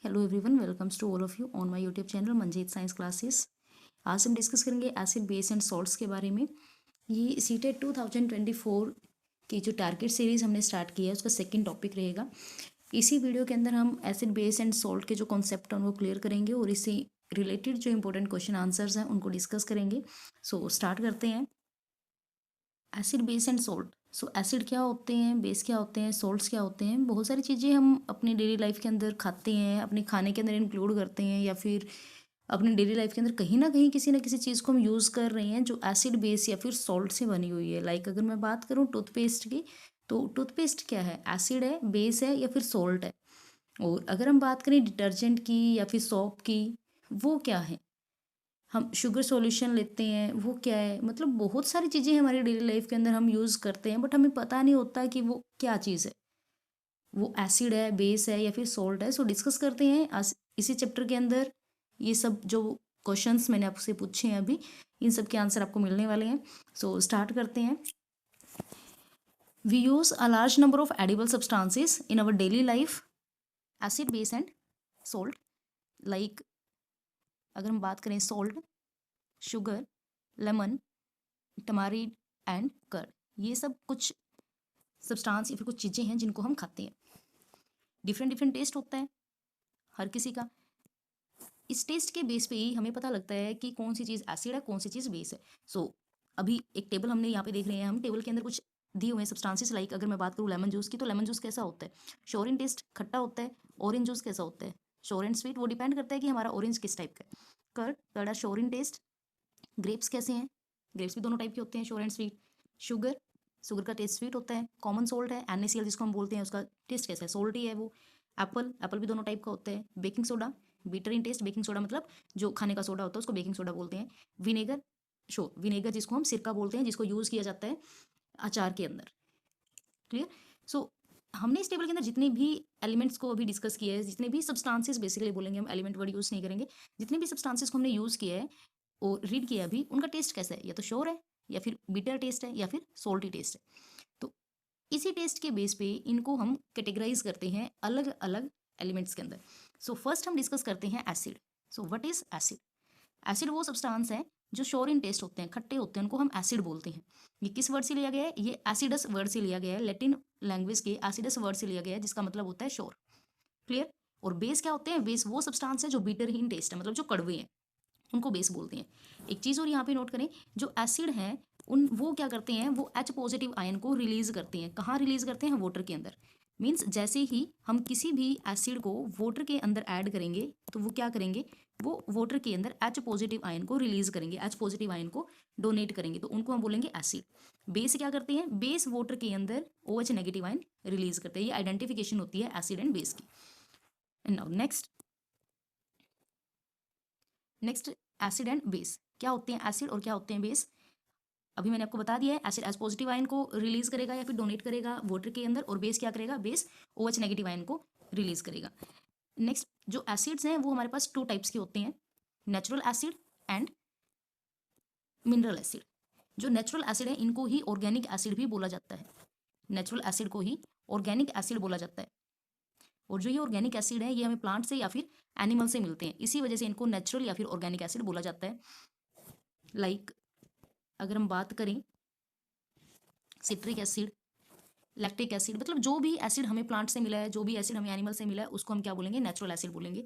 Hello everyone, welcomes to all of you on my YouTube channel Manjeet science classes. आज हम discuss करेंगे acid base and salts के बारे में। ये सीटेट 2024 की जो टारगेट सीरीज़ हमने स्टार्ट की है उसका सेकंड टॉपिक रहेगा। इसी वीडियो के अंदर हम एसिड बेस एंड सॉल्ट के जो कॉन्सेप्ट हैं वो क्लियर करेंगे और इससे रिलेटेड जो इंपॉर्टेंट क्वेश्चन आंसर्स हैं उनको डिस्कस करेंगे। सो स्टार्ट करते हैं। Acid base and salt. So acid क्या होते हैं, बेस क्या होते हैं, सॉल्ट्स क्या होते हैं। बहुत सारी चीज़ें हम अपनी डेली लाइफ के अंदर खाते हैं, अपने खाने के अंदर इंक्लूड करते हैं या फिर अपनी डेली लाइफ के अंदर कहीं ना किसी चीज़ को हम यूज़ कर रहे हैं जो एसिड बेस या फिर सॉल्ट से बनी हुई है। लाइक अगर मैं बात करूँ टूथपेस्ट की, तो टूथपेस्ट क्या है, एसिड है, बेस है या फिर सॉल्ट है। और अगर हम बात करें डिटर्जेंट की या फिर सोप की, वो क्या है, हम शुगर सॉल्यूशन लेते हैं, वो क्या है। मतलब बहुत सारी चीज़ें हमारी डेली लाइफ के अंदर हम यूज़ करते हैं बट हमें पता नहीं होता कि वो क्या चीज़ है, वो एसिड है, बेस है या फिर सॉल्ट है। सो डिस्कस करते हैं आज इसी चैप्टर के अंदर। ये सब जो क्वेश्चंस मैंने आपसे पूछे हैं अभी, इन सब के आंसर आपको मिलने वाले हैं। सो स्टार्ट करते हैं। We use a large number of edible substances in our daily life, acid base and salt. Like अगर हम बात करें salt, sugar, lemon, tamarind and curd, ये सब कुछ सब्सटेंस या फिर कुछ चीज़ें हैं जिनको हम खाते हैं। डिफरेंट डिफरेंट टेस्ट होता है हर किसी का। इस टेस्ट के बेस पे ही हमें पता लगता है कि कौन सी चीज़ एसिड है, कौन सी चीज़ बेस है। सो अभी एक टेबल हमने यहाँ पे देख रहे हैं, हम टेबल के अंदर कुछ दिए हुए हैं सब्सटेंसेस। लाइक अगर मैं बात करूँ लेमन जूस की, तो लेमन जूस कैसा होता है, श्योर इन टेस्ट, खट्टा होता है। ऑरेंज जूस कैसा होता है, श्योर एंड स्वीट। वो डिपेंड करता है कि हमारा ऑरेंज किस टाइप का है। Curd sure in test. Grapes कैसे हैं, ग्रेप्स भी दोनों टाइप के होते हैं, sure and sweet. Sugar, sugar का टेस्ट स्वीट होता है। कॉमन सोल्ट है NaCl जिसको हम बोलते हैं, उसका टेस्ट कैसा है, सोल्ट ही है वो। एप्पल, एप्पल भी दोनों टाइप का होता है। Baking soda, beater in test. Baking soda मतलब जो खाने का सोडा होता है उसको बेकिंग सोडा बोलते हैं। विनेगर, विनेगर जिसको हम सिरका बोलते हैं, जिसको यूज़ किया जाता है अचार के अंदर। क्लियर। सो हमने इस टेबल के अंदर जितने भी एलिमेंट्स को अभी डिस्कस किया है, जितने भी सब्सटेंसेस, बेसिकली बोलेंगे हम, एलिमेंट वर्ड यूज़ नहीं करेंगे, जितने भी सब्सटेंसेस को हमने यूज़ किया है और रीड किया अभी, उनका टेस्ट कैसा है, या तो श्योर है या फिर बिटर टेस्ट है या फिर सोल्टी टेस्ट है। तो इसी टेस्ट के बेस पे इनको हम कैटेगराइज करते हैं अलग अलग एलिमेंट्स के अंदर। सो फर्स्ट हम डिस्कस करते हैं acid. So what is acid. Acid वो सब्सटेंस है जो श्योर इन टेस्ट होते हैं, खट्टे होते हैं, उनको हम एसिड बोलते हैं। ये किस वर्ड से लिया गया है, ये एसिडस वर्ड से लिया गया है, लैटिन लैंग्वेज के एसिडस वर्ड से लिया गया है, जिसका मतलब होता है श्योर। क्लियर। और बेस क्या होते हैं, बेस वो सब्सटेंस है जो बिटर इन टेस्ट है, मतलब जो कड़वे हैं, उनको बेस बोलते हैं। एक चीज़ और यहाँ पे नोट करें, जो एसिड हैं उन वो क्या करते हैं, वो H पॉजिटिव आयन को रिलीज करते हैं। कहाँ रिलीज करते हैं, वाटर के अंदर। मीन्स जैसे ही हम किसी भी एसिड को वाटर के अंदर ऐड करेंगे तो वो क्या करेंगे, वो वाटर के अंदर H पॉजिटिव आयन को रिलीज करेंगे, H पॉजिटिव आयन को डोनेट करेंगे, तो उनको हम बोलेंगे एसिड। बेस क्या करते हैं, बेस वाटर के अंदर OH नेगेटिव आयन रिलीज करते हैं। ये आइडेंटिफिकेशन होती है एसिड एंड बेस की। And now next acid and base क्या होते हैं, एसिड और क्या होते हैं बेस। अभी मैंने आपको बता दिया है, एसिड H पॉजिटिव आयन को रिलीज करेगा या फिर डोनेट करेगा वाटर के अंदर, और बेस क्या करेगा, बेस OH नेगेटिव आयन को रिलीज करेगा। नेक्स्ट जो एसिड्स हैं वो हमारे पास टू टाइप्स के होते हैं, natural acid and mineral acid. जो नेचुरल एसिड है इनको ही ऑर्गेनिक एसिड भी बोला जाता है। नेचुरल एसिड को ही ऑर्गेनिक एसिड बोला जाता है। और जो ये ऑर्गेनिक एसिड है ये हमें प्लांट से या फिर एनिमल से मिलते हैं, इसी वजह से इनको नेचुरल या फिर ऑर्गेनिक एसिड बोला जाता है। लाइक अगर हम बात करें सिट्रिक एसिड, लैक्टिक एसिड, मतलब जो भी एसिड हमें प्लांट से मिला है, जो भी एसिड हमें एनिमल से मिला है, उसको हम क्या बोलेंगे, नेचुरल एसिड बोलेंगे।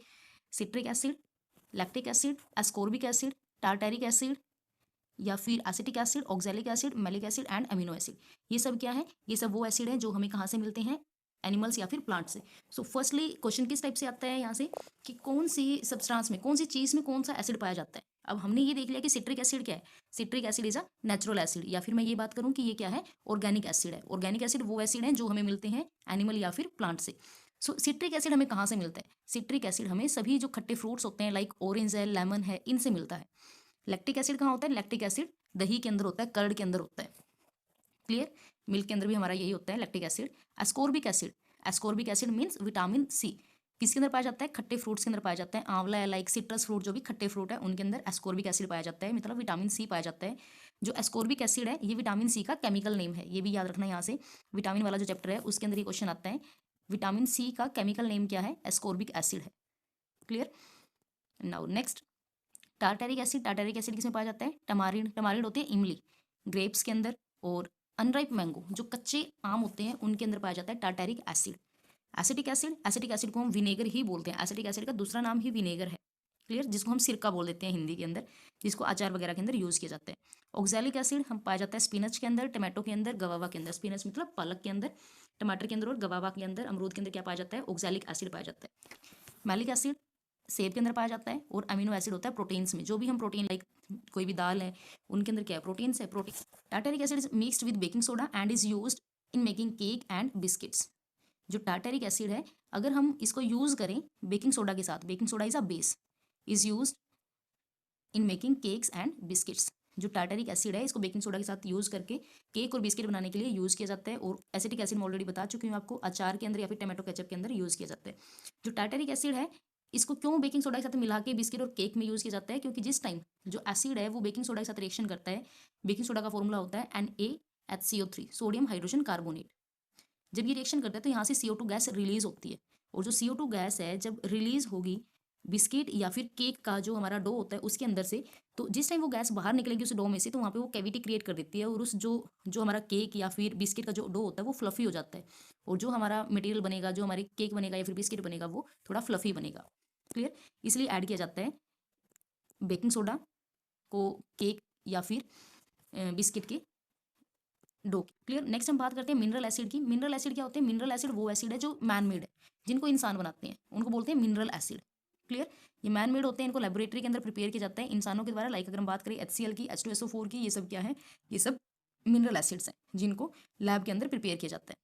Citric acid, lactic acid, ascorbic acid, tartaric acid या फिर acetic acid, oxalic acid, malic acid and amino acid. ये सब क्या है, ये सब वो एसिड है जो हमें कहाँ से मिलते हैं, एनिमल्स या फिर प्लांट से। सो फर्स्टली क्वेश्चन किस टाइप से आता है यहाँ से, कि कौन सी सब्सटेंस में, कौन सी चीज़ में कौन सा एसिड पाया जाता है। अब हमने ये देख लिया कि सिट्रिक एसिड क्या है, citric acid is a natural acid, या फिर मैं ये बात करूँ कि ये क्या है, ऑर्गेनिक एसिड है। ऑर्गेनिक एसिड वो एसिड है जो हमें मिलते हैं एनिमल या फिर प्लांट से। सो सिट्रिक एसिड हमें कहाँ से मिलता है, सिट्रिक एसिड हमें सभी जो खट्टे फ्रूट्स होते हैं, लाइक ऑरेंज है, लेमन है, इनसे मिलता है। लैक्टिक एसिड कहाँ होता है, लैक्टिक एसिड दही के अंदर होता है, कर्ड के अंदर होता है। क्लियर। मिल्क के अंदर भी हमारा यही होता है lactic acid. Ascorbic acid, ascorbic acid means vitamin C, किसके अंदर पाया जाता है, खट्टे फ्रूट्स के अंदर पाया जाता है। आंवला है, लाइक सिट्रस फ्रूट, जो भी खट्टे फ्रूट है उनके अंदर एस्कॉर्बिक एसिड पाया जाता है, मतलब विटामिन सी पाया जाता है। जो एस्कॉर्बिक एसिड है ये विटामिन सी का केमिकल नेम है, ये भी याद रखना यहाँ से। विटामिन वाला जो चैप्टर है उसके अंदर ये क्वेश्चन आता है, विटामिन सी का केमिकल नेम क्या है, एस्कॉर्बिक एसिड है। Clear. Now next, tartaric acid. Tartaric acid किसमें पाया जाता है? टमारिन। टमारिन होते हैं इमली, ग्रेप्स के अंदर, और अनराइप मैंगो, जो कच्चे आम होते हैं, उनके अंदर पाया जाता है tartaric acid. Acetic acid, acetic acid को हम विनेगर ही बोलते हैं। एसिटिक एसिड का दूसरा नाम ही विनेगर है। क्लियर, जिसको हम सिरका बोल देते हैं हिंदी के अंदर, जिसको अचार वगैरह के अंदर यूज किया जाता है। ऑक्सैलिक एसिड हम पाया जाता है स्पिनच के अंदर, टमाटो के अंदर, गवावा के अंदर। स्पिनच मतलब पालक के अंदर, टमाटर के अंदर, और गवावा के अंदर, अमरूद के अंदर क्या पाया जाता है? ऑक्सैलिक एसिड पाया जाता है। मैलिक एसिड सेब के अंदर पाया जाता है। और अमीनो एसिड होता है प्रोटीन्स में, जो भी हम प्रोटीन लाइक कोई भी दाल है उनके अंदर क्या है? प्रोटीन्स है। Protein, tartaric acid is mixed with baking soda and is used in making cake and biscuits. जो टार्टेरिक एसिड है, अगर हम इसको यूज करें बेकिंग सोडा के साथ, baking soda is a base, is used in making cakes and biscuits. जो tartaric acid है, इसको बेकिंग सोडा के साथ यूज करके केक और बिस्किट बनाने के लिए यूज किया जाता है। और एसिटिक एसिड मैं ऑलरेडी बता चुकी हूँ आपको, अचार के अंदर या फिर टमाटो केचप के अंदर यूज किया जाता है। जो टार्टेरिक एसिड है, इसको क्यों बेकिंग सोडा के साथ मिला के बिस्किट और केक में यूज किया जाता है? क्योंकि जिस टाइम जो एसिड है वो बेकिंग सोडा के साथ रिएक्शन करता है, बेकिंग सोडा का फॉर्मूला होता है NaHCO3, सोडियम हाइड्रोजन कार्बोनेट। जब ये रिएक्शन करता है तो यहाँ से CO2 गैस रिलीज होती है, और जो CO2 गैस है जब रिलीज होगी बिस्किट या फिर केक का जो हमारा डो होता है उसके अंदर से, तो जिस टाइम वो गैस बाहर निकलेगी उस डो में से, तो वहाँ पे वो कैविटी क्रिएट कर देती है, और उस जो जो हमारा केक या फिर बिस्किट का जो डो होता है वो फ्लफी हो जाता है, और जो हमारा मटेरियल बनेगा, जो हमारी केक बनेगा या फिर बिस्किट बनेगा, वो थोड़ा फ्लफी बनेगा। क्लियर, इसलिए ऐड किया जाता है बेकिंग सोडा को केक या फिर बिस्किट के डो। क्लियर। नेक्स्ट हम बात करते हैं मिनरल एसिड की। मिनरल एसिड क्या होते हैं? मिनरल एसिड वो एसिड है जो मैन मेड है, जिनको इंसान बनाते हैं, उनको बोलते हैं मिनरल एसिड। क्लियर, ये मैन मेड होते हैं, इनको लेबोरेटरी के अंदर प्रिपेयर किया जाता है इंसानों के द्वारा। लाइक अगर हम बात करें HCl की, H2SO4 की, ये सब क्या है? ये सब मिनरल एसिड्स हैं जिनको लैब के अंदर प्रिपेयर किया जाता है।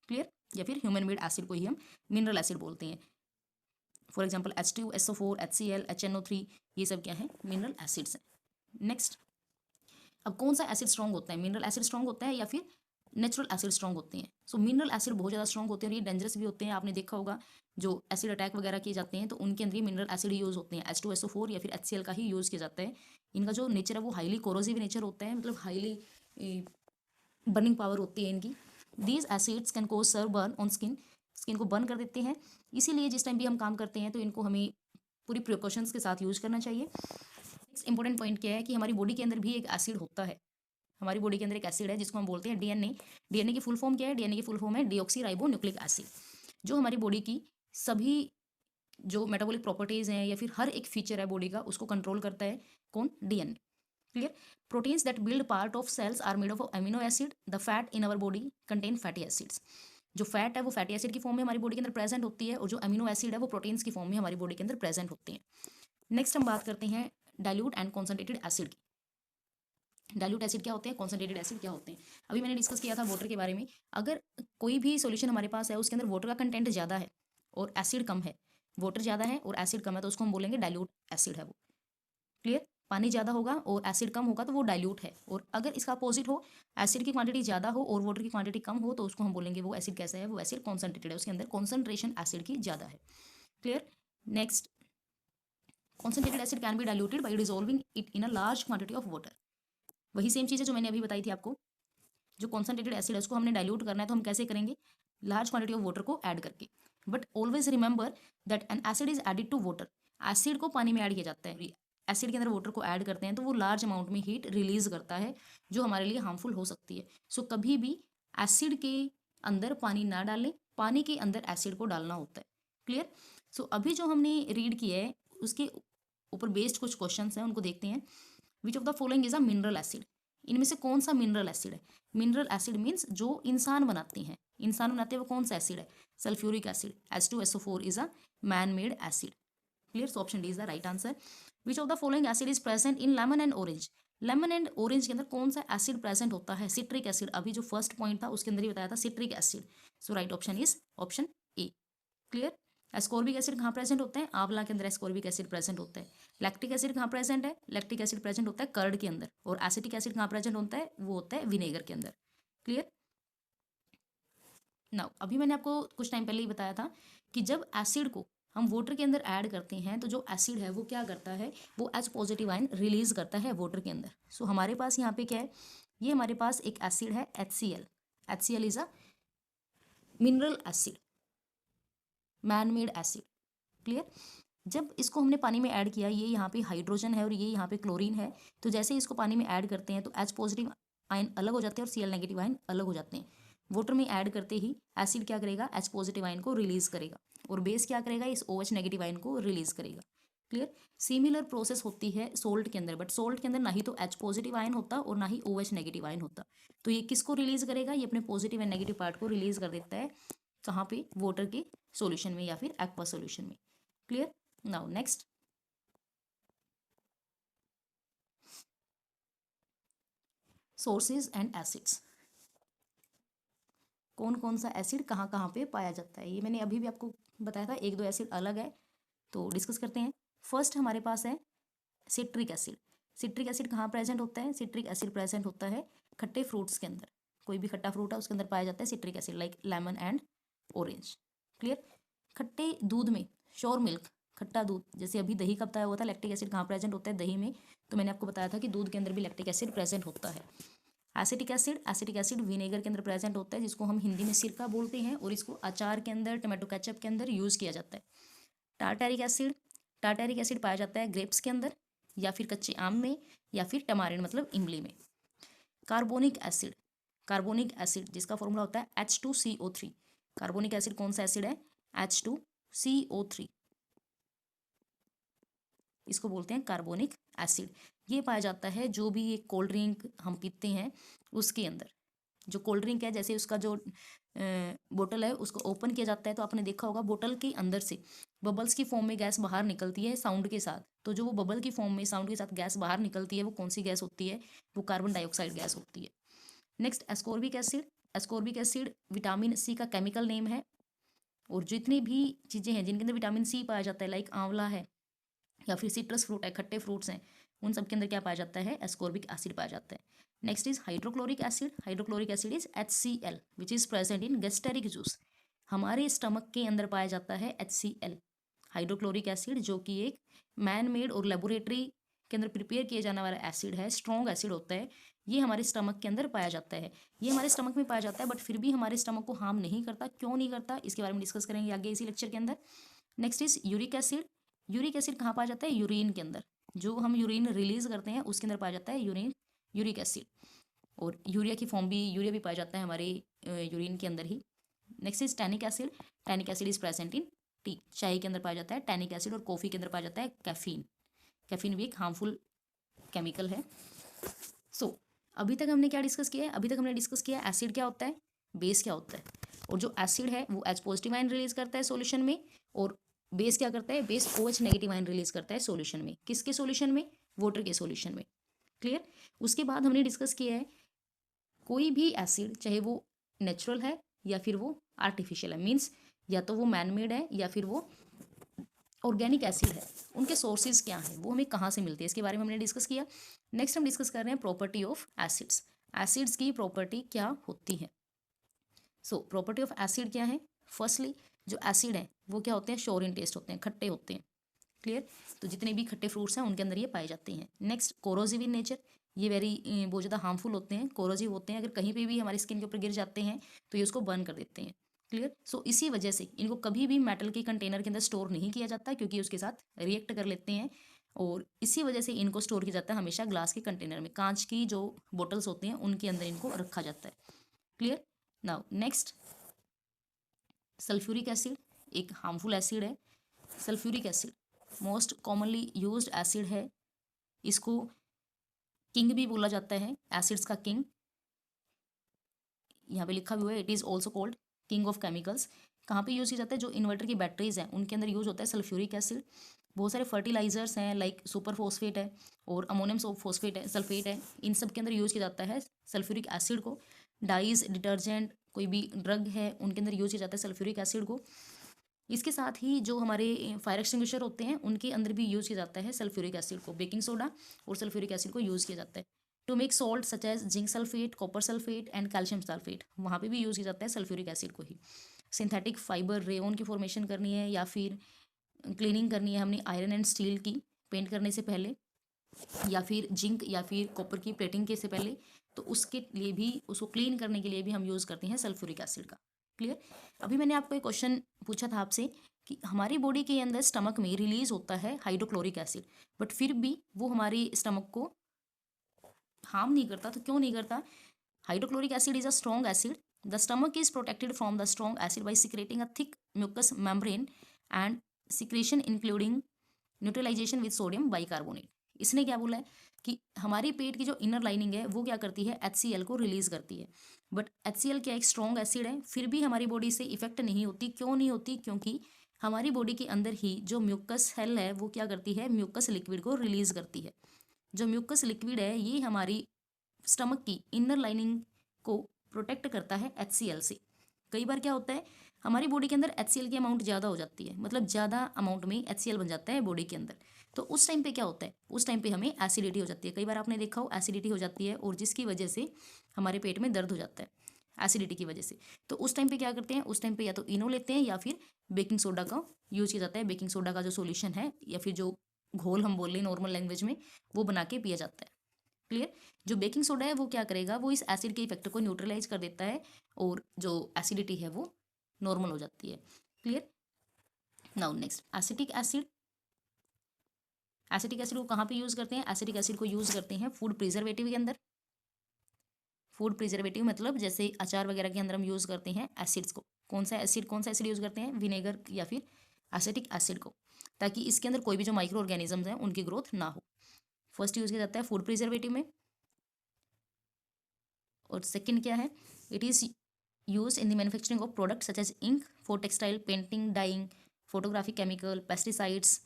क्लियर, या फिर ह्यूमन मेड एसिड को ही हम मिनरल एसिड बोलते हैं। For example H2SO4, HCl, HNO3, ये सब क्या है? मिनरल एसिड्स हैं। नेक्स्ट, अब कौन सा एसिड स्ट्रॉन्ग होता है? मिनरल एसिड स्ट्रॉन्ग होता है या फिर नेचुरल एसिड स्ट्रॉन्ग होते हैं? सो मिनरल एसिड बहुत ज़्यादा स्ट्रॉन्ग होते हैं और ये डेंजरस भी होते हैं। आपने देखा होगा जो एसिड अटैक वगैरह किए जाते हैं तो उनके अंदर ये मिनरल एसिड यूज़ होते हैं। H2SO4 या फिर HCl का ही यूज़ किया जाता है। इनका जो नेचर है वो हाईली कोरोसिव नेचर होता है, मतलब हाईली बर्निंग पावर होती है इनकी। These acids can cause severe burn on skin, skin को बर्न कर देते हैं। इसीलिए जिस टाइम भी हम काम करते हैं तो इनको हमें पूरी प्रिकॉशंस के साथ यूज़ करना चाहिए। नेक्स्ट इंपॉर्टेंट पॉइंट क्या है कि हमारी बॉडी के अंदर भी एक एसिड होता है। हमारी बॉडी के अंदर एक एसिड है जिसको हम बोलते हैं DNA। DNA की फुल फॉर्म क्या है? DNA की फुल फॉर्म है डीऑक्सी राइबो न्यूक्लिक एसिड, जो हमारी बॉडी की सभी जो मेटाबॉलिक प्रॉपर्टीज हैं या फिर हर एक फीचर है बॉडी का उसको कंट्रोल करता है। कौन? DNA। Clear. Proteins that build part of cells are made of amino acid. The fat in our body contain fatty acids. जो फैट है वो फैटी एसिड की फॉर्म में हमारी बॉडी के अंदर प्रेजेंट होती है, और जो अमीनो एसिड है वो प्रोटीन्स की फॉर्म में हमारी बॉडी के अंदर प्रेजेंट होते हैं। नेक्स्ट हम बात करते हैं डाइल्यूट एंड कॉन्सेंट्रेटेड एसिड की। डाइल्यूट एसिड क्या होते हैं? कॉन्सेंट्रेटेड एसिड क्या होते हैं? अभी मैंने डिस्कस किया था वाटर के बारे में। अगर कोई भी सॉल्यूशन हमारे पास है उसके अंदर वाटर का कंटेंट ज़्यादा है और एसिड कम है, वाटर ज़्यादा है और एसिड कम है, तो उसको हम बोलेंगे डाइल्यूट एसिड है वो। क्लियर। पानी ज़्यादा होगा और एसिड कम होगा तो वो डाइल्यूट है। और अगर इसका अपोजिट हो, एसिड की क्वांटिटी ज़्यादा हो और वाटर की क्वांटिटी कम हो, तो उसको हम बोलेंगे वो एसिड कैसा है? वो एसिड कॉन्सेंट्रेटेड है, उसके अंदर कॉन्सेंट्रेशन एसिड की ज़्यादा है। Clear. Next, concentrated acid can be diluted by dissolving it in a large quantity of water. वही सेम चीज़ है जो मैंने अभी बताई थी आपको। जो कॉन्सेंट्रेटेड एसिड है उसको हमने डाइल्यूट करना है तो हम कैसे करेंगे? लार्ज क्वांटिटी ऑफ वाटर को ऐड करके। But always remember that an acid is added to water. Acid को पानी में ऐड किया जाता है, एसिड के अंदर वाटर को ऐड करते हैं तो वो लार्ज अमाउंट में हीट रिलीज करता है जो हमारे लिए हार्मफुल हो सकती है। सो कभी भी एसिड के अंदर पानी ना डालें, पानी के अंदर एसिड को डालना होता है। क्लियर। सो अभी जो हमने रीड किया है उसके ऊपर बेस्ड कुछ क्वेश्चन हैं, उनको देखते हैं। विच of the following is a mineral acid? इनमें से कौन सा मिनरल एसिड है? मिनरल एसिड मीन्स जो इंसान बनाते हैं, इंसान बनाते हैं वो कौन सा एसिड है? Sulphuric acid. H2SO4 is a man made acid. Clear. So option D is the right answer. Which of the following acid is present in lemon and orange? Lemon and orange के अंदर कौन सा acid present होता है? Citric acid. अभी जो first point था उसके अंदर ही बताया था citric acid. So right option is option A. Clear. Ascorbic acid कहाँ प्रेजेंट होता है? आंवला के अंदर एस्कॉर्बिक एसिड प्रेजेंट होता है। लैक्टिक एसिड कहाँ प्रेजेंट है? लैक्टिक एसिड प्रेजेंट होता है कर्ड के अंदर। और एसिटिक एसिड कहाँ प्रेजेंट होता है? वो होता है विनेगर के अंदर। क्लियर। नाउ अभी मैंने आपको कुछ टाइम पहले ही बताया था कि जब एसिड को हम वाटर के अंदर ऐड करते हैं तो जो एसिड है वो क्या करता है? वो H पॉजिटिव आयन रिलीज करता है वाटर के अंदर। सो हमारे पास यहाँ पे क्या है? ये हमारे पास एक एसिड है HCl। HCl is a mineral acid, man made acid. Clear. जब इसको हमने पानी में ऐड किया, ये यहाँ पे हाइड्रोजन है और ये यहाँ पे क्लोरीन है, तो जैसे इसको पानी में ऐड करते हैं तो H पॉजिटिव आयन अलग हो जाते हैं और Cl नेगेटिव आयन अलग हो जाते हैं। वाटर में ऐड करते ही एसिड क्या करेगा, H पॉजिटिव आयन को रिलीज करेगा और बेस क्या करेगा, इस OH नेगेटिव आयन को रिलीज करेगा। क्लियर। सिमिलर प्रोसेस होती है सोल्ट के अंदर, बट सोल्ट के अंदर ना ही तो H पॉजिटिव आयन होता और ना ही OH नेगेटिव आयन होता। तो ये किसको रिलीज करेगा, ये अपने पॉजिटिव एंड नेगेटिव पार्ट को रिलीज कर देता है। कहाँ पे, वाटर के सॉल्यूशन में या फिर एक्वा सॉल्यूशन में। Clear. Now next, sources and acids. कौन कौन सा एसिड कहाँ कहाँ पे पाया जाता है, ये मैंने अभी भी आपको बताया था, एक दो एसिड अलग है तो डिस्कस करते हैं। फर्स्ट हमारे पास है सिट्रिक एसिड। सिट्रिक एसिड कहाँ प्रेजेंट होता है, सिट्रिक एसिड प्रेजेंट होता है खट्टे फ्रूट्स के अंदर। कोई भी खट्टा फ्रूट है उसके अंदर पाया जाता है citric acid, like lemon and orange. Clear. खट्टे दूध में, श्योर मिल्क, खट्टा दूध, जैसे अभी दही का बताया हुआ था, लैक्टिक एसिड कहाँ प्रेजेंट होता है, दही में। तो मैंने आपको बताया था कि दूध के अंदर भी लैक्टिक एसिड प्रेजेंट होता है। Acetic acid, acetic acid vinegar के अंदर प्रेजेंट होता है, जिसको हम हिंदी में सिरका बोलते हैं और इसको अचार के अंदर, टमाटो केचप के अंदर यूज़ किया जाता है। टार्टैरिक एसिड, टार्टैरिक एसिड पाया जाता है ग्रेप्स के अंदर या फिर कच्चे आम में या फिर टमारिन मतलब इमली में। कार्बोनिक एसिड, कार्बोनिक एसिड जिसका फॉर्मूला होता है H2CO3। कार्बोनिक एसिड कौन सा एसिड है, H2CO3, इसको बोलते हैं कार्बोनिक एसिड। ये पाया जाता है जो भी ये कोल्ड ड्रिंक हम पीते हैं उसके अंदर। जो कोल्ड ड्रिंक है, जैसे उसका जो बोतल है उसको ओपन किया जाता है तो आपने देखा होगा बोतल के अंदर से बबल्स की फॉर्म में गैस बाहर निकलती है साउंड के साथ। तो जो वो बबल की फॉर्म में साउंड के साथ गैस बाहर निकलती है वो कौन सी गैस होती है, वो कार्बन डाइऑक्साइड गैस होती है। Next, ascorbic acid. Ascorbic acid vitamin C का केमिकल नेम है और जितनी भी चीज़ें हैं जिनके अंदर विटामिन सी पाया जाता है, लाइक आंवला है या फिर सिट्रस फ्रूट है, खट्टे फ्रूट्स हैं, उन सब के अंदर क्या पाया जाता है, एस्कॉर्बिक एसिड पाया जाता है। Next is hydrochloric acid. Hydrochloric acid is HCl which is present in gastric juice. हमारे स्टमक के अंदर पाया जाता है HCl, हाइड्रोक्लोरिक एसिड, जो कि एक मैन मेड और लेबोरेटरी के अंदर प्रिपेयर किया जाने वाला एसिड है, स्ट्रॉन्ग एसिड होता है। ये हमारे स्टमक के अंदर पाया जाता है। ये हमारे स्टमक में पाया जाता है बट फिर भी हमारे स्टमक को हार्म नहीं करता। क्यों नहीं करता, इसके बारे में डिस्कस करेंगे आगे इसी लेक्चर के अंदर। Next is uric acid. Uric acid कहाँ पाया जाता है, यूरिन के अंदर। जो हम यूरिन रिलीज करते हैं उसके अंदर पाया जाता है यूरिक एसिड। और यूरिया की फॉर्म भी, यूरिया भी पाया जाता है हमारे यूरिन के अंदर ही। Next is tannic acid. Tannic acid is present in tea, चाय के अंदर पाया जाता है टैनिक एसिड। और कॉफ़ी के अंदर पाया जाता है कैफीन। कैफीन भी एक हार्मफुल केमिकल है। सो अभी तक हमने क्या डिस्कस किया है, अभी तक हमने डिस्कस किया है एसिड क्या होता है, बेस क्या होता है। और जो एसिड है वो H पॉजिटिव आयन रिलीज करता है सॉल्यूशन में, और बेस क्या करता है, base OH negative ion release करता है सॉल्यूशन में। किसके सॉल्यूशन में, वाटर के सॉल्यूशन में। क्लियर। उसके बाद हमने डिस्कस किया है कोई भी एसिड, चाहे वो नेचुरल है या फिर वो आर्टिफिशियल है, मीन्स या तो वो मैन मेड है या फिर वो ऑर्गेनिक एसिड है, उनके सोर्सेज क्या हैं, वो हमें कहाँ से मिलती है, इसके बारे में हमने डिस्कस किया। नेक्स्ट हम डिस्कस कर रहे हैं प्रॉपर्टी ऑफ एसिड्स। एसिड्स की प्रॉपर्टी क्या होती है। सो प्रॉपर्टी ऑफ एसिड क्या है, फर्स्टली जो एसिड है वो क्या होते हैं, श्योर इन टेस्ट होते हैं, खट्टे होते हैं। क्लियर। तो जितने भी खट्टे फ्रूट्स हैं उनके अंदर ये पाए जाते हैं। Next, corrosive in nature. ये बहुत ज़्यादा हार्मफुल होते हैं, कोरोसिव होते हैं, अगर कहीं पे भी हमारी स्किन के ऊपर गिर जाते हैं तो ये उसको बर्न कर देते हैं। क्लियर। सो इसी वजह से इनको कभी भी मेटल के कंटेनर के अंदर स्टोर नहीं किया जाता, क्योंकि उसके साथ रिएक्ट कर लेते हैं। और इसी वजह से इनको स्टोर किया जाता है हमेशा ग्लास के कंटेनर में, कांच की जो बोटल्स होती हैं उनके अंदर इनको रखा जाता है। Clear. Now next, sulphuric acid एक हार्मफुल एसिड है। Sulphuric acid most commonly used acid है, इसको किंग भी बोला जाता है, एसिड्स का किंग। यहाँ पे लिखा भी हुआ है, it is also called king of chemicals. कहाँ पे यूज़ किया जाता है, जो इन्वर्टर की बैटरीज हैं उनके अंदर यूज़ होता है सल्फ्यूरिक एसिड। बहुत सारे फर्टिलाइजर्स हैं, लाइक सुपर फॉस्फेट है और अमोनियम फॉस्फेट है, सल्फेट है, इन सब के अंदर यूज़ किया जाता है सल्फ्यूरिक एसिड को। डाइज, डिटर्जेंट, कोई भी ड्रग है उनके अंदर यूज़ किया जाता है सल्फ्यूरिक एसिड को। इसके साथ ही जो हमारे फायर एक्सटिंग्विशर होते हैं उनके अंदर भी यूज़ किया जाता है सल्फ्यूरिक एसिड को। बेकिंग सोडा और सल्फ्यूरिक एसिड को यूज़ किया जाता है to make salt such as zinc sulphate, copper sulphate and calcium sulphate, वहाँ पे भी यूज़ किया जाता है सल्फ्यूरिक एसिड को ही। सिंथेटिक फाइबर रेयन की फॉर्मेशन करनी है या फिर क्लीनिंग करनी है हमने आयरन एंड स्टील की पेंट करने से पहले, या फिर जिंक या फिर कॉपर की प्लेटिंग के से पहले, तो उसके लिए भी, उसको क्लीन करने के लिए भी हम यूज़ करते हैं सल्फ्यूरिक एसिड का। क्लियर। अभी मैंने आपको एक क्वेश्चन पूछा था आपसे कि हमारी बॉडी के अंदर स्टमक में रिलीज होता है हाइड्रोक्लोरिक एसिड, बट फिर भी वो हमारी स्टमक को हार्म नहीं करता। तो क्यों नहीं करता? Hydrochloric acid is a strong acid. The stomach is protected from the strong acid by secreting a thick mucus membrane and secretion including neutralisation with sodium bicarbonate. इसने क्या बोला है कि हमारी पेट की जो इनर लाइनिंग है वो क्या करती है, HCl को रिलीज करती है। बट HCl क्या एक स्ट्रॉन्ग एसिड है, फिर भी हमारी बॉडी से इफेक्ट नहीं होती। क्यों नहीं होती? क्योंकि हमारी बॉडी के अंदर ही जो म्यूकस सेल है वो क्या करती है, म्यूकस लिक्विड को रिलीज करती है। जो म्यूकस लिक्विड है ये हमारी स्टमक की इनर लाइनिंग को प्रोटेक्ट करता है HCl से। कई बार क्या होता है, हमारी बॉडी के अंदर HCl की अमाउंट ज़्यादा हो जाती है, मतलब ज़्यादा अमाउंट में HCl बन जाता है बॉडी के अंदर। तो उस टाइम पे क्या होता है, उस टाइम पे हमें एसिडिटी हो जाती है। कई बार आपने देखा हो एसिडिटी हो जाती है, और जिसकी वजह से हमारे पेट में दर्द हो जाता है एसिडिटी की वजह से। तो उस टाइम पे क्या करते हैं, उस टाइम पे या तो इनो लेते हैं या फिर बेकिंग सोडा का यूज किया जाता है। बेकिंग सोडा का जो सोल्यूशन है या फिर जो घोल हम बोल रहे हैं नॉर्मल लैंग्वेज में, वो बना के पिया जाता है। क्लियर? जो बेकिंग सोडा है वो क्या करेगा, वो इस एसिड के इफेक्ट को न्यूट्रलाइज कर देता है और जो एसिडिटी है वो नॉर्मल हो जाती है। Clear? Now next, acetic acid. Acetic acid को कहाँ पे यूज करते हैं? एसिटिक एसिड को यूज करते हैं फूड प्रिजर्वेटिव के अंदर। फूड प्रिजर्वेटिव मतलब जैसे अचार वगैरह के अंदर हम यूज करते हैं एसिड्स को। कौन सा एसिड यूज करते हैं? विनेगर या फिर एसिटिक एसिड को, ताकि इसके अंदर कोई भी जो माइक्रो ऑर्गेनिजम्स हैं उनकी ग्रोथ ना हो। फर्स्ट यूज किया जाता है फूड प्रिजर्वेटिव में। और सेकंड क्या है, it is use in the manufacturing of product such as ink for textile, painting, dyeing, photography, chemical, pesticides,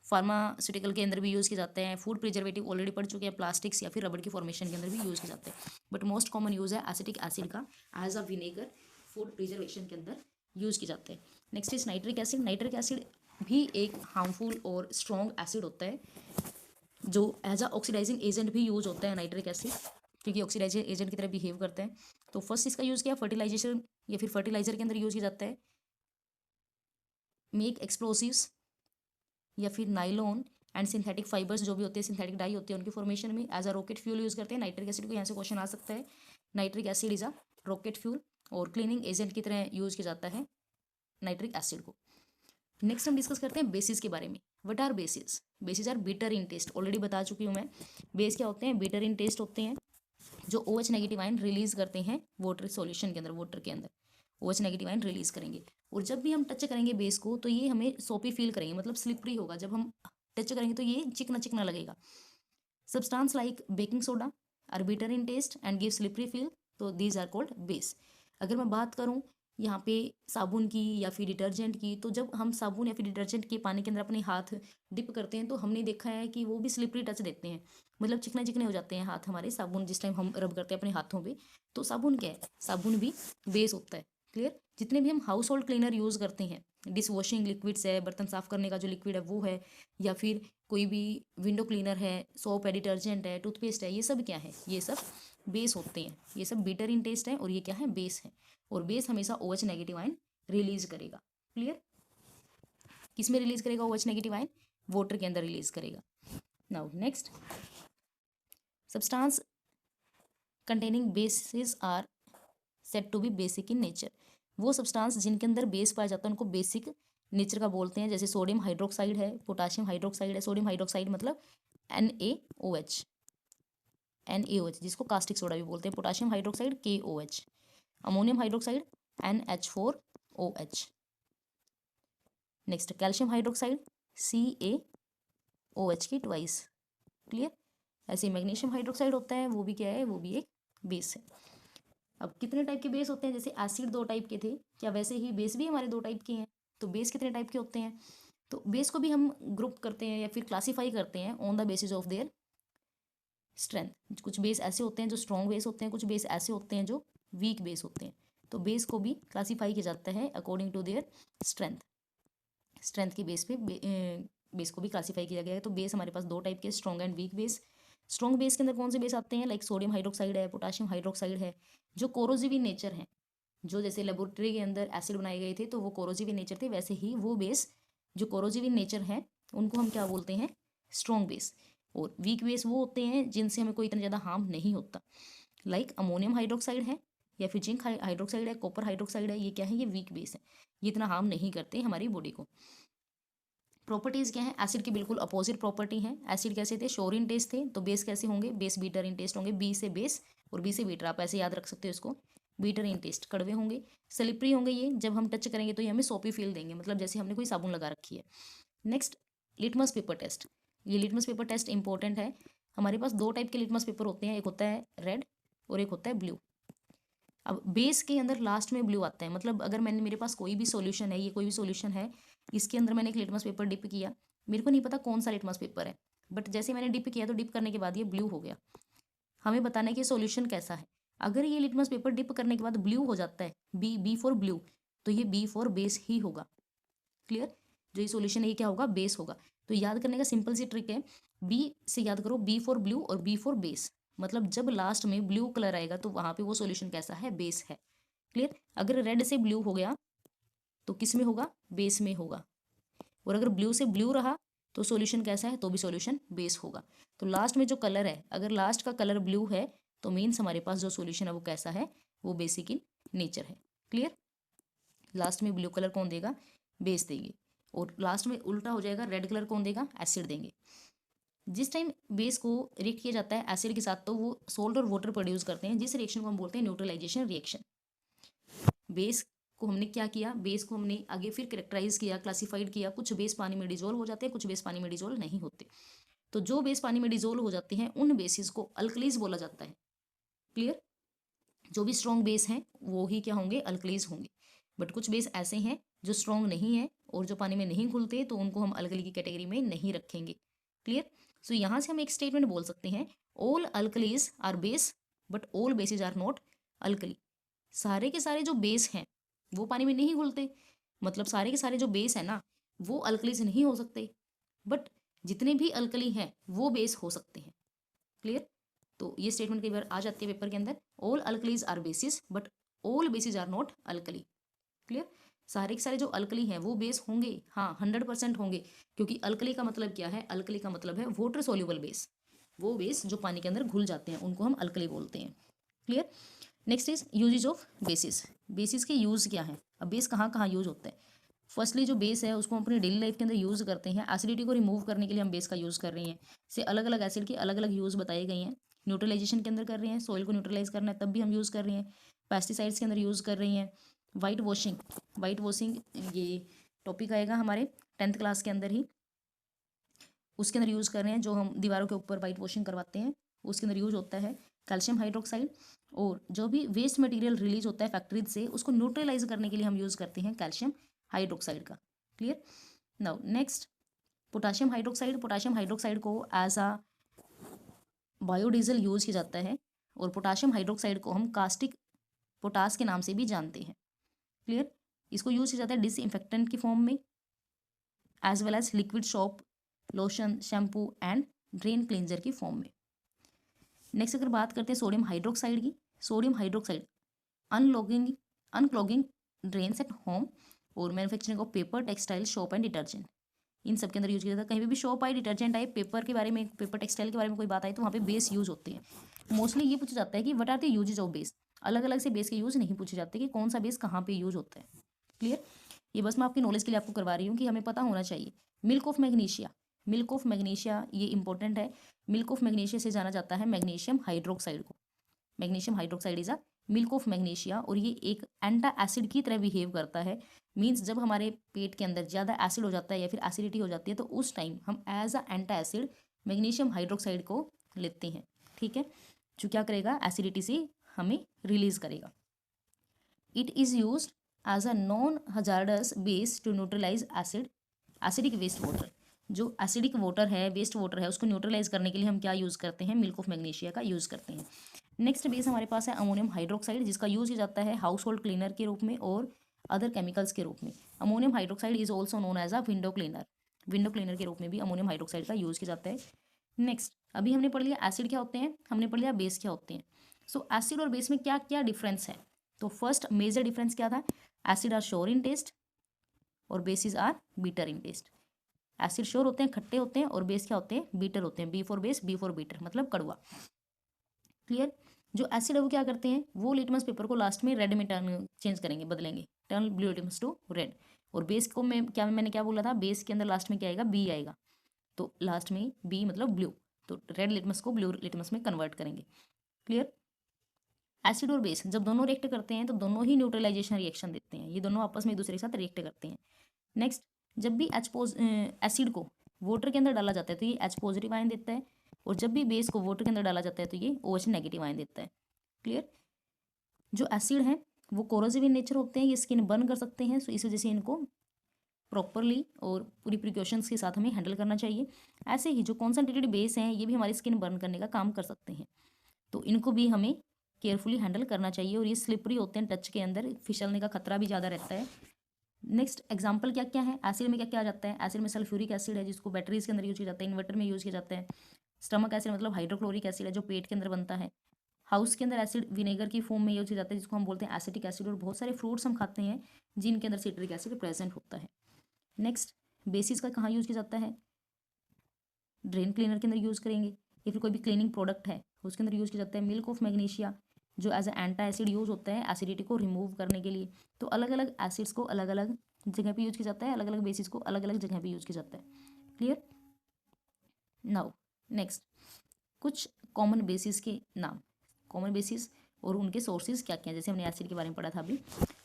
pharmaceutical के अंदर भी यूज़ किए जाते हैं। फूड प्रिजर्वेटिव ऑलरेडी पढ़ चुके हैं, प्लास्टिक्स या फिर रबड़ की फॉर्मेशन के अंदर भी यूज़ किए जाते हैं। बट मोस्ट कॉमन यूज़ है एसिटिक एसिड का as a vinegar food preservation के अंदर यूज़ किए जाते हैं। Next is nitric acid. Nitric acid भी एक हार्मफुल और स्ट्रॉन्ग एसिड होता है, जो एज अ ऑक्सीडाइजिंग एजेंट भी यूज होता है नाइट्रिक एसिड, क्योंकि ऑक्सीडाइजिंग एजेंट की तरह बिहेव करते हैं। तो फर्स्ट इसका यूज़ किया फर्टिलाइजेशन या फिर फर्टिलाइजर के अंदर यूज़ किया जाता है। मेक एक्सप्लोसिव्स या फिर नाइलॉन एंड सिंथेटिक फाइबर्स जो भी होते हैं, सिंथेटिक डाई होते हैं, उनके फॉर्मेशन में as a rocket fuel use करते हैं नाइट्रिक एसिड को। यहाँ से क्वेश्चन आ सकता है, nitric acid is a rocket fuel और क्लीनिंग एजेंट की तरह यूज़ किया जाता है नाइट्रिक एसिड को। नेक्स्ट हम डिस्कस करते हैं बेसिस के बारे में। What are bases? Bases are bitter in taste, already बता चुकी हूँ मैं। बेस क्या होते हैं? बिटर इन टेस्ट होते हैं, जो OH नेगेटिव आयन रिलीज करते हैं वाटर सॉल्यूशन के अंदर, वाटर के अंदर OH नेगेटिव आयन रिलीज करेंगे। और जब भी हम टच करेंगे बेस को तो ये हमें सोपी फील करेंगे, मतलब स्लिपरी होगा। जब हम टच करेंगे तो ये चिकना चिकना लगेगा। Substance like baking soda are bitter in taste and give slippery feel, तो दीज आर कॉल्ड बेस। अगर मैं बात करूँ यहाँ पे साबुन की या फिर डिटर्जेंट की, तो जब हम साबुन या फिर डिटर्जेंट के पानी के अंदर अपने हाथ डिप करते हैं तो हमने देखा है कि वो भी स्लिपरी टच देते हैं, मतलब चिकने चिकने हो जाते हैं हाथ हमारे। साबुन जिस टाइम हम रब करते हैं अपने हाथों पे, तो साबुन क्या है? साबुन भी बेस होता है। क्लियर? जितने भी हम हाउस होल्ड क्लीनर यूज़ करते हैं, डिश वॉशिंग लिक्विड्स है, बर्तन साफ करने का जो लिक्विड है वो है, या फिर कोई भी विंडो क्लीनर है, सोप है, डिटर्जेंट है, टूथपेस्ट है, ये सब क्या है? ये सब बेस होते हैं। ये सब बिटर इन टेस्ट है और ये क्या है? बेस है। और बेस हमेशा OH नेगेटिव आयन रिलीज करेगा। क्लियर? किस में रिलीज करेगा OH नेगेटिव आयन? वाटर के अंदर रिलीज करेगा। Now next, substance containing bases are said to be basic in nature. वो सब्सटेंस जिनके अंदर बेस पाया जाता है उनको बेसिक नेचर का बोलते हैं। जैसे सोडियम हाइड्रोक्साइड है, पोटाशियम हाइड्रोक्साइड है। सोडियम हाइड्रोक्साइड मतलब NaOH, NaOH जिसको कास्टिक सोडा भी बोलते हैं। Potassium hydroxide KOH, ammonium hydroxide NH4OH। Next calcium hydroxide CaOH की ट्वाइस। क्लियर? ऐसे मैग्नीशियम हाइड्रोक्साइड होता है, वो भी क्या है? वो भी एक बेस है। अब कितने टाइप के बेस होते हैं? जैसे एसिड 2 टाइप के थे, क्या वैसे ही बेस भी हमारे 2 टाइप के हैं? तो बेस कितने टाइप के होते हैं? तो बेस को भी हम ग्रुप करते हैं या फिर क्लासीफाई करते हैं on the basis of their strength. कुछ बेस ऐसे होते हैं जो स्ट्रॉन्ग बेस होते हैं, कुछ बेस ऐसे होते हैं जो वीक बेस होते हैं। तो बेस को भी क्लासीफाई किया जाता है according to their strength. Strength की बेस पे बेस को भी क्लासीफाई किया गया है। तो बेस हमारे पास 2 टाइप के, strong and weak base. Strong base के अंदर कौन से बेस आते हैं? लाइक सोडियम हाइड्रोक्साइड है, पोटाशियम हाइड्रोक्साइड है, जो कोरोजिव इन नेचर है। जो जैसे लेबोरेटरी के अंदर एसिड बनाए गए थे तो वो कोरोजिव इन नेचर थे, वैसे ही वो बेस जो कोरोजिव इन नेचर है उनको हम क्या बोलते हैं? Strong base. और वीक बेस वो होते हैं जिनसे हमें कोई इतना ज़्यादा हार्म नहीं होता। लाइक अमोनियम हाइड्रोक्साइड है, या फिर जिंक हाइड्रोक्साइड है, कॉपर हाइड्रोक्साइड है, ये क्या है, ये वीक बेस है, ये इतना हार्म नहीं करते हमारी बॉडी को। प्रॉपर्टीज क्या है, एसिड की बिल्कुल अपोजिट प्रॉपर्टी है। एसिड कैसे थे, श्योर इन टेस्ट थे, तो बेस कैसे होंगे, बेस बीटर इन टेस्ट होंगे, बी से बेस और बी से बीटर, आप ऐसे याद रख सकते हो इसको, बीटर इन टेस्ट, कड़वे होंगे, स्लिपरी होंगे, ये जब हम टच करेंगे तो ये हमें सोपी फील देंगे, मतलब जैसे हमने कोई साबुन लगा रखी है। नेक्स्ट लिटमस पेपर टेस्ट, ये लिटमस पेपर टेस्ट इंपॉर्टेंट है। हमारे पास दो टाइप के लिटमस पेपर होते हैं, एक होता है रेड और एक होता है ब्लू। अब बेस के अंदर लास्ट में ब्लू आता है, मतलब अगर मैंने, मेरे पास कोई भी सॉल्यूशन है, ये कोई भी सॉल्यूशन है, इसके अंदर मैंने एक लिटमस पेपर डिप किया, मेरे को नहीं पता कौन सा लिटमस पेपर है, बट जैसे मैंने डिप किया तो डिप करने के बाद ये ब्लू हो गया। हमें बताना है कि सॉल्यूशन कैसा है। अगर ये लिटमस पेपर डिप करने के बाद ब्लू हो जाता है, बी फॉर ब्लू, तो ये बी फॉर बेस ही होगा। क्लियर, जो ये सॉल्यूशन है ये क्या होगा, बेस होगा। तो याद करने का सिंपल सी ट्रिक है, बी से याद करो, बी फॉर ब्लू और बी फॉर बेस, मतलब जब लास्ट में ब्लू कलर आएगा तो वहां पे वो सॉल्यूशन कैसा है, बेस है। क्लियर, अगर रेड से ब्लू हो गया तो किस में होगा, बेस में होगा, और अगर ब्लू से ब्लू रहा तो सॉल्यूशन कैसा है, तो भी सॉल्यूशन बेस होगा। तो लास्ट में जो कलर है, अगर लास्ट का कलर ब्लू है तो मीन्स हमारे पास जो सॉल्यूशन है वो कैसा है, वो बेसिक इन नेचर है। क्लियर, लास्ट में ब्लू कलर कौन देगा, बेस देगी, और लास्ट में उल्टा हो जाएगा, रेड कलर कौन देगा, एसिड देंगे। जिस टाइम बेस को रिएक्ट किया जाता है एसिड के साथ तो वो सोल्ट और वाटर प्रोड्यूस करते हैं, जिस रिएक्शन को हम बोलते हैं न्यूट्रलाइजेशन रिएक्शन। बेस को हमने क्या किया, बेस को हमने आगे फिर कैरेक्टराइज किया, क्लासिफाइड किया, कुछ बेस पानी में डिजोल्व हो जाते हैं, कुछ बेस पानी में डिजोल्व नहीं होते। तो जो बेस पानी में डिजोल्व हो जाते हैं उन बेसिस को अल्कलीज बोला जाता है। क्लियर, जो भी स्ट्रॉन्ग बेस हैं वो ही क्या होंगे, अल्कलीज होंगे। बट कुछ बेस ऐसे हैं जो स्ट्रॉन्ग नहीं है और जो पानी में नहीं घुलते, तो उनको हम अल्कली की कैटेगरी में नहीं रखेंगे। क्लियर, सो यहाँ से हम एक स्टेटमेंट बोल सकते हैं, all alkalis are base but all bases are not alkali. सारे के सारे जो बेस हैं वो पानी में नहीं घुलते, मतलब सारे के सारे जो बेस है ना वो अल्कलीज नहीं हो सकते, बट जितने भी अल्कली हैं वो बेस हो सकते हैं। क्लियर, तो ये स्टेटमेंट कई बार आ जाती है पेपर के अंदर, all alkalis are bases but all bases are not alkali. Clear, सारे के सारे जो अल्कली हैं वो बेस होंगे, हाँ 100% होंगे, क्योंकि अल्कली का मतलब क्या है, अल्कली का मतलब है वाटर सोल्यूबल बेस, वो बेस जो पानी के अंदर घुल जाते हैं उनको हम अल्कली बोलते हैं। Clear, next is usage of basis, basis के यूज क्या है, अब बेस कहाँ कहाँ यूज होता है। फर्स्टली जो बेस है उसको हम अपनी डेली लाइफ के अंदर यूज करते हैं, एसिडिटी को रिमूव करने के लिए हम बेस का यूज कर रहे हैं, से अलग अलग एसिड के अलग अलग यूज बताए गए हैं। न्यूट्रलाइजेशन के अंदर कर रहे हैं, सॉइल को न्यूट्रलाइज करना है तब भी हम यूज कर रहे हैं, पेस्टिसाइड्स के अंदर यूज कर रही हैं, वाइट वॉशिंग, वाइट वॉशिंग ये टॉपिक आएगा हमारे 10th क्लास के अंदर ही, उसके अंदर यूज कर रहे हैं, जो हम दीवारों के ऊपर वाइट वॉशिंग करवाते हैं उसके अंदर यूज होता है कैल्शियम हाइड्रोक्साइड, और जो भी वेस्ट मटेरियल रिलीज होता है फैक्ट्रीज से उसको न्यूट्रलाइज करने के लिए हम यूज करते हैं कैल्शियम हाइड्रोक्साइड का। Clear, now next potassium hydroxide, potassium hydroxide को एज अ बायोडीजल यूज किया जाता है, और पोटाशियम हाइड्रोक्साइड को हम कास्टिक पोटास के नाम से भी जानते हैं। क्लियर, इसको यूज किया जाता है डिसइंफेक्टेंट की फॉर्म में, as well as liquid soap, lotion, shampoo and drain cleanser की फॉर्म में। नेक्स्ट अगर बात करते हैं सोडियम हाइड्रोक्साइड की, sodium hydroxide unclogging drains at home और manufacturing of paper, textile, soap and detergent, इन सब के अंदर यूज किया जाता है। कहीं भी शॉप आई, डिटर्जेंट आए, पेपर के बारे में, पेपर टेक्सटाइल के बारे में कोई बात आई तो वहाँ पे बेस यूज होते हैं। मोस्टली ये पूछा जाता है कि what are the uses of base, अलग अलग से बेस के यूज नहीं पूछे जाते कि कौन सा बेस कहाँ पे यूज होता है। क्लियर, ये बस मैं आपकी नॉलेज के लिए आपको करवा रही हूँ कि हमें पता होना चाहिए। Milk of magnesia, milk of magnesia ये इंपॉर्टेंट है, मिल्क ऑफ मैग्नीशिया से जाना जाता है मैग्नीशियम हाइड्रोक्साइड को, magnesium hydroxide is a milk of magnesia, और ये एक एंटा एसिड की तरह बिहेव करता है। मीन्स जब हमारे पेट के अंदर ज़्यादा एसिड हो जाता है या फिर एसिडिटी हो जाती है तो उस टाइम हम as a antacid magnesium hydroxide को लेते हैं। ठीक है, जो क्या करेगा, एसिडिटी से हमें रिलीज करेगा। It is use as a non hazardous base to neutralise acid, acidic waste water, जो एसिडिक वाटर है, वेस्ट वाटर है, उसको न्यूट्रलाइज करने के लिए हम क्या यूज़ करते हैं, मिल्क ऑफ मैग्नीशिया का यूज़ करते हैं। नेक्स्ट बेस हमारे पास है अमोनियम हाइड्रोक्साइड, जिसका यूज़ किया जाता है हाउस होल्ड क्लीनर के रूप में और अदर केमिकल्स के रूप में। Ammonium hydroxide is also known as a window cleaner, window cleaner के रूप में भी अमोनियम हाइड्रोक्साइड का यूज़ किया जाता है। नेक्स्ट अभी हमने पढ़ लिया एसिड क्या होते हैं, हमने पढ़ लिया बेस क्या होते हैं। सो एसिड और बेस में क्या क्या डिफरेंस है, तो फर्स्ट मेजर डिफरेंस क्या था, acid are sour in taste और bases are bitter in taste. Acid sour होते हैं, खट्टे होते हैं, और बेस क्या होते हैं, बीटर होते हैं, B for base, B for bitter, मतलब कड़वा। क्लियर, जो एसिड है वो क्या करते हैं, वो लिटमस पेपर को लास्ट में रेड में टर्न चेंज करेंगे, बदलेंगे, turn blue litmus to red. और बेस को मैंने क्या बोला था, बेस के अंदर लास्ट में क्या आएगा, बी आएगा, तो लास्ट में बी मतलब ब्लू, तो रेड लिटमस को ब्लू लिटमस में कन्वर्ट करेंगे। क्लियर। एसिड और बेस जब दोनों रिएक्ट करते हैं तो दोनों ही न्यूट्रलाइजेशन रिएक्शन देते हैं, ये दोनों आपस में एक दूसरे के साथ रिएक्ट करते हैं। नेक्स्ट, जब भी एसिड को वाटर के अंदर डाला जाता है तो ये H पॉजिटिव आयन देता है, और जब भी बेस को वाटर के अंदर डाला जाता है तो ये OH नेगेटिव आयन देता है। क्लियर। जो एसिड हैं वो कोरोसिव इन नेचर होते हैं, ये स्किन बर्न कर सकते हैं, सो इस वजह से इनको प्रॉपरली और पूरी प्रिकॉशंस के साथ हमें हैंडल करना चाहिए। ऐसे ही जो कॉन्सेंट्रेटेड बेस हैं ये भी हमारी स्किन बर्न करने का काम कर सकते हैं, तो इनको भी हमें केयरफुली हैंडल करना चाहिए, और ये स्लिपरी होते हैं, टच के अंदर फिसलने का खतरा भी ज़्यादा रहता है। नेक्स्ट एग्जांपल क्या क्या है, एसिड में क्या क्या आ जाता है, एसिड में सल्फ्यूरिक एसिड है जिसको बैटरीज के अंदर यूज किया जाता है, इन्वर्टर में यूज किया जाता है। स्टमक एसिड मतलब हाइड्रोक्लोरिक एसिड है जो पेट के अंदर बनता है। हाउस के अंदर एसिड विनेगर की फॉर्म में यूज किया जाता है जिसको हम बोलते हैं एसिटिक एसिड, और बहुत सारे फ्रूट्स हम खाते हैं जिनके अंदर सिट्रिक एसिड प्रेजेंट होता है। नेक्स्ट, बेसिस का कहाँ यूज किया जाता है, ड्रेन क्लीनर के अंदर यूज करेंगे, या फिर कोई भी क्लीनिंग प्रोडक्ट है उसके अंदर यूज किया जाता है। मिल्क ऑफ मैग्नीशिया जो एज ए एंटा एसिड यूज होता है एसिडिटी को रिमूव करने के लिए। तो अलग अलग एसिड्स को अलग अलग जगह पे यूज किया जाता है, अलग अलग बेसिस को अलग अलग जगह पे यूज किया जाता है। क्लियर। नाउ नेक्स्ट, कुछ कॉमन बेसिस के नाम, कॉमन बेसिस और उनके सोर्सेज क्या क्या हैं, जैसे हमने एसिड के बारे में पढ़ा था अभी,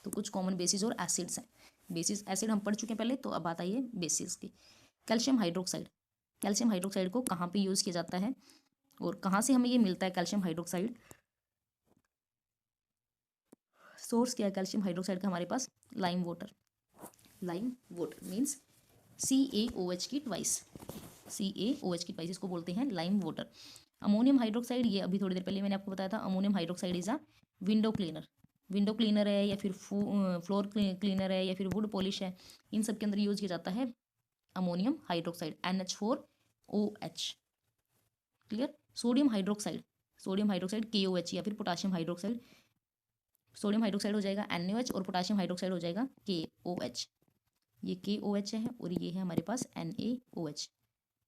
तो कुछ कॉमन बेसिस और एसिड्स हैं। बेसिस एसिड हम पढ़ चुके हैं पहले, तो अब बात आई है बेसिस की। कैल्शियम हाइड्रोक्साइड, कैल्शियम हाइड्रोक्साइड को कहाँ पे यूज़ किया जाता है और कहाँ से हमें ये मिलता है कैल्शियम हाइड्रोक्साइड, सोर्स क्या है कैल्शियम हाइड्रोक्साइड का हमारे पास, lime water. Lime water means CaOH की ट्वाइस, CaOH की ट्वाइस, इसको बोलते हैं लाइम वाटर। अमोनियम हाइड्रोक्साइड, ये अभी थोड़ी देर पहले मैंने आपको बताया था, ammonium hydroxide is a window cleaner. Window cleaner है या फिर फ्लोर क्लीनर है या फिर वुड पॉलिश है, इन सब के अंदर यूज किया जाता है ammonium hydroxide, NH4OH। Clear. Sodium hydroxide, sodium hydroxide KOH या फिर पोटाशियम हाइड्रोक्साइड, सोडियम हाइड्रोक्साइड हो जाएगा NaOH और पोटाशियम हाइड्रोक्साइड हो जाएगा KOH। ये KOH है और ये है हमारे पास NaOH।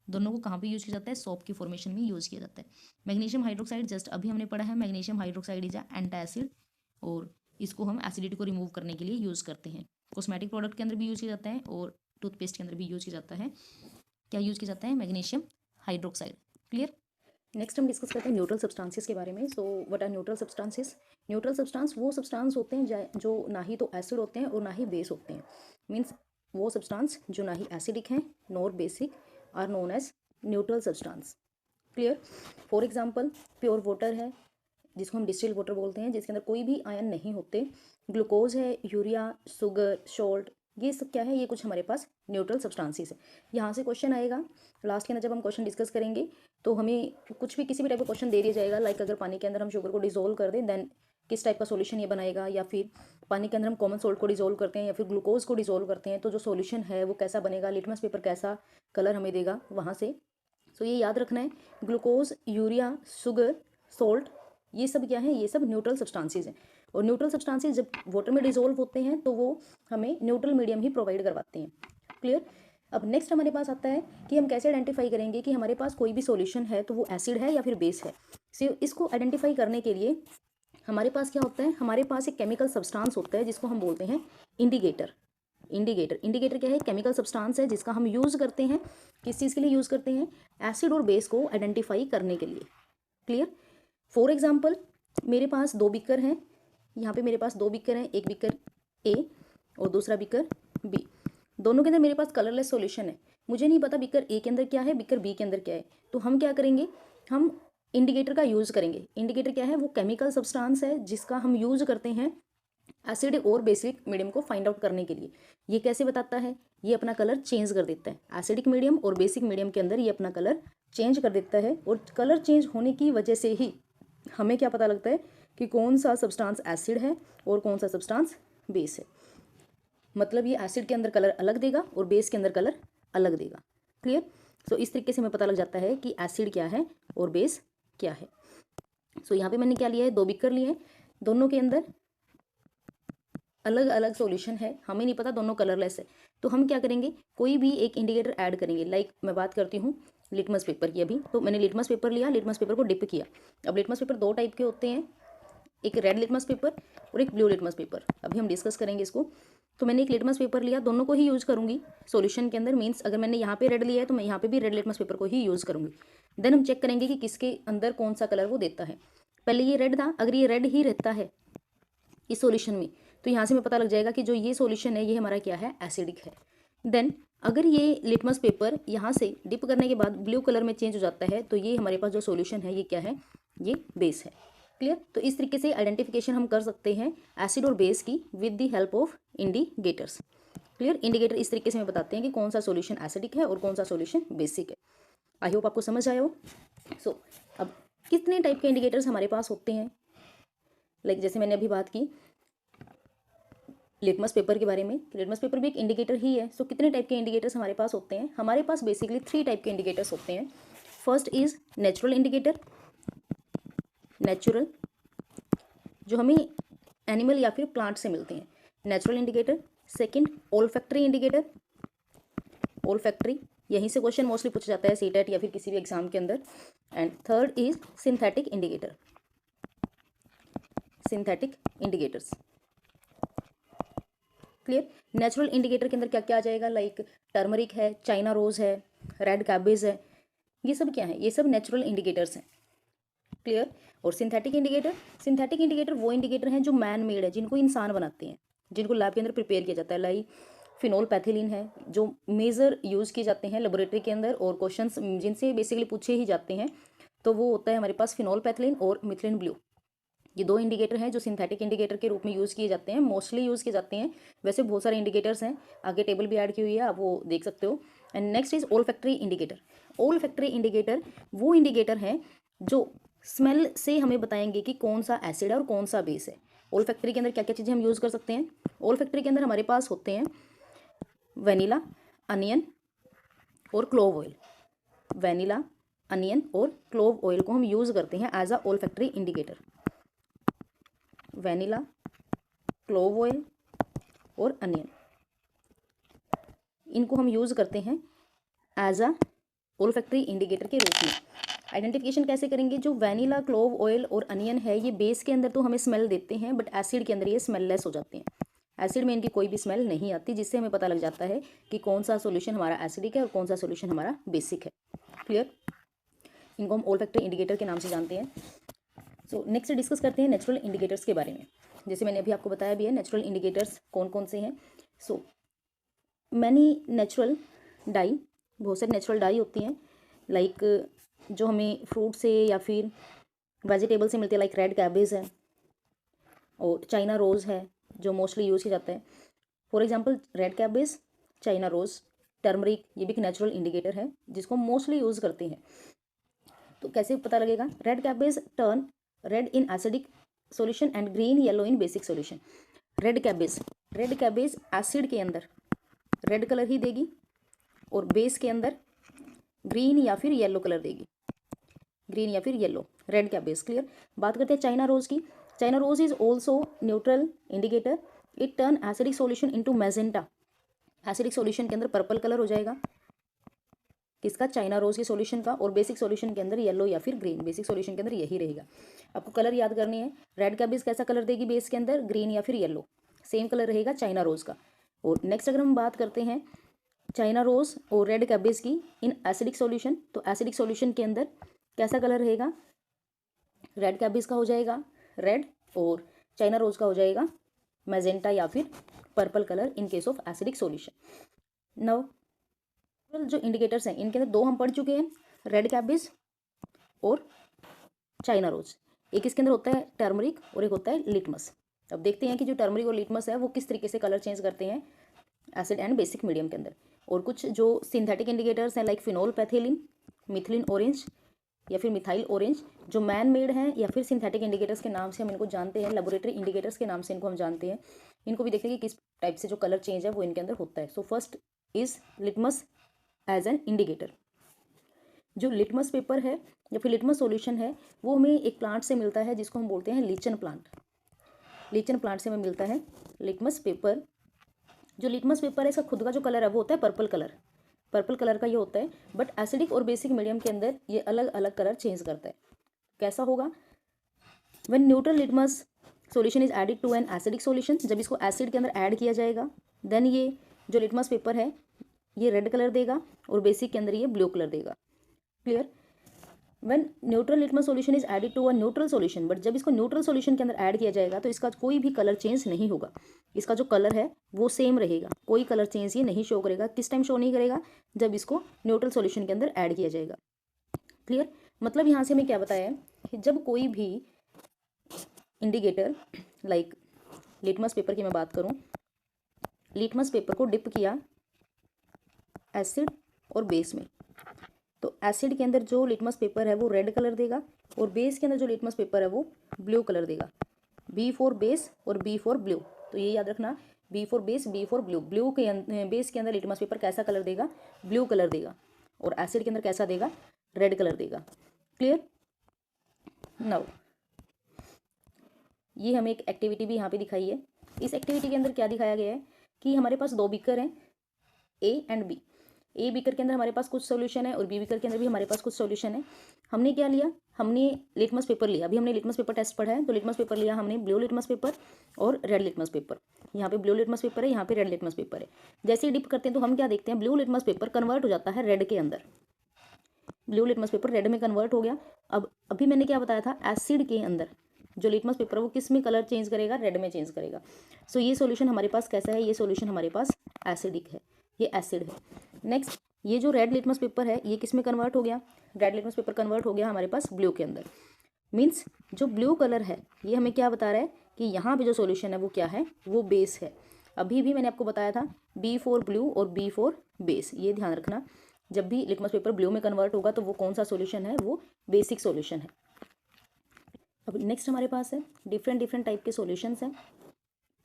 दोनों को कहाँ पे यूज किया जाता है, सोप की फॉर्मेशन में यूज किया जाता है। मैग्नीशियम हाइड्रोक्साइड जस्ट अभी हमने पढ़ा है, मैग्नीशियम हाइड्रोक्साइड इज एंटा एसिड, और इसको हम एसिडिटी को रिमूव करने के लिए यूज करते हैं। कॉस्मेटिक प्रोडक्ट के अंदर भी यूज किया जाता है और टूथपेस्ट के अंदर भी यूज किया जाता है। क्या यूज किया जाता है, मैग्नीशियम हाइड्रोक्साइड। क्लियर। नेक्स्ट हम डिस्कस करते हैं न्यूट्रल सब्सटेंसेस के बारे में। So what are neutral substances, neutral substance वो सब्सटेंस होते हैं जो ना ही तो एसिड होते हैं और ना ही बेस होते हैं। मीन्स वो सब्सटेंस जो ना ही एसिडिक हैं nor basic are known as neutral substance. Clear. For example pure water है जिसको हम डिस्टिल्ड वाटर बोलते हैं, जिसके अंदर कोई भी आयन नहीं होते। ग्लूकोज है, यूरिया, शुगर, सॉल्ट, ये सब क्या है, ये कुछ हमारे पास न्यूट्रल सब्सटेंसेस है। यहाँ से क्वेश्चन आएगा लास्ट के अंदर जब हम क्वेश्चन डिस्कस करेंगे, तो हमें कुछ भी किसी भी टाइप का क्वेश्चन दे दिया जाएगा, लाइक अगर पानी के अंदर हम शुगर को डिजोल्व कर दें देन किस टाइप का सॉल्यूशन ये बनाएगा, या फिर पानी के अंदर हम कॉमन सॉल्ट को डिजोल्व करते हैं या फिर ग्लूकोज को डिजोल्व करते हैं तो जो सॉल्यूशन है वो कैसा बनेगा, लिटमस पेपर कैसा कलर हमें देगा वहाँ से। सो ये याद रखना है, ग्लूकोज, यूरिया, शुगर, सॉल्ट, ये सब क्या है, ये सब न्यूट्रल सब्सटेंसेस हैं। और न्यूट्रल सब्सटेंसेस जब वाटर में डिजोल्व होते हैं तो वो हमें न्यूट्रल मीडियम ही प्रोवाइड करवाते हैं। क्लियर। अब नेक्स्ट हमारे पास आता है कि हम कैसे आइडेंटिफाई करेंगे कि हमारे पास कोई भी सॉल्यूशन है तो वो एसिड है या फिर बेस है। सो इसको आइडेंटिफाई करने के लिए हमारे पास क्या होता है, हमारे पास एक केमिकल सब्सटेंस होता है जिसको हम बोलते हैं इंडिकेटर। इंडिकेटर क्या है, केमिकल सब्सटेंस है जिसका हम यूज़ करते हैं, किस चीज़ के लिए यूज़ करते हैं, एसिड और बेस को आइडेंटिफाई करने के लिए। क्लियर। फॉर एग्जाम्पल मेरे पास दो बीकर हैं, यहाँ पे मेरे पास दो बीकर हैं, एक बीकर A और दूसरा बीकर B। दोनों के अंदर मेरे पास कलरलेस सॉल्यूशन है, मुझे नहीं पता बीकर A के अंदर क्या है, बीकर B के अंदर क्या है, तो हम क्या करेंगे, हम इंडिकेटर का यूज़ करेंगे। इंडिकेटर क्या है, वो केमिकल सब्सटेंस है जिसका हम यूज़ करते हैं एसिड और बेसिक मीडियम को फाइंड आउट करने के लिए। ये कैसे बताता है, ये अपना कलर चेंज कर देता है, एसिडिक मीडियम और बेसिक मीडियम के अंदर ये अपना कलर चेंज कर देता है, और कलर चेंज होने की वजह से ही हमें क्या पता लगता है कि कौन सा सब्सटेंस एसिड है और कौन सा सब्सटेंस बेस है। मतलब ये एसिड के अंदर कलर अलग देगा और बेस के अंदर कलर अलग देगा। क्लियर। सो इस तरीके से हमें पता लग जाता है कि एसिड क्या है और बेस क्या है। सो यहाँ पे मैंने क्या लिया है, दो बीकर लिए हैं, दोनों के अंदर अलग अलग सॉल्यूशन है, हमें नहीं पता दोनों कलरलेस है, तो हम क्या करेंगे, कोई भी एक इंडिकेटर ऐड करेंगे। लाइक मैं बात करती हूँ लिटमस पेपर की अभी, तो मैंने लिटमस पेपर लिया, लिटमस पेपर को डिप किया। अब लिटमस पेपर दो टाइप के होते हैं, एक रेड लिटमस पेपर और एक ब्लू लिटमस पेपर, अभी हम डिस्कस करेंगे इसको। तो मैंने एक लिटमस पेपर लिया, दोनों को ही यूज़ करूँगी सॉल्यूशन के अंदर, मीन्स अगर मैंने यहाँ पे रेड लिया है तो मैं यहाँ पे भी रेड लिटमस पेपर को ही यूज़ करूँगी। देन हम चेक करेंगे कि किसके अंदर कौन सा कलर वो देता है। पहले ये रेड था, अगर ये रेड ही रहता है इस सॉल्यूशन में, तो यहाँ से हमें पता लग जाएगा कि जो ये सॉल्यूशन है ये हमारा क्या है, एसिडिक है। देन अगर ये लिटमस पेपर यहाँ से डिप करने के बाद ब्लू कलर में चेंज हो जाता है, तो ये हमारे पास जो सॉल्यूशन है ये क्या है, ये बेस है। क्लियर। तो इस तरीके से आइडेंटिफिकेशन हम कर सकते हैं एसिड और बेस की with the help of indicators. Clear. Indicator इस तरीके से हमें बताते हैं कि कौन सा सॉल्यूशन एसिडिक है और कौन सा सॉल्यूशन बेसिक है। आई होप आपको समझ आया हो। सो अब कितने टाइप के इंडिकेटर्स हमारे पास होते हैं, लाइक जैसे मैंने अभी बात की लिटमस पेपर के बारे में, लिटमस पेपर भी एक इंडिकेटर ही है। सो कितने टाइप के इंडिकेटर्स हमारे पास होते हैं, हमारे पास बेसिकली 3 टाइप के इंडिकेटर्स होते हैं। First is natural indicator, natural जो हमें एनिमल या फिर प्लांट से मिलते हैं, natural indicator. Second olfactory indicator, olfactory यहीं से क्वेश्चन मोस्टली पूछा जाता है सीटेट या फिर किसी भी एग्जाम के अंदर। And third is synthetic indicator, synthetic indicators. Clear. Natural indicator के अंदर क्या क्या आ जाएगा, लाइक टर्मरिक है, चाइना रोज है, रेड कैबेज है, ये सब क्या है, ये सब नेचुरल इंडिकेटर्स हैं। क्लियर। और सिंथेटिक इंडिकेटर, सिंथेटिक इंडिकेटर वो इंडिकेटर हैं जो मैन मेड है, जिनको इंसान बनाते हैं, जिनको लैब के अंदर प्रिपेयर किया जाता है। लाइक फिनोल पैथिलीन है जो मेजर यूज़ किए जाते हैं लेबोरेटरी के अंदर और क्वेश्चंस जिनसे बेसिकली पूछे ही जाते हैं, तो वो होता है हमारे पास फिनोल पैथिलीन और मिथिलीन ब्लू। ये दो इंडिकेटर हैं जो सिंथेटिक इंडिकेटर के रूप में यूज़ किए जाते हैं, मोस्टली यूज़ किए जाते हैं। वैसे बहुत सारे इंडिकेटर्स हैं, आगे टेबल भी ऐड की हुई है, आप वो देख सकते हो। And next is olfactory indicator. Olfactory indicator वो इंडिकेटर हैं जो स्मेल से हमें बताएंगे कि कौन सा एसिड है और कौन सा बेस है। ओल्फैक्टरी के अंदर क्या क्या चीज़ें हम यूज़ कर सकते हैं, ओल्फैक्टरी के अंदर हमारे पास होते हैं वेनिला, अनियन और क्लोव ऑयल। वेनिला, अनियन और क्लोव ऑयल को हम यूज़ करते हैं as a olfactory indicator. Vanilla, clove oil और अनियन, इनको हम यूज़ करते हैं एज अ ओल्फैक्टरी इंडिकेटर के रूप में। आइडेंटिफिकेशन कैसे करेंगे, जो वेनिला, क्लोव ऑयल और अनियन है ये बेस के अंदर तो हमें स्मेल देते हैं, बट एसिड के अंदर ये स्मेललेस हो जाते हैं। एसिड में इनकी कोई भी स्मेल नहीं आती, जिससे हमें पता लग जाता है कि कौन सा सॉल्यूशन हमारा एसिडिक है और कौन सा सॉल्यूशन हमारा बेसिक है। क्लियर। इनको हम ओल्फैक्टरी इंडिकेटर के नाम से जानते हैं। सो नेक्स्ट डिस्कस करते हैं नेचुरल इंडिकेटर्स के बारे में। जैसे मैंने अभी आपको बताया भी है नेचुरल इंडिकेटर्स कौन कौन से हैं। सो मैनी नेचुरल डाई, बहुत सारी नेचुरल डाई होती हैं, लाइक जो हमें फ्रूट से या फिर वेजिटेबल से मिलती है, लाइक रेड कैबेज है और चाइना रोज़ है जो मोस्टली यूज़ किया जाता है। For example red cabbage, China rose, turmeric, ये भी एक नेचुरल इंडिकेटर है जिसको मोस्टली यूज़ करते हैं। तो कैसे पता लगेगा, red cabbage turn red in acidic solution and green yellow in basic solution. Red cabbage acid के अंदर रेड कलर ही देगी और बेस के अंदर ग्रीन या फिर येलो कलर देगी, ग्रीन या फिर येलो, रेड कैबेज। क्लियर। बात करते हैं चाइना रोज की। China rose is also neutral indicator, it turn acidic solution into magenta. Acidic solution के अंदर पर्पल कलर हो जाएगा किसका, चाइना रोज के सॉल्यूशन का, और बेसिक सॉल्यूशन के अंदर येलो या फिर ग्रीन, बेसिक सॉल्यूशन के अंदर यही रहेगा। आपको कलर याद करनी है, रेड कैबेज कैसा कलर देगी बेस के अंदर, ग्रीन या फिर येलो, सेम कलर रहेगा चाइना रोज का। और नेक्स्ट अगर हम बात करते हैं चाइना रोज और रेड कैबेज की इन एसिडिक सॉल्यूशन, तो एसिडिक सॉल्यूशन के अंदर कैसा कलर रहेगा, रेड कैबेज का हो जाएगा रेड और चाइना रोज का हो जाएगा मैजेंटा या फिर purple colour in case of acidic solution. Now जो इंडिकेटर्स हैं इनके अंदर दो हम पढ़ चुके हैं, रेड कैबेज और चाइना रोज। एक इसके अंदर होता है टर्मरिक और एक होता है लिटमस। अब देखते हैं कि जो टर्मरिक और लिटमस है वो किस तरीके से कलर चेंज करते हैं एसिड एंड बेसिक मीडियम के अंदर। और कुछ जो सिंथेटिक इंडिकेटर्स हैं लाइक फिनोल पैथिलीन, मिथिलीन ऑरेंज या फिर मिथाइल ऑरेंज, जो मैन मेड हैं या फिर सिंथेटिक इंडिकेटर्स के नाम से हम इनको जानते हैं, लेबोरेटरी इंडिकेटर्स के नाम से इनको हम जानते हैं। इनको भी देखते हैं कि किस टाइप से जो कलर चेंज है वो इनके अंदर होता है। So first is litmus as an indicator. जो लिटमस पेपर है या फिर लिटमस सॉल्यूशन है वो हमें एक प्लांट से मिलता है जिसको हम बोलते हैं लीचन प्लांट। लीचन प्लांट से हमें मिलता है लिटमस पेपर। जो लिटमस पेपर है इसका खुद का जो कलर है वो होता है पर्पल कलर का ये होता है, बट एसिडिक और बेसिक मीडियम के अंदर ये अलग अलग कलर चेंज करता है। कैसा होगा? When neutral litmus solution is added to an acidic solution, जब इसको एसिड के अंदर ऐड किया जाएगा, देन ये जो लिटमस पेपर है ये रेड कलर देगा और बेसिक के अंदर ये ब्लू कलर देगा। Clear? When neutral litmus solution is added to a neutral solution, but जब इसको न्यूट्रल सॉल्यूशन के अंदर ऐड किया जाएगा तो इसका कोई भी कलर चेंज नहीं होगा, इसका जो कलर है वो सेम रहेगा, कोई कलर चेंज ये नहीं शो करेगा। किस टाइम शो नहीं करेगा? जब इसको न्यूट्रल सॉल्यूशन के अंदर ऐड किया जाएगा। क्लियर? मतलब यहाँ से हमें क्या बताया है कि जब कोई भी इंडिकेटर लाइक लिटमस पेपर की मैं बात करूँ, लिटमस पेपर को डिप किया एसिड और बेस में, तो एसिड के अंदर जो लिटमस पेपर है वो रेड कलर देगा और बेस के अंदर जो लिटमस पेपर है वो ब्लू कलर देगा। बी फॉर बेस और बी फॉर ब्लू, तो ये याद रखना, B for base, B for blue. Blue के बेस के अंदर लिटमस पेपर कैसा कलर देगा? ब्लू कलर देगा, और एसिड के अंदर कैसा देगा? रेड कलर देगा। क्लियर? नाउ ये हमें एक एक्टिविटी भी यहाँ पे दिखाई है। इस एक्टिविटी के अंदर क्या दिखाया गया है कि हमारे पास दो बीकर हैं, A and B. A beaker के अंदर हमारे पास कुछ सॉल्यूशन है और बी बीकर के अंदर भी हमारे पास कुछ सॉल्यूशन है। हमने क्या लिया? हमने लिटमस पेपर लिया। अभी हमने लिटमस पेपर टेस्ट पढ़ा है, तो लिटमस पेपर लिया हमने, ब्लू लिटमस पेपर और रेड लिटमस पेपर। यहाँ पे ब्लू लिटमस पेपर है, यहाँ पे रेड लिटमस पेपर है। जैसे ही डिप करते हैं तो हम क्या देखते हैं? ब्लू लिटमस पेपर कन्वर्ट हो जाता है रेड के अंदर। ब्लू लिटमस पेपर रेड में कन्वर्ट हो गया। अब अभी मैंने क्या बताया था? एसिड के अंदर जो लिटमस पेपर है वो किस में कलर चेंज करेगा? रेड में चेंज करेगा। सो ये सॉल्यूशन हमारे पास कैसा है? ये सॉल्यूशन हमारे पास एसिडिक है, ये एसिड है। नेक्स्ट, ये जो रेड लिटमस पेपर है ये किस में कन्वर्ट हो गया? रेड लिटमस पेपर कन्वर्ट हो गया हमारे पास ब्लू के अंदर। मीन्स जो ब्लू कलर है ये हमें क्या बता रहा है कि यहाँ पे जो सॉल्यूशन है वो क्या है? वो बेस है। अभी भी मैंने आपको बताया था बी फॉर ब्लू और बी फॉर बेस, ये ध्यान रखना। जब भी लिटमस पेपर ब्लू में कन्वर्ट होगा तो वो कौन सा सॉल्यूशन है? वो बेसिक सॉल्यूशन है। अब नेक्स्ट हमारे पास है डिफरेंट टाइप के सॉल्यूशंस हैं।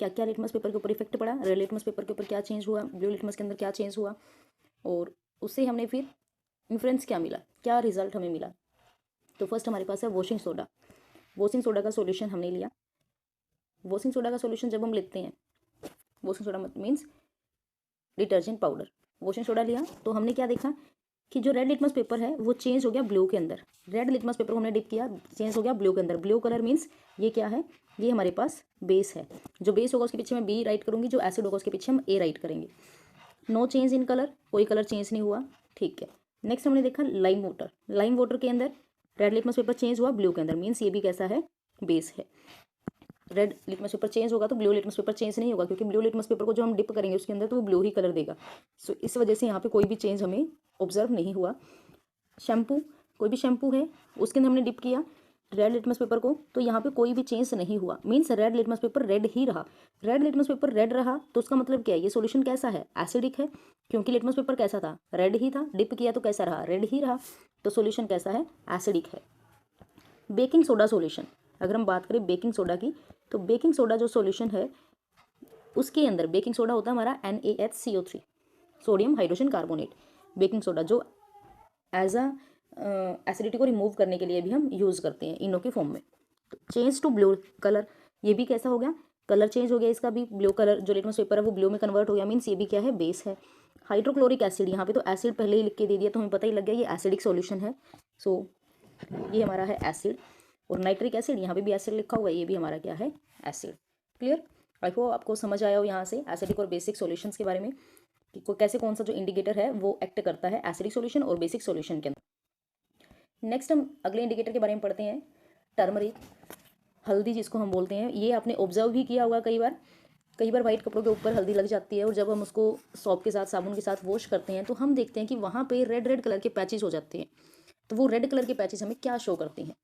क्या क्या लिटमस पेपर के ऊपर इफेक्ट पड़ा, रेड लिटमस पेपर के ऊपर क्या चेंज हुआ, ब्लू लिटमस के अंदर क्या चेंज हुआ, और उससे हमने फिर इन्फ्लुएंस क्या मिला, क्या रिजल्ट हमें मिला। तो फर्स्ट हमारे पास है वॉशिंग सोडा। वॉशिंग सोडा का सॉल्यूशन हमने लिया। वॉशिंग सोडा का सॉल्यूशन जब हम लेते हैं, washing soda means detergent powder. Washing soda लिया तो हमने क्या देखा कि जो रेड लिटमस पेपर है वो चेंज हो गया ब्लू के अंदर। रेड लिटमस पेपर को हमने डिप किया, चेंज हो गया ब्लू के अंदर। ब्लू कलर मीन्स ये क्या है? ये हमारे पास बेस है। जो बेस होगा उसके पीछे मैं बी राइट करूंगी, जो एसिड होगा उसके पीछे हम ए राइट करेंगे। नो चेंज इन कलर, कोई कलर चेंज नहीं हुआ। ठीक है। नेक्स्ट हमने देखा लाइम वाटर। लाइम वाटर के अंदर रेड लिटमस पेपर चेंज हुआ ब्लू के अंदर, मीन्स ये भी कैसा है? बेस है। रेड लिटमस पेपर चेंज होगा तो ब्लू लिटमस पेपर चेंज नहीं होगा, क्योंकि ब्लू लिटमस पेपर को जो हम डिप करेंगे उसके अंदर तो वो ब्लू ही कलर देगा। सो इस वजह से यहाँ पे कोई भी चेंज हमें ऑब्जर्व नहीं हुआ। शैम्पू, कोई भी शैम्पू है उसके अंदर हमने डिप किया रेड लिटमस पेपर को, तो यहाँ पे कोई भी चेंज नहीं हुआ, means red litmus paper red ही रहा। रेड लिटमस पेपर रेड रहा तो उसका मतलब क्या है? ये सॉल्यूशन कैसा है? एसिडिक है, क्योंकि लिटमस पेपर कैसा था? रेड ही था। डिप किया तो कैसा रहा? रेड ही रहा। तो सॉल्यूशन कैसा है? एसिडिक है। बेकिंग सोडा सॉल्यूशन, अगर हम बात करें बेकिंग सोडा की, तो बेकिंग सोडा जो सॉल्यूशन है उसके अंदर बेकिंग सोडा होता है हमारा NaHCO3, sodium hydrogen carbonate. Baking soda जो एज अ एसिडिटी को रिमूव करने के लिए भी हम यूज़ करते हैं इनो के फॉर्म में। तो चेंज टू ब्लू कलर, ये भी कैसा हो गया? कलर चेंज हो गया इसका भी। ब्लू कलर जो लिटमस पेपर है वो ब्लू में कन्वर्ट हो गया, मीन्स ये भी क्या है? बेस है। हाइड्रोक्लोरिक एसिड, यहाँ पे तो एसिड पहले ही लिख के दे दिया तो हमें पता ही लग गया ये एसिडिक सॉल्यूशन है। सो ये हमारा है एसिड। और नाइट्रिक एसिड, यहाँ पे भी एसिड लिखा हुआ है, ये भी हमारा क्या है? एसिड। क्लियर? आई होप आपको समझ आया हो यहाँ से एसिडिक और बेसिक सॉल्यूशंस के बारे में कि कैसे कौन सा जो इंडिकेटर है वो एक्ट करता है एसिडिक सॉल्यूशन और बेसिक सॉल्यूशन के अंदर। नेक्स्ट हम अगले इंडिकेटर के बारे में पढ़ते हैं, टर्मरिक, हल्दी जिसको हम बोलते हैं। ये आपने ऑब्जर्व भी किया होगा कई बार वाइट कपड़ों के ऊपर हल्दी लग जाती है और जब हम उसको सॉप के साथ, साबुन के साथ वॉश करते हैं तो हम देखते हैं कि वहाँ पे रेड कलर के पैचेस हो जाते हैं। तो वो रेड कलर के पैचेस हमें क्या शो करते हैं?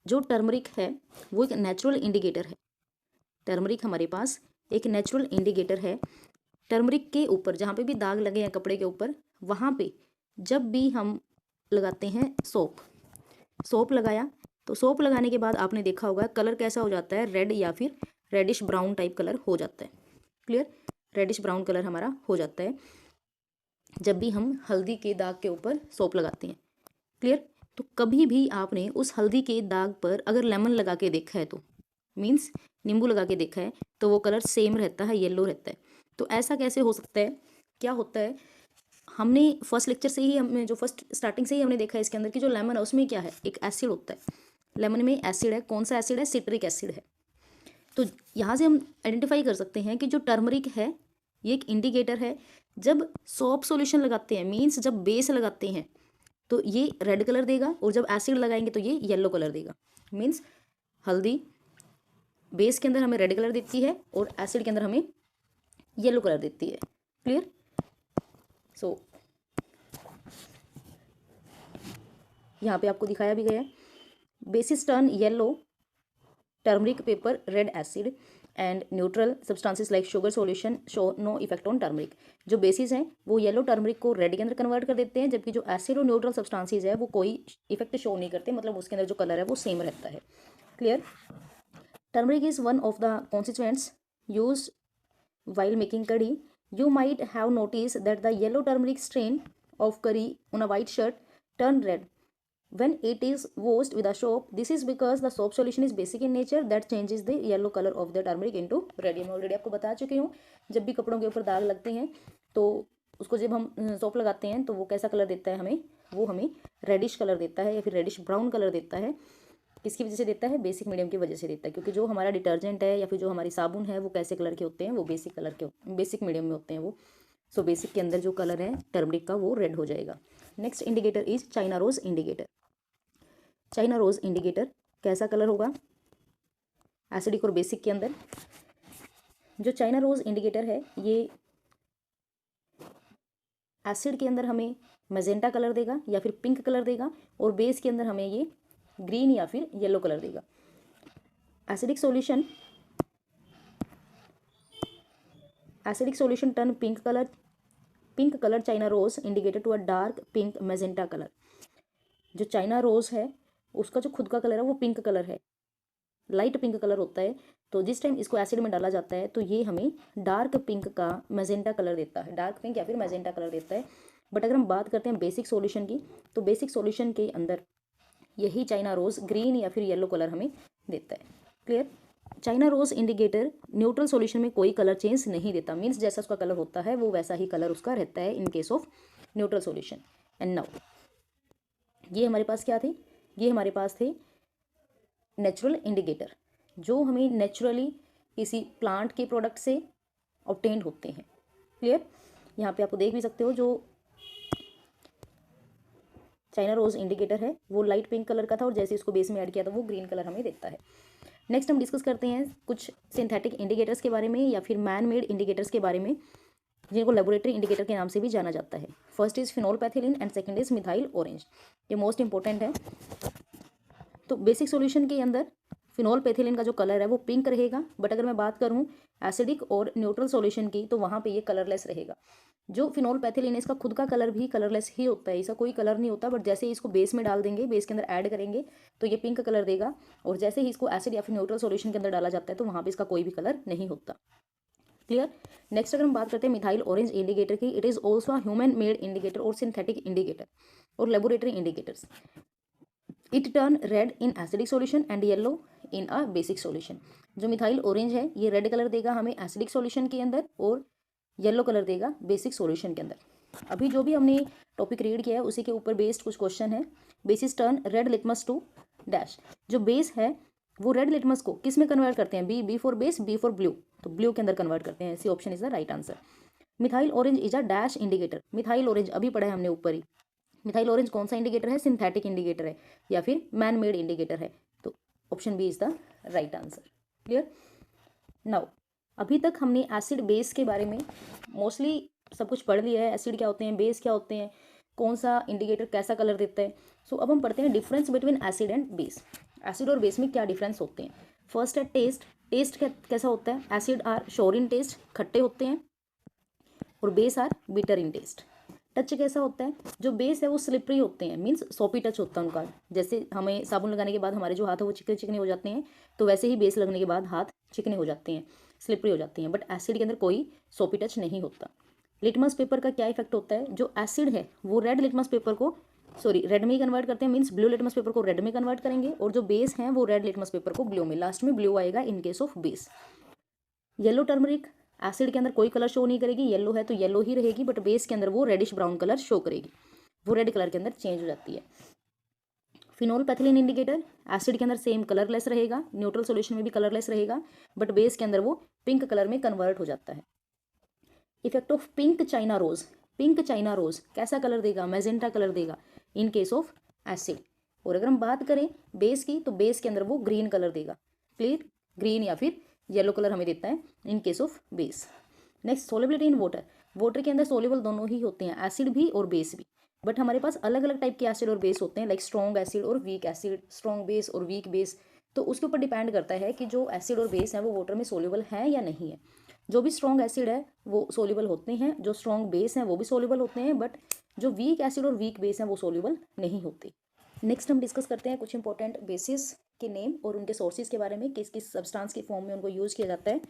जो टर्मरिक है वो एक नेचुरल इंडिकेटर है। टर्मरिक हमारे पास एक नेचुरल इंडिकेटर है। टर्मरिक के ऊपर जहाँ पे भी दाग लगे हैं कपड़े के ऊपर, वहाँ पे जब भी हम लगाते हैं सोप लगाया, तो सोप लगाने के बाद आपने देखा होगा कलर कैसा हो जाता है? रेड या फिर रेडिश ब्राउन टाइप कलर हो जाता है। क्लियर? रेडिश ब्राउन कलर हमारा हो जाता है जब भी हम हल्दी के दाग के ऊपर सोप लगाते हैं। क्लियर? तो कभी भी आपने उस हल्दी के दाग पर अगर लेमन लगा के देखा है तो मीन्स नींबू लगा के देखा है तो वो कलर सेम रहता है, येलो रहता है। तो ऐसा कैसे हो सकता है? क्या होता है, हमने फर्स्ट लेक्चर से ही, हमें जो फर्स्ट स्टार्टिंग से ही हमने देखा है इसके अंदर कि जो लेमन है उसमें क्या है, एक एसिड होता है। लेमन में एसिड है, कौन सा एसिड है? सिट्रिक एसिड है। तो यहाँ से हम आइडेंटिफाई कर सकते हैं कि जो टर्मरिक है ये एक इंडिकेटर है। जब सोप सॉल्यूशन लगाते हैं, मीन्स जब बेस लगाते हैं तो ये रेड कलर देगा, और जब एसिड लगाएंगे तो ये येलो कलर देगा। मीन्स हल्दी बेस के अंदर हमें रेड कलर देती है और एसिड के अंदर हमें येलो कलर देती है। क्लियर? सो यहाँ पे आपको दिखाया भी गया है, bases turn yellow, turmeric paper red acid, and neutral substances like sugar solution show no effect on turmeric. जो बेसिस हैं वो येलो टर्मरिक को रेड के अंदर कन्वर्ट कर देते हैं, जबकि जो एसिड और न्यूट्रल सब्सटेंसेस है वो कोई इफेक्ट शो नहीं करते, मतलब उसके अंदर जो कलर है वो सेम रहता है। Clear? Turmeric is one of the constituents used while making curry. You might have noticed that the yellow turmeric stain of curry on a white shirt turn red when it is washed with a soap. This is because the soap solution is basic in nature that changes the yellow color of the turmeric into red. मैं already आपको बता चुकी हूँ, जब भी कपड़ों के ऊपर दाग लगते हैं तो उसको जब हम सोप लगाते हैं तो वो कैसा कलर देता है हमें? वो हमें रेडिश कलर देता है या फिर रेडिश ब्राउन कलर देता है। किसकी वजह से देता है? बेसिक मीडियम की वजह से देता है, क्योंकि जो हमारा डिटर्जेंट है या फिर जो हमारी साबुन है वो कैसे कलर के होते हैं? वो बेसिक कलर के, बेसिक मीडियम में होते हैं वो। सो बेसिक के अंदर जो कलर है टर्मरिक का वो रेड हो जाएगा। Next indicator is China rose indicator. China rose indicator कैसा कलर होगा एसिडिक और बेसिक के अंदर? जो चाइना रोज इंडिकेटर है ये एसिड के अंदर हमें मैजेंटा कलर देगा या फिर पिंक कलर देगा, और बेस के अंदर हमें ये ग्रीन या फिर येलो कलर देगा। Acidic solution turn pink colour China rose indicator to a dark pink magenta colour. जो चाइना रोज है उसका जो खुद का कलर है वो पिंक कलर है, लाइट पिंक कलर होता है। तो जिस टाइम इसको एसिड में डाला जाता है तो ये हमें डार्क पिंक का मैजेंटा कलर देता है, डार्क पिंक या फिर मैजेंटा कलर देता है। बट अगर हम बात करते हैं बेसिक सॉल्यूशन की, तो बेसिक सॉल्यूशन के अंदर यही चाइना रोज ग्रीन या फिर येलो कलर हमें देता है। Clear? China rose indicator neutral solution में कोई कलर चेंज नहीं देता, मीन्स जैसा उसका कलर होता है वो वैसा ही कलर उसका रहता है in case of neutral solution. And now ये हमारे पास क्या थे? ये हमारे पास थे नेचुरल इंडिकेटर, जो हमें नेचुरली किसी प्लांट के प्रोडक्ट से ऑब्टेन्ड होते हैं। क्लियर? यहाँ पे आपको देख भी सकते हो जो चाइना रोज इंडिकेटर है वो लाइट पिंक कलर का था, और जैसे इसको बेस में ऐड किया था वो ग्रीन कलर हमें देता है। नेक्स्ट हम डिस्कस करते हैं कुछ सिंथेटिक इंडिकेटर्स के बारे में या फिर मैन मेड इंडिकेटर्स के बारे में, जिनको लेबोरेटरी इंडिकेटर के नाम से भी जाना जाता है। First is phenolphthalein and second is methyl orange. ये मोस्ट इंपॉर्टेंट है। तो बेसिक सॉल्यूशन के अंदर फिनोल पैथिलीन का जो कलर है वो पिंक रहेगा, बट अगर मैं बात करूँ एसिडिक और न्यूट्रल सॉल्यूशन की तो वहाँ पे ये कलरलेस रहेगा। जो फिनोल पैथिलीन है इसका खुद का कलर भी कलरलेस ही होता है, इसका कोई कलर नहीं होता, बट जैसे ही इसको बेस में डाल देंगे, बेस के अंदर ऐड करेंगे तो ये पिंक कलर देगा, और जैसे ही इसको एसिड या फिर न्यूट्रल सॉल्यूशन के अंदर डाला जाता है तो वहाँ पे इसका कोई भी कलर नहीं होता। क्लियर? नेक्स्ट अगर हम बात करते हैं मिथाइल ऑरेंज इंडिकेटर की, it is also human made indicator और सिंथेटिक इंडिकेटर और laboratory indicators. It turn red in acidic solution and yellow in a basic solution. जो मिथाइल ऑरेंज है ये रेड कलर देगा हमें एसिडिक सॉल्यूशन के अंदर और येलो कलर देगा बेसिक सॉल्यूशन के अंदर। अभी जो भी हमने टॉपिक रीड किया है उसी के ऊपर बेस्ड कुछ क्वेश्चन है। Bases turn red litmus to dash. जो बेस है वो रेड लिटमस को किस में कन्वर्ट करते हैं? B for base, B for blue, तो ब्लू के अंदर कन्वर्ट करते हैं। C option is the right answer. Methyl orange is a dash indicator. Methyl orange अभी पढ़ा है हमने ऊपर ही। मिथाइल ऑरेंज कौन सा इंडिकेटर है? सिंथेटिक इंडिकेटर है या फिर मैन मेड इंडिकेटर है, तो option B is the right answer. Clear? Now अभी तक हमने एसिड बेस के बारे में मोस्टली सब कुछ पढ़ लिया है। एसिड क्या होते हैं, बेस क्या होते हैं, कौन सा इंडिकेटर कैसा कलर देता है। सो अब हम पढ़ते हैं difference between acid and base. Acid और बेस में क्या डिफरेंस होते हैं। फर्स्ट है टेस्ट। टेस्ट कैसा होता है? एसिड आर शोर इन टेस्ट, खट्टे होते हैं, और base are bitter in taste. Touch कैसा होता है? जो बेस है वो स्लिपरी होते हैं, मीन्स सोपी टच होता है उनका। जैसे हमें साबुन लगाने के बाद हमारे जो हाथ है वो चिकने चिकने हो जाते हैं, तो वैसे ही बेस लगने के बाद हाथ चिकने हो जाते हैं, स्लिपरी हो जाती हैं। बट एसिड के अंदर कोई सोपी टच नहीं होता। लिटमस पेपर का क्या इफेक्ट होता है? जो एसिड है वो रेड लिटमस पेपर को सॉरी रेड में ही कन्वर्ट करते हैं, मीन्स ब्लू लिटमस पेपर को रेड में कन्वर्ट करेंगे और जो बेस हैं वो रेड लिटमस पेपर को ब्लू में, लास्ट में ब्लू आएगा इन case of base. Yellow turmeric acid के अंदर कोई कलर शो नहीं करेगी, येलो है तो येलो ही रहेगी, बट बेस के अंदर वो रेडिश ब्राउन कलर शो करेगी, वो रेड कलर के अंदर चेंज हो जाती है। फिनोल पैथिलीन इंडिकेटर एसिड के अंदर सेम कलरलेस रहेगा, न्यूट्रल सॉल्यूशन में भी कलरलेस रहेगा, बट बेस के अंदर वो पिंक कलर में कन्वर्ट हो जाता है। Effect of pink China rose, pink China rose कैसा कलर देगा, मैजेंटा कलर देगा इन केस ऑफ एसिड। और अगर हम बात करें बेस की तो बेस के अंदर वो ग्रीन कलर देगा, क्लियर, ग्रीन या फिर येलो कलर हमें देता है in case of base. Next solubility in water, water के अंदर सोल्यूबल दोनों ही होते हैं, एसिड भी और बेस भी, बट हमारे पास अलग अलग टाइप के एसिड और बेस होते हैं, लाइक स्ट्रॉन्ग एसिड और वीक एसिड, स्ट्रॉन्ग बेस और वीक बेस। तो उसके ऊपर डिपेंड करता है कि जो एसिड और बेस है वो वाटर में सोल्यूबल है या नहीं है। जो भी स्ट्रॉन्ग एसिड है वो सोल्यूबल होते हैं, जो स्ट्रॉन्ग बेस हैं वो भी सोल्यूबल होते हैं, बट जो वीक एसिड और वीक बेस हैं वो सोल्यूबल नहीं होते। नेक्स्ट हम डिस्कस करते हैं कुछ इंपॉर्टेंट बेसिस के नेम और उनके सोर्सेज के बारे में, किस किस सब्सटेंस के फॉर्म में उनको यूज़ किया जाता है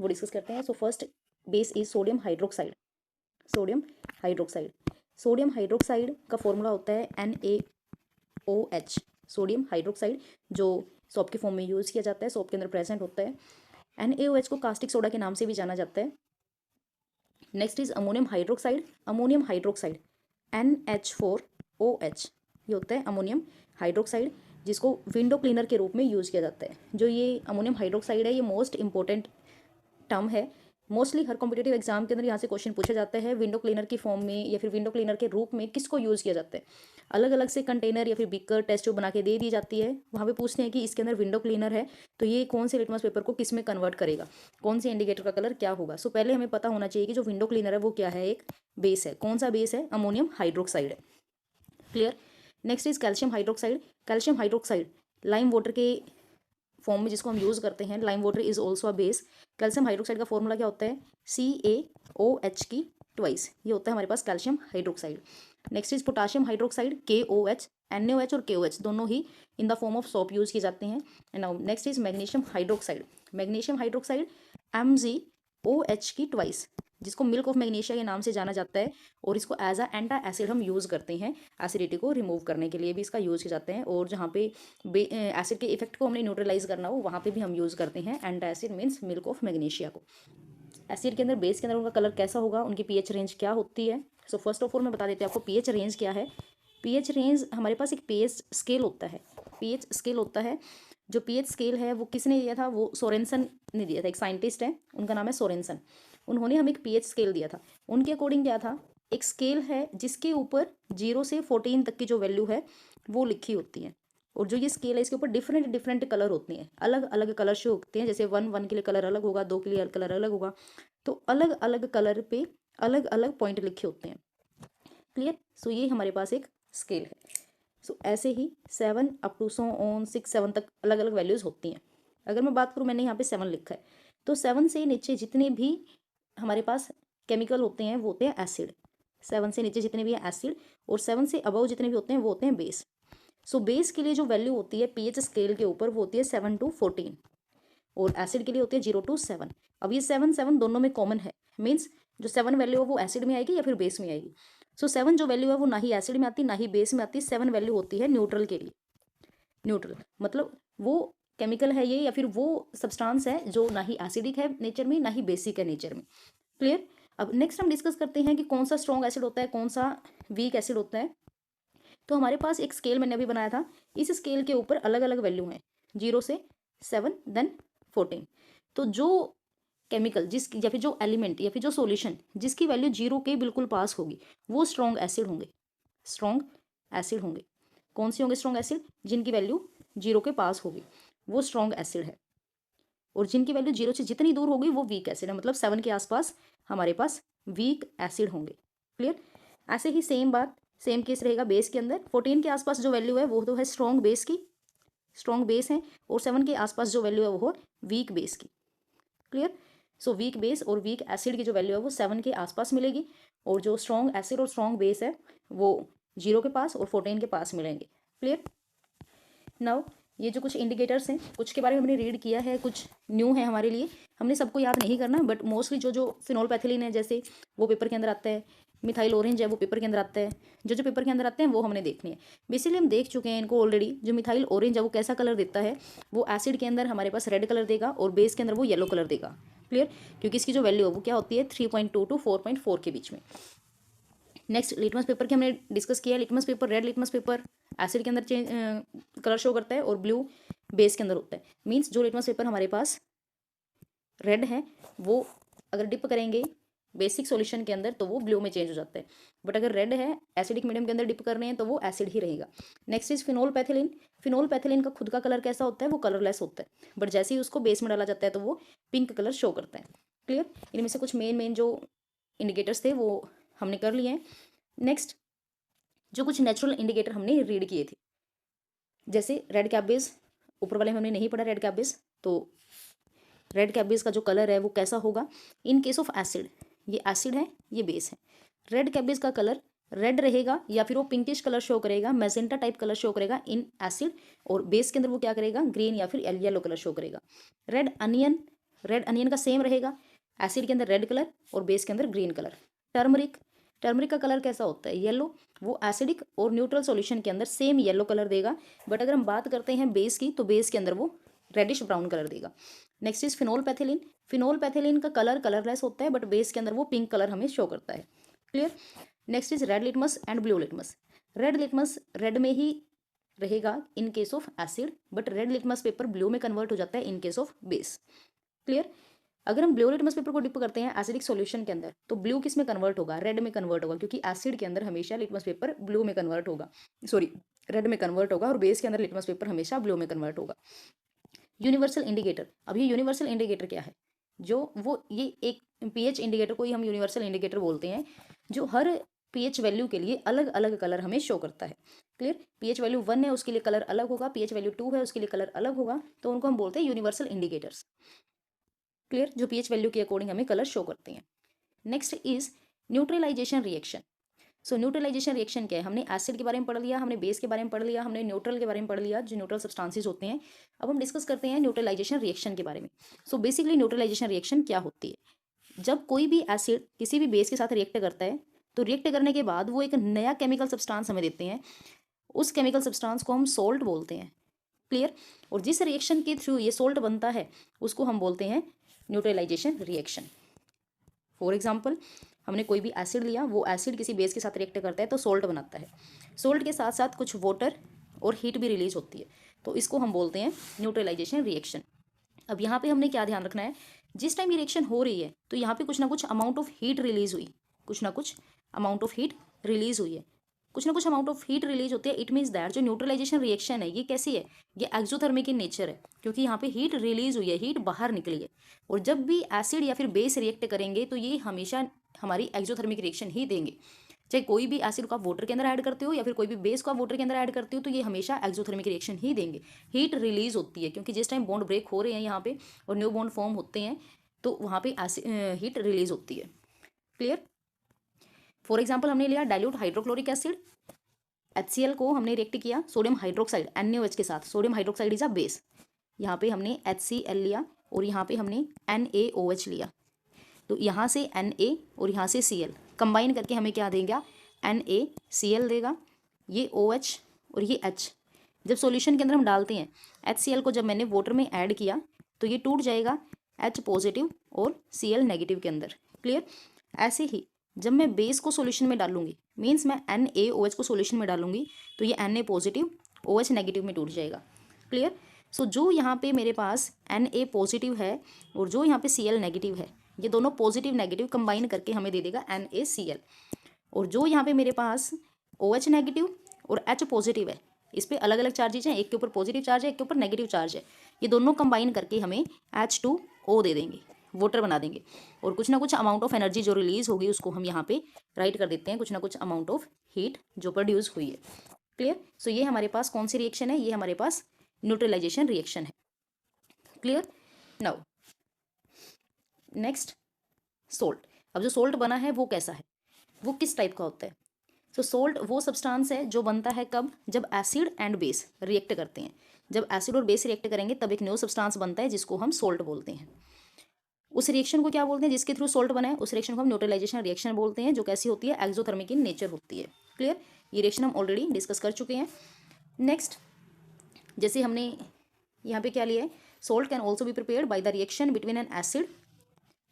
वो डिस्कस करते हैं। So first base is sodium hydroxide. Sodium hydroxide, sodium hydroxide का फॉर्मूला होता है NaOH। सोडियम हाइड्रोक्साइड जो सोप के फॉर्म में यूज़ किया जाता है, सोप के अंदर प्रेजेंट होता है। NaOH को कास्टिक सोडा के नाम से भी जाना जाता है। Next is ammonium hydroxide. Ammonium hydroxide NH4OH, ये होता है अमोनियम हाइड्रोक्साइड, जिसको विंडो क्लीनर के रूप में यूज़ किया जाता है। जो ये अमोनियम हाइड्रोक्साइड है ये मोस्ट इंपॉर्टेंट टर्म है, मोस्टली हर कॉम्पिटेटिव एग्जाम के अंदर यहाँ से क्वेश्चन पूछा जाता है, विंडो क्लीनर की फॉर्म में या फिर विंडो क्लीनर के रूप में किसको यूज़ किया जाता है। अलग अलग से कंटेनर या फिर बिकर टेस्ट ट्यूब बना के दे दी जाती है, वहाँ पे पूछते हैं कि इसके अंदर विंडो क्लीनर है तो ये कौन से लिटमस पेपर को किस में कन्वर्ट करेगा, कौन से इंडिकेटर का कलर क्या होगा। सो पहले हमें पता होना चाहिए कि जो विंडो क्लीनर है वो क्या है, एक बेस है। कौन सा बेस है, अमोनियम हाइड्रोक्साइड है, clear. Next is calcium hydroxide. Calcium hydroxide lime water के फॉर्म में जिसको हम यूज़ करते हैं, lime water is also a base. Calcium hydroxide का फॉर्मूला क्या होता है, CaOH की ट्वाइस, ये होता है हमारे पास calcium hydroxide. Next is potassium hydroxide, KOH, NaOH और KOH दोनों ही in the form of soap use किए जाते हैं। And now next is magnesium hydroxide. Magnesium hydroxide MgOH की ट्वाइस, जिसको मिल्क ऑफ मैग्नीशिया के नाम से जाना जाता है, और इसको एज अ एंटा एसिड हम यूज़ करते हैं, एसिडिटी को रिमूव करने के लिए भी इसका यूज़ किया जाते हैं। और जहाँ पे एसिड के इफेक्ट को हमने न्यूट्रलाइज करना हो वहाँ पे भी हम यूज़ करते हैं antacid means milk of magnesia को। एसिड के अंदर, बेस के अंदर उनका कलर कैसा होगा, उनकी पीएच रेंज क्या होती है। सो फर्स्ट ऑफ ऑल मैं बता देती हूँ आपको पीएच रेंज क्या है। पीएच रेंज हमारे पास एक पीएच स्केल होता है, पीएच स्केल होता है। जो पीएच स्केल है वो किसने दिया था, वो सोरेनसन ने दिया था, एक साइंटिस्ट है उनका नाम है सोरेनसन। उन्होंने हमें एक पीएच स्केल दिया था। उनके अकॉर्डिंग क्या था, एक स्केल है जिसके ऊपर 0 से 14 तक की जो वैल्यू है वो लिखी होती है, और जो ये स्केल है इसके ऊपर डिफरेंट डिफरेंट कलर होते हैं, अलग अलग कलर शो होते हैं। जैसे 1 के लिए कलर अलग होगा, 2 के लिए कलर अलग होगा, तो अलग अलग कलर पे अलग अलग पॉइंट लिखे होते हैं, क्लियर। सो ये हमारे पास एक स्केल है। सो ऐसे ही 7 अप टू 6 7 तक अलग अलग वैल्यूज़ होती हैं। अगर मैं बात करूँ, मैंने यहाँ पे 7 लिखा है, तो 7 से नीचे जितने भी हमारे पास केमिकल होते हैं वो होते हैं एसिड। 7 से नीचे जितने भी हैं एसिड, और 7 से अबव जितने भी होते हैं वो होते हैं बेस। सो बेस के लिए जो वैल्यू होती है पीएच स्केल के ऊपर वो होती है 7 to 14, और एसिड के लिए होती है 0 to 7। अब ये 7 दोनों में कॉमन है, मीन्स जो 7 वैल्यू है वो एसिड में आएगी या फिर बेस में आएगी। सो 7 जो वैल्यू है वो ना ही एसिड में आती ना ही बेस में आती, 7 वैल्यू होती है न्यूट्रल के लिए। न्यूट्रल मतलब वो केमिकल है ये, या फिर वो सब्सटेंस है जो ना ही एसिडिक है नेचर में ना ही बेसिक है नेचर में, क्लियर। अब नेक्स्ट हम डिस्कस करते हैं कि कौन सा स्ट्रॉन्ग एसिड होता है, कौन सा वीक एसिड होता है। तो हमारे पास एक स्केल मैंने अभी बनाया था, इस स्केल के ऊपर अलग अलग वैल्यू हैं, 0 से 7 देन 14। तो जो केमिकल जिस या फिर जो एलिमेंट या फिर जो सॉल्यूशन जिसकी वैल्यू 0 के बिल्कुल पास होगी वो स्ट्रॉन्ग एसिड होंगे, स्ट्रॉन्ग एसिड होंगे। कौन से होंगे स्ट्रॉन्ग एसिड, जिनकी वैल्यू 0 के पास होगी वो स्ट्रॉन्ग एसिड है, और जिनकी वैल्यू 0 से जितनी दूर होगी वो वीक एसिड है, मतलब 7 के आसपास हमारे पास वीक एसिड होंगे, क्लियर। ऐसे ही सेम बात, सेम केस रहेगा बेस के अंदर। 14 के आसपास जो वैल्यू है वो तो है स्ट्रॉन्ग बेस की, स्ट्रॉन्ग बेस है, और 7 के आसपास जो वैल्यू है वो वीक बेस की, क्लियर। सो वीक बेस और वीक एसिड की जो वैल्यू है वो 7 के आसपास मिलेगी, और जो स्ट्रॉन्ग एसिड और स्ट्रॉन्ग बेस है वो 0 के पास और 14 के पास मिलेंगे, क्लियर। नाउ ये जो कुछ इंडिकेटर्स हैं, कुछ के बारे में हमने रीड किया है, कुछ न्यू है हमारे लिए, हमने सबको याद नहीं करना, बट मोस्टली जो जो फिनोल पैथिलीन है जैसे वो पेपर के अंदर आता है, मिथाइल ऑरेंज है वो पेपर के अंदर आता है, जो जो पेपर के अंदर आते हैं वो हमने देखनी है। बेसिकली हम देख चुके हैं इनको ऑलरेडी। जो मिथाइल ऑरेंज है वो कैसा कलर देता है, वो एसिड के अंदर हमारे पास रेड कलर देगा और बेस के अंदर वो येलो कलर देगा। क्लियर, क्योंकि इसकी जो वैल्यू है वो क्या होती है 3.2 to 4.4 के बीच में। नेक्स्ट लिटमस पेपर की हमने डिस्कस किया है। Litmus paper, red litmus paper acid के अंदर चेंज कलर शो करता है और ब्लू बेस के अंदर होता है। मीन्स जो लिटमस पेपर हमारे पास रेड है वो अगर डिप करेंगे बेसिक सॉल्यूशन के अंदर तो वो ब्लू में चेंज हो जाता है, बट अगर रेड है एसिडिक मीडियम के अंदर डिप कर रहे हैं तो वो एसिड ही रहेगा। Next is phenolphthalein. Phenolphthalein का खुद का कलर कैसा होता है, वो कलरलेस होता है, बट जैसे ही उसको बेस में डाला जाता है तो वो पिंक कलर शो करता है। क्लियर, इनमें से कुछ मेन जो इंडिकेटर्स थे वो हमने कर लिए हैं। नेक्स्ट जो कुछ नेचुरल इंडिकेटर हमने रीड किए थे, जैसे रेड कैप बेस, ऊपर वाले में हमने नहीं पढ़ा रेड कैप बेस, तो रेड कैप बेस का जो कलर है वो कैसा होगा इन केस ऑफ एसिड। ये एसिड है, ये बेस है। रेड कैप बेस का कलर रेड रहेगा या फिर वो पिंकिश कलर शो करेगा, मैजेंटा टाइप कलर शो करेगा इन एसिड, और बेस के अंदर वो क्या करेगा ग्रीन या फिर येलो कलर शो करेगा। रेड अनियन का सेम रहेगा, एसिड के अंदर रेड कलर और बेस के अंदर ग्रीन कलर। टर्मरिक का कलर कैसा होता है येलो, वो एसिडिक और न्यूट्रल सॉल्यूशन के अंदर सेम येलो कलर देगा, बट अगर हम बात करते हैं बेस की तो बेस के अंदर वो रेडिश ब्राउन कलर देगा। Next is phenolphthalein. Phenolphthalein का कलर कलरलेस होता है, बट बेस के अंदर वो पिंक कलर हमें शो करता है। Clear. Next is red litmus and blue litmus. Red litmus red में ही रहेगा इन case of acid, but red litmus paper blue में कन्वर्ट हो जाता है in case of base. Clear. अगर हम ब्लू लिटमस पेपर को डिप करते हैं एसिडिक सॉल्यूशन के अंदर तो ब्लू किस में कन्वर्ट होगा, रेड में कन्वर्ट होगा, क्योंकि एसिड के अंदर हमेशा लिटमस पेपर ब्लू में कन्वर्ट होगा, सॉरी रेड में कन्वर्ट होगा, और बेस के अंदर लिटमस पेपर हमेशा ब्लू में कन्वर्ट होगा। Universal indicator. अब ये यूनिवर्सल इंडिकेटर क्या है, जो वो ये एक पीएच इंडिकेटर को ही हम यूनिवर्सल इंडिकेटर बोलते हैं, जो हर पीएच वैल्यू के लिए अलग अलग कलर हमें शो करता है। क्लियर। पीएच वैल्यू 1 है उसके लिए कलर अलग होगा, पीएच वैल्यू 2 है उसके लिए कलर अलग होगा, तो उनको हम बोलते हैं यूनिवर्सल इंडिकेटर्स। क्लियर, जो पीएच वैल्यू के अकॉर्डिंग हमें कलर शो करते हैं। Next is neutralisation reaction. So neutralisation reaction क्या है, हमने एसिड के बारे में पढ़ लिया, हमने बेस के बारे में पढ़ लिया, हमने न्यूट्रल के बारे में पढ़ लिया, जो न्यूट्रल सब्सटेंसेस होते हैं। अब हम डिस्कस करते हैं न्यूट्रलाइजेशन रिएक्शन के बारे में। सो बेसिकली न्यूट्रलाइजेशन रिएक्शन क्या होती है, जब कोई भी एसिड किसी भी बेस के साथ रिएक्ट करता है तो रिएक्ट करने के बाद वो एक नया केमिकल सब्सटेंस हमें देते हैं, उस केमिकल सब्सटेंस को हम सोल्ट बोलते हैं। क्लियर। और जिस रिएक्शन के थ्रू ये सोल्ट बनता है उसको हम बोलते हैं न्यूट्रलाइजेशन रिएक्शन। फॉर एग्जाम्पल हमने कोई भी एसिड लिया, वो एसिड किसी बेस के साथ रिएक्ट करता है तो सोल्ट बनाता है, सोल्ट के साथ साथ कुछ वाटर और हीट भी रिलीज होती है, तो इसको हम बोलते हैं न्यूट्रलाइजेशन रिएक्शन। अब यहाँ पे हमने क्या ध्यान रखना है, जिस टाइम ये रिएक्शन हो रही है तो यहाँ पे कुछ ना कुछ अमाउंट ऑफ हीट रिलीज हुई, कुछ ना कुछ अमाउंट ऑफ हीट रिलीज हुई है, कुछ ना कुछ अमाउंट ऑफ हीट रिलीज होती है। इट मीन्स दैट जो न्यूट्रलाइजेशन रिएक्शन है ये कैसी है, ये एक्सोथर्मिक इन नेचर है, क्योंकि यहाँ पे हीट रिलीज हुई है, हीट बाहर निकली है। और जब भी एसिड या फिर बेस रिएक्ट करेंगे तो ये हमेशा हमारी एक्सोथर्मिक रिएक्शन ही देंगे। चाहे कोई भी एसिड को आप वाटर के अंदर ऐड करते हो या फिर कोई भी बेस को आप वाटर के अंदर ऐड करते हो, तो ये हमेशा एक्सोथर्मिक रिएक्शन ही देंगे। हीट रिलीज होती है, क्योंकि जिस टाइम बॉन्ड ब्रेक हो रहे हैं यहाँ पे और न्यू बॉन्ड फॉर्म होते हैं तो वहाँ पे हीट रिलीज होती है। क्लियर। फॉर एग्जाम्पल हमने लिया डाइल्यूट हाइड्रोक्लोरिक एसिड, HCl को हमने रिएक्ट किया सोडियम हाइड्रोक्साइड NaOH के साथ, sodium hydroxide is a base, यहाँ पे हमने HCl लिया और यहाँ पे हमने NaOH लिया, तो यहाँ से Na और यहाँ से Cl कंबाइन करके हमें क्या देगा, NaCl देगा, ये OH और ये H। जब सॉल्यूशन के अंदर हम डालते हैं HCl को, जब मैंने वाटर में ऐड किया तो ये टूट जाएगा H पॉजिटिव और Cl नेगेटिव के अंदर। क्लियर। ऐसे ही जब मैं बेस को सॉल्यूशन में डालूंगी, मीन्स मैं NaOH को सॉल्यूशन में डालूंगी तो ये Na पॉजिटिव OH नेगेटिव में टूट जाएगा। क्लियर। सो जो यहाँ पे मेरे पास Na पॉजिटिव है और जो यहाँ पे Cl नेगेटिव है, ये दोनों पॉजिटिव नेगेटिव कंबाइन करके हमें दे देगा NaCl। और जो यहाँ पे मेरे पास OH नेगेटिव और H पॉजिटिव है, इस पर अलग अलग चार्जेज हैं, एक के ऊपर पॉजिटिव चार्ज है, एक के ऊपर नेगेटिव चार्ज है, ये दोनों कंबाइन करके हमें H2O दे देंगे, वाटर बना देंगे। और कुछ ना कुछ अमाउंट ऑफ एनर्जी जो रिलीज होगी उसको हम यहाँ पे राइट कर देते हैं, कुछ ना कुछ अमाउंट ऑफ हीट जो प्रोड्यूस हुई है। क्लियर। सो ये हमारे पास कौन सी रिएक्शन है, ये हमारे पास न्यूट्रलाइजेशन रिएक्शन है। क्लियर। Now next salt. अब जो सोल्ट बना है वो कैसा है, वो किस टाइप का होता है। सो सोल्ट वो सब्सटेंस है जो बनता है कब, जब एसिड एंड बेस रिएक्ट करते हैं। जब एसिड और बेस रिएक्ट करेंगे तब एक न्यू सब्सटेंस बनता है जिसको हम सोल्ट बोलते हैं। उस रिएक्शन को क्या बोलते हैं जिसके थ्रू सोल्ट बना है, उस रिएक्शन को हम न्यूट्रलाइजेशन रिएक्शन बोलते हैं, जो कैसी होती है, एक्सोथर्मिक इन नेचर होती है। क्लियर, ये रिएक्शन हम ऑलरेडी डिस्कस कर चुके हैं। नेक्स्ट, जैसे हमने यहाँ पे क्या लिया है, salt can also be prepared by the reaction between N acid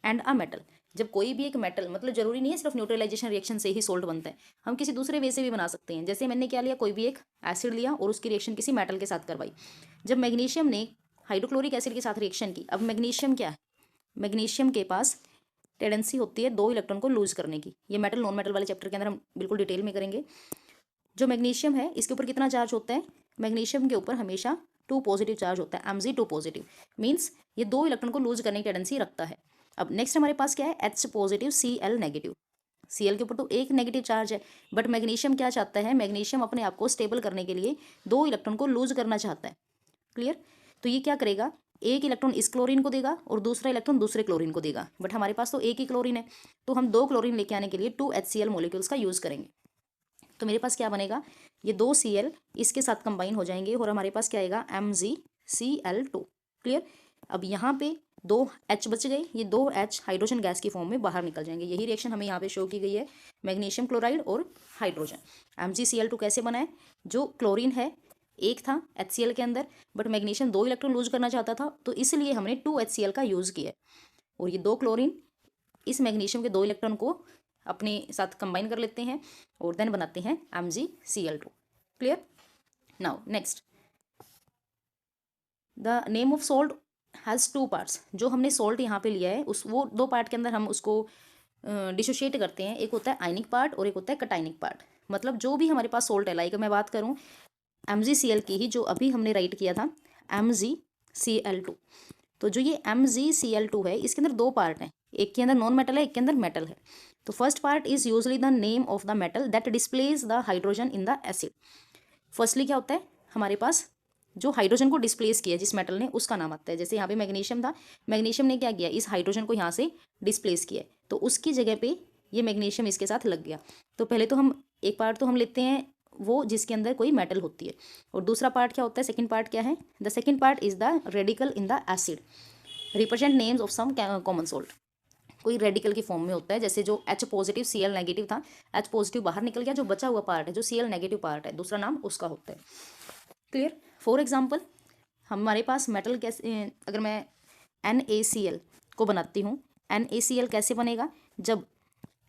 and a metal. जब कोई भी एक मेटल, मतलब जरूरी नहीं है सिर्फ न्यूट्रलाइजेशन रिएक्शन से ही सोल्ट बनता है, हम किसी दूसरे वे से भी बना सकते हैं। जैसे मैंने क्या लिया, कोई भी एक एसिड लिया और उसकी रिएक्शन किसी मेटल के साथ करवाई। जब मैग्नीशियम ने हाइड्रोक्लोरिक एसिड के साथ रिएक्शन की, अब मैग्नीशियम क्या है, मैग्नीशियम के पास टेंडेंसी होती है 2 इलेक्ट्रॉन को लूज करने की। ये मेटल नॉन मेटल वाले चैप्टर के अंदर हम बिल्कुल डिटेल में करेंगे। जो मैग्नीशियम है इसके ऊपर कितना चार्ज होता है, मैग्नीशियम के ऊपर हमेशा 2 पॉजिटिव चार्ज होता है, Mg2 पॉजिटिव, मीन्स ये 2 इलेक्ट्रॉन को लूज करने की टेंडेंसी रखता है। अब नेक्स्ट हमारे पास क्या है, H positive Cl negative. Cl के ऊपर तो एक नेगेटिव चार्ज है, बट मैग्नीशियम क्या चाहता है, मैग्नीशियम अपने आप को स्टेबल करने के लिए 2 इलेक्ट्रॉन को लूज करना चाहता है। क्लियर, तो ये क्या करेगा, एक इलेक्ट्रॉन इस क्लोरीन को देगा और दूसरा इलेक्ट्रॉन दूसरे क्लोरीन को देगा, बट हमारे पास तो एक ही क्लोरीन है, तो हम 2 क्लोरीन लेके आने के लिए 2 HCl मॉलिक्यूल्स का यूज करेंगे। तो मेरे पास क्या बनेगा, ये 2 Cl इसके साथ कंबाइन हो जाएंगे और हमारे पास क्या आएगा, MgCl2। क्लियर, अब यहाँ पे 2 H बच गए, ये 2 H हाइड्रोजन गैस की फॉर्म में बाहर निकल जाएंगे। यही रिएक्शन हमें यहाँ पे शो की गई है, मैग्नीशियम क्लोराइड और हाइड्रोजन। MgCl2 कैसे बना है, जो क्लोरीन है एक था HCl के अंदर, बट मैग्नीशियम 2 इलेक्ट्रॉन लूज करना चाहता था, तो इसलिए हमने 2 HCl का यूज़ किया है, और ये 2 क्लोरीन इस मैग्नीशियम के 2 इलेक्ट्रॉन को अपने साथ कंबाइन कर लेते हैं और देन बनाते हैं MgCl2। Clear, now next, the name of salt has 2 parts. जो हमने सोल्ट यहाँ पे लिया है उस वो 2 पार्ट के अंदर हम उसको डिसोशिएट करते हैं, एक होता है आयनिक पार्ट और एक होता है कटायनिक पार्ट। मतलब जो भी हमारे पास सोल्ट है, लाइक मैं बात करूँ MgCl की ही, जो अभी हमने राइट किया था MgCl2, तो जो ये MgCl2 है इसके अंदर 2 पार्ट हैं, एक के अंदर नॉन मेटल है, एक के अंदर मेटल है। तो first part is usually the name of the metal that displays the hydrogen in the acid. Firstly क्या होता है, हमारे पास जो हाइड्रोजन को डिस्प्लेस किया जिस मेटल ने, उसका नाम आता है। जैसे यहाँ पे मैग्नीशियम था, मैग्नीशियम ने क्या किया, इस हाइड्रोजन को यहाँ से डिस्प्लेस किया, तो उसकी जगह पे ये मैग्नीशियम इसके साथ लग गया। तो पहले तो हम एक पार्ट तो हम लेते हैं वो जिसके अंदर कोई मेटल होती है, और दूसरा पार्ट क्या होता है, सेकंड पार्ट क्या है, the second part is the radical in the acid represent names of some common salt. कोई रेडिकल की फॉर्म में होता है, जैसे जो H पॉजिटिव Cl नेगेटिव था, H पॉजिटिव बाहर निकल गया, जो बचा हुआ पार्ट है जो Cl नेगेटिव पार्ट है, दूसरा नाम उसका होता है। क्लियर, फॉर एग्जाम्पल हमारे पास मेटल कैसे, अगर मैं NaCl को बनाती हूँ, NaCl कैसे बनेगा, जब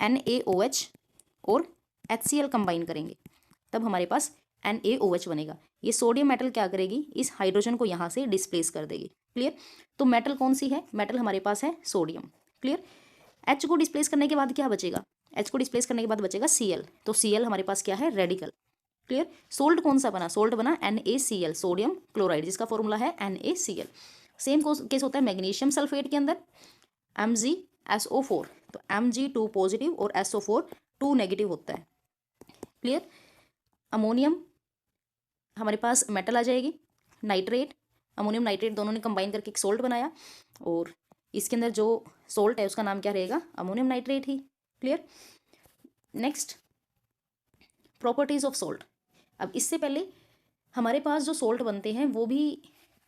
NaOH और HCl कंबाइन करेंगे तब हमारे पास NaOH बनेगा। ये सोडियम मेटल क्या करेगी, इस हाइड्रोजन को यहाँ से डिस्प्लेस कर देगी। क्लियर, तो मेटल कौन सी है, मेटल हमारे पास है सोडियम। क्लियर, H को डिस्प्लेस करने के बाद क्या बचेगा, H को डिस्प्लेस करने के बाद बचेगा Cl, तो Cl हमारे पास क्या है, रेडिकल। क्लियर, सोल्ट कौन सा बना, सोल्ट बना NaCl, सोडियम क्लोराइड, जिसका फॉर्मूला है NaCl। सेम केस होता है मैग्नीशियम सल्फेट के अंदर, MgSO4, तो Mg2 पॉजिटिव और SO4 2 नेगेटिव होता है। क्लियर, अमोनियम हमारे पास मेटल आ जाएगी, नाइट्रेट, अमोनियम नाइट्रेट दोनों ने कंबाइन करके एक सोल्ट बनाया, और इसके अंदर जो सोल्ट है उसका नाम क्या रहेगा, ammonium nitrate he. Clear, next, properties of salt. अब इससे पहले हमारे पास जो सोल्ट बनते हैं वो भी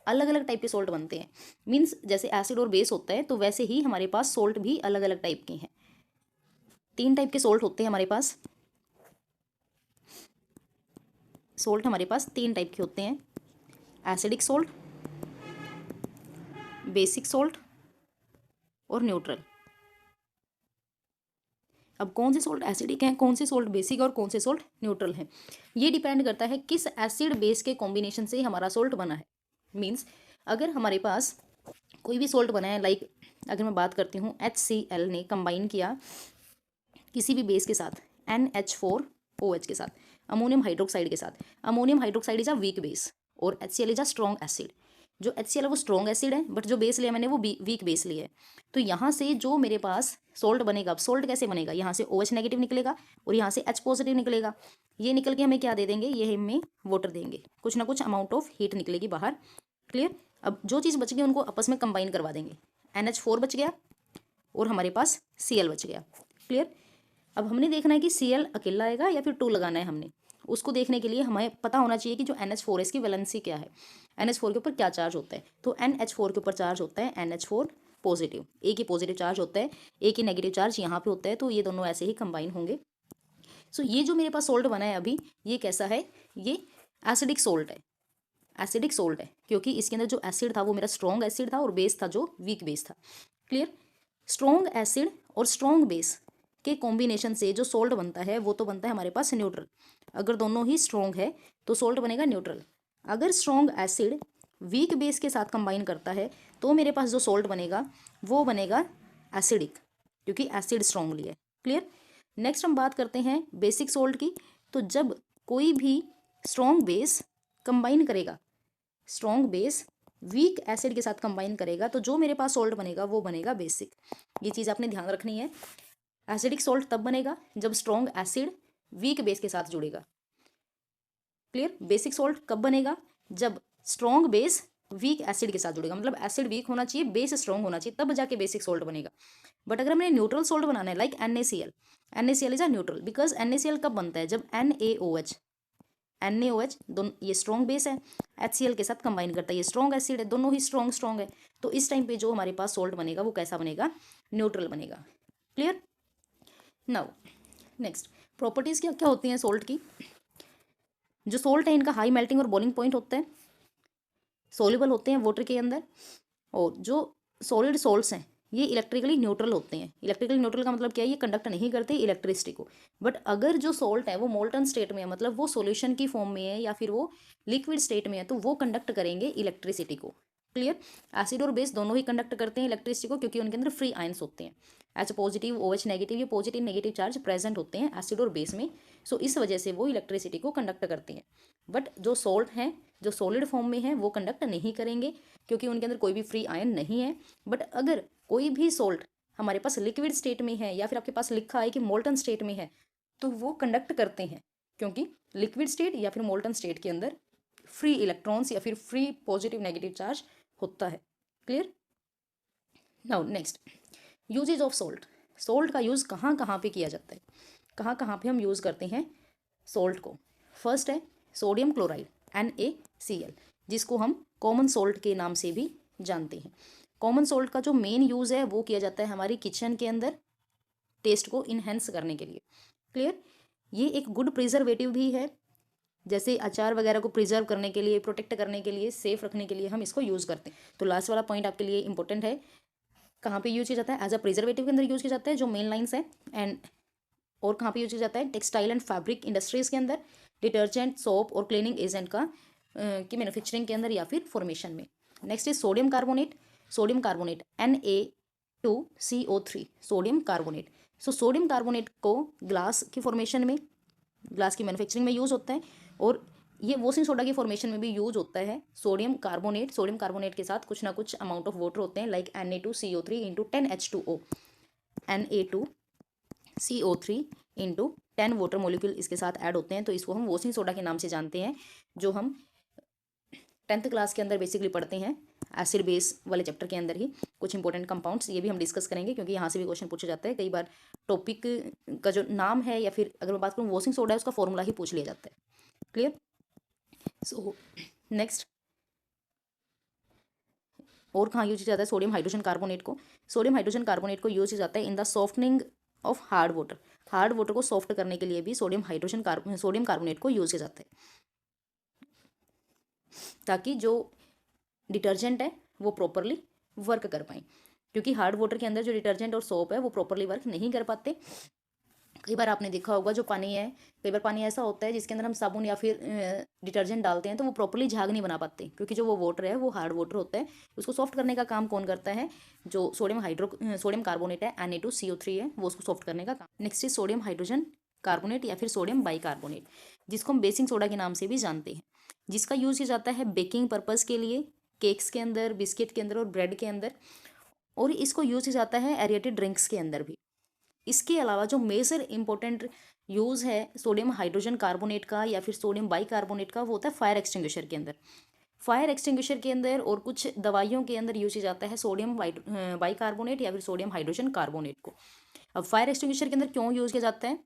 अलग अलग टाइप के सोल्ट बनते हैं, मीन्स जैसे एसिड और बेस होता है, तो वैसे ही हमारे पास सोल्ट भी अलग अलग टाइप के हैं। 3 टाइप के सोल्ट होते हैं हमारे पास, सोल्ट हमारे पास 3 टाइप के होते हैं, एसिडिक सोल्ट, बेसिक सोल्ट और न्यूट्रल। अब कौन से सोल्ट एसिडिक हैं, कौन से सोल्ट बेसिक और कौन से सोल्ट न्यूट्रल हैं, ये डिपेंड करता है किस एसिड बेस के कॉम्बिनेशन से हमारा सोल्ट बना है। मीन्स अगर हमारे पास कोई भी सोल्ट बना है, लाइक अगर मैं बात करती हूँ HCl ने कंबाइन किया किसी भी बेस के साथ, NH4OH के साथ, अमोनियम हाइड्रोक्साइड के साथ, ammonium hydroxide is a weak base और HCl is a strong acid. जो HCl है वो स्ट्रॉन्ग एसिड है, बट जो बेस लिया मैंने वो वीक बेस लिया है। तो यहाँ से जो मेरे पास सोल्ट बनेगा, अब सोल्ट कैसे बनेगा, यहाँ से OH नेगेटिव निकलेगा और यहाँ से H पॉजिटिव निकलेगा, ये निकल के हमें क्या दे देंगे, ये हमें वाटर देंगे, कुछ ना कुछ अमाउंट ऑफ हीट निकलेगी बाहर। क्लियर, अब जो चीज़ बच गई उनको आपस में कंबाइन करवा देंगे, NH4 बच गया और हमारे पास Cl बच गया। क्लियर, अब हमने देखना है कि Cl अकेला आएगा या फिर 2 लगाना है हमने, उसको देखने के लिए हमें पता होना चाहिए कि जो NH4 की वैलेंसी क्या है, NH4 के ऊपर क्या चार्ज होता है। तो NH4 के ऊपर चार्ज होता है NH4 पॉजिटिव, एक ही पॉजिटिव चार्ज होता है, एक ही नेगेटिव चार्ज यहाँ पे होता है, तो ये दोनों ऐसे ही कंबाइन होंगे। सो ये जो मेरे पास सोल्ट बना है अभी, ये कैसा है, ये एसिडिक सोल्ट है, एसिडिक सोल्ट है, क्योंकि इसके अंदर जो एसिड था वो मेरा स्ट्रॉन्ग एसिड था और बेस था जो वीक बेस था। क्लियर। स्ट्रॉन्ग एसिड और स्ट्रॉन्ग बेस के कॉम्बिनेशन से जो सोल्ट बनता है वो तो बनता है हमारे पास न्यूट्रल। अगर दोनों ही स्ट्रॉन्ग है तो सोल्ट बनेगा न्यूट्रल। अगर स्ट्रॉन्ग एसिड वीक बेस के साथ कंबाइन करता है तो मेरे पास जो सोल्ट बनेगा वो बनेगा एसिडिक, क्योंकि एसिड स्ट्रॉन्गली है। क्लियर। नेक्स्ट हम बात करते हैं बेसिक सोल्ट की। तो जब कोई भी स्ट्रॉन्ग बेस कंबाइन करेगा, स्ट्रॉन्ग बेस वीक एसिड के साथ कंबाइन करेगा, तो जो मेरे पास सोल्ट बनेगा वो बनेगा बेसिक। ये चीज़ आपने ध्यान रखनी है। एसिडिक सोल्ट तब बनेगा जब स्ट्रॉन्ग एसिड वीक बेस के साथ जुड़ेगा। क्लियर। बेसिक सोल्ट कब बनेगा, जब स्ट्रॉन्ग बेस वीक एसिड के साथ जुड़ेगा, मतलब एसिड वीक होना चाहिए, बेस स्ट्रॉन्ग होना चाहिए, तब जाके बेसिक सोल्ट बनेगा। बट अगर हमने न्यूट्रल सोल्ट बनाना है like NaCl, NaCl is a neutral, because NaCl कब बनता है, जब NaOH दोनों, ये स्ट्रॉन्ग बेस है, HCl के साथ कंबाइन करता है, ये स्ट्रॉन्ग एसिड है, दोनों ही स्ट्रॉन्ग है, तो इस टाइम पे जो हमारे पास सोल्ट बनेगा वो कैसा बनेगा, न्यूट्रल बनेगा। क्लियर। नाउ नेक्स्ट प्रॉपर्टीज क्या क्या होती हैं सोल्ट की। जो सोल्ट है इनका हाई मेल्टिंग और बॉइलिंग पॉइंट होता है, सोल्यूबल होते हैं वाटर के अंदर, और जो सॉलिड सोल्ट्स हैं ये इलेक्ट्रिकली न्यूट्रल होते हैं। इलेक्ट्रिकली न्यूट्रल का मतलब क्या है, ये कंडक्ट नहीं करते इलेक्ट्रिसिटी को। बट अगर जो सोल्ट है वो मोल्टन स्टेट में है, मतलब वो सॉल्यूशन की फॉर्म में है या फिर वो लिक्विड स्टेट में है, तो वो कंडक्ट करेंगे इलेक्ट्रिसिटी को। क्लियर। एसिड और बेस दोनों ही कंडक्ट करते हैं इलेक्ट्रिसिटी को, क्योंकि उनके अंदर फ्री आयंस होते हैं, H पॉजिटिव OH नेगेटिव, ये पॉजिटिव नेगेटिव चार्ज प्रेजेंट होते हैं एसिड और बेस में। सो इस वजह से वो इलेक्ट्रिसिटी को कंडक्ट करते हैं। बट जो सोल्ट हैं जो सॉलिड फॉर्म में है वो कंडक्ट नहीं करेंगे, क्योंकि उनके अंदर कोई भी फ्री आयन नहीं है। बट अगर कोई भी सोल्ट हमारे पास लिक्विड स्टेट में है या फिर आपके पास लिखा है कि मोल्टन स्टेट में है, तो वो कंडक्ट करते हैं, क्योंकि लिक्विड स्टेट या फिर मोल्टन स्टेट के अंदर फ्री इलेक्ट्रॉन्स या फिर फ्री पॉजिटिव नेगेटिव चार्ज होता है। Clear. Now next uses of salt. Salt का यूज़ कहाँ कहाँ पे किया जाता है, कहाँ कहाँ पे हम यूज़ करते हैं सोल्ट को। फर्स्ट है सोडियम क्लोराइड NaCl, जिसको हम कॉमन सोल्ट के नाम से भी जानते हैं। कॉमन सोल्ट का जो मेन यूज़ है वो किया जाता है हमारी किचन के अंदर टेस्ट को इन्हेंस करने के लिए। क्लियर। ये एक गुड प्रिजर्वेटिव भी है, जैसे अचार वगैरह को प्रिजर्व करने के लिए, प्रोटेक्ट करने के लिए, सेफ रखने के लिए हम इसको यूज़ करते हैं। तो लास्ट वाला पॉइंट आपके लिए इंपॉर्टेंट है, कहाँ पे यूज किया जाता है, एज अ प्रिजर्वेटिव के अंदर यूज किया जाता है जो मेन लाइन्स है। एंड और कहाँ पे यूज किया जाता है, टेक्सटाइल एंड फैब्रिक इंडस्ट्रीज के अंदर, डिटर्जेंट, सोप और क्लीनिंग एजेंट का की मैन्युफैक्चरिंग के अंदर या फिर फॉर्मेशन में। Next is sodium carbonate. Sodium carbonate Na2CO3, sodium carbonate. So sodium carbonate को ग्लास की फॉर्मेशन में, ग्लास की मैन्युफैक्चरिंग में यूज़ होता है, और ये वॉशिंग सोडा की फॉर्मेशन में भी यूज होता है सोडियम कार्बोनेट। सोडियम कार्बोनेट के साथ कुछ ना कुछ अमाउंट ऑफ वाटर होते हैं, like Na2CO3 into 10H2O, Na2CO3 into 10 water molecule इसके साथ ऐड होते हैं, तो इसको हम वॉशिंग सोडा के नाम से जानते हैं, जो हम 10th क्लास के अंदर बेसिकली पढ़ते हैं एसिड बेस वाले चैप्टर के अंदर ही। कुछ इंपॉर्टेंट कंपाउंड्स ये भी हम डिस्कस करेंगे, क्योंकि यहाँ से भी क्वेश्चन पूछा जाता है। कई बार टॉपिक का जो नाम है, या फिर अगर मैं बात करूँ वॉशिंग सोडा है, उसका फॉर्मूला ही पूछ लिया जाता है। क्लियर। सो नेक्स्ट और कहाँ यूज किया जाता है सोडियम हाइड्रोजन कार्बोनेट को। सोडियम हाइड्रोजन कार्बोनेट को यूज किया जाता है in the softening of hard water. Hard water को सॉफ्ट करने के लिए भी सोडियम कार्बोनेट को यूज किया जाता है, ताकि जो डिटर्जेंट है वो प्रॉपरली वर्क कर पाए, क्योंकि हार्ड वाटर के अंदर जो डिटर्जेंट और सोप है वो प्रॉपरली वर्क नहीं कर पाते। कई बार आपने देखा होगा जो पानी है, कई बार पानी ऐसा होता है जिसके अंदर हम साबुन या फिर डिटर्जेंट डालते हैं तो वो प्रॉपरली झाग नहीं बना पाते, क्योंकि जो वो वाटर है वो हार्ड वाटर होता है। उसको सॉफ्ट करने का काम कौन करता है, जो सोडियम कार्बोनेट है Na2CO3 है, वो उसको सॉफ्ट करने का काम। Next is sodium hydrogen carbonate या फिर सोडियम बाइकार्बोनेट, जिसको हम बेकिंग सोडा के नाम से भी जानते हैं, जिसका यूज़ किया जाता है बेकिंग पर्पज़ के लिए, केक्स के अंदर, बिस्किट के अंदर और ब्रेड के अंदर, और इसको यूज़ किया जाता है एरिएटेड ड्रिंक्स के अंदर भी। इसके अलावा जो मेजर इंपॉर्टेंट यूज़ है सोडियम हाइड्रोजन कार्बोनेट का या फिर सोडियम बाइकार्बोनेट का, वो होता है फायर एक्सटिंग्विशर के अंदर। फायर एक्सटिंग्विशर के अंदर और कुछ दवाइयों के अंदर यूज किया जाता है सोडियम बाइकार्बोनेट या फिर सोडियम हाइड्रोजन कार्बोनेट को। अब फायर एक्सटिंग्विशर के अंदर क्यों यूज़ किया जाता है,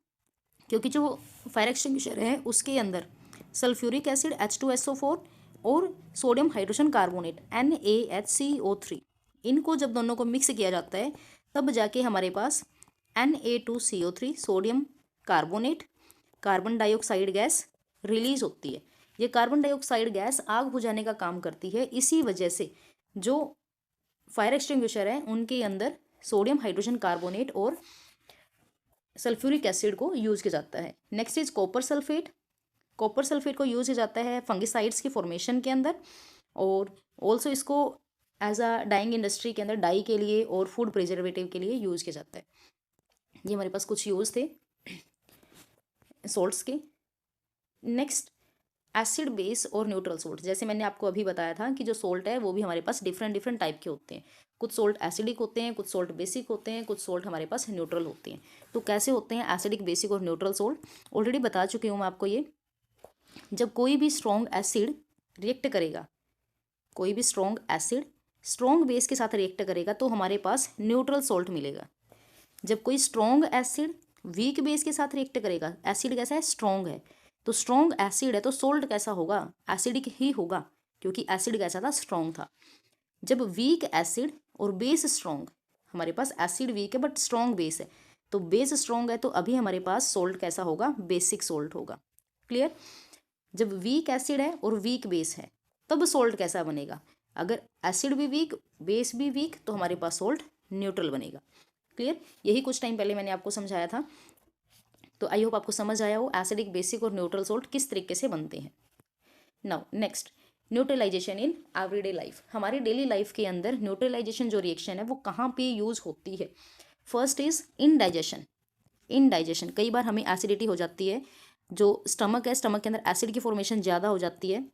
क्योंकि जो फायर एक्सटिंग्विशर है उसके अंदर सल्फ्यूरिक एसिड H2SO4 और सोडियम हाइड्रोजन कार्बोनेट NaHCO3, इनको जब दोनों को मिक्स किया जाता है तब जाके हमारे पास Na2CO3 sodium carbonate carbon dioxide gas release होती है। ये कार्बन डाइऑक्साइड गैस आग बुझाने का काम करती है। इसी वजह से जो फायर एक्सटिंग्विशर है उनके अंदर सोडियम हाइड्रोजन कार्बोनेट और सल्फ्यूरिक एसिड को यूज किया जाता है। Next is copper sulphate. Copper sulphate को यूज किया जाता है फंगिसाइड्स की फॉर्मेशन के अंदर, और ऑल्सो इसको एज अ डाइंग इंडस्ट्री के अंदर डाई के लिए और फूड प्रिजर्वेटिव के लिए यूज किया जाता है। ये हमारे पास कुछ यूज थे सॉल्ट्स के। नेक्स्ट एसिड बेस और न्यूट्रल सोल्ट। जैसे मैंने आपको अभी बताया था कि जो सोल्ट है वो भी हमारे पास डिफरेंट टाइप के होते हैं। कुछ सोल्ट एसिडिक होते हैं, कुछ सोल्ट बेसिक होते हैं, कुछ सोल्ट हमारे पास न्यूट्रल होते हैं। तो कैसे होते हैं एसिडिक, बेसिक और न्यूट्रल सोल्ट, ऑलरेडी बता चुकी हूँ मैं आपको। ये जब कोई भी स्ट्रॉन्ग एसिड रिएक्ट करेगा, कोई भी स्ट्रॉन्ग एसिड स्ट्रॉन्ग बेस के साथ रिएक्ट करेगा तो हमारे पास न्यूट्रल सोल्ट मिलेगा। जब कोई स्ट्रॉन्ग एसिड वीक बेस के साथ रिएक्ट करेगा, एसिड कैसा है, स्ट्रॉन्ग है, तो स्ट्रॉन्ग एसिड है तो सोल्ट कैसा होगा, एसिडिक ही होगा, क्योंकि एसिड कैसा था, स्ट्रॉन्ग था। जब वीक एसिड और बेस स्ट्रॉन्ग, हमारे पास एसिड वीक है बट स्ट्रॉन्ग बेस है, तो बेस स्ट्रॉन्ग है तो अभी हमारे पास सोल्ट कैसा होगा, बेसिक सोल्ट होगा। क्लियर। जब वीक एसिड है और वीक बेस है तब सोल्ट कैसा बनेगा, अगर एसिड भी वीक बेस भी वीक तो हमारे पास सोल्ट न्यूट्रल बनेगा। क्लियर। यही कुछ टाइम पहले मैंने आपको समझाया था, तो आई होप आपको समझ आया हो एसिडिक, बेसिक और न्यूट्रल सोल्ट किस तरीके से बनते हैं। Now next, neutralisation in everyday life. हमारी डेली लाइफ के अंदर न्यूट्रलाइजेशन जो रिएक्शन है वो कहाँ पे यूज होती है। First is indigestion. इनडाइजेशन, कई बार हमें एसिडिटी हो जाती है, जो स्टमक है, स्टमक के अंदर एसिड की फॉर्मेशन ज़्यादा हो जाती है।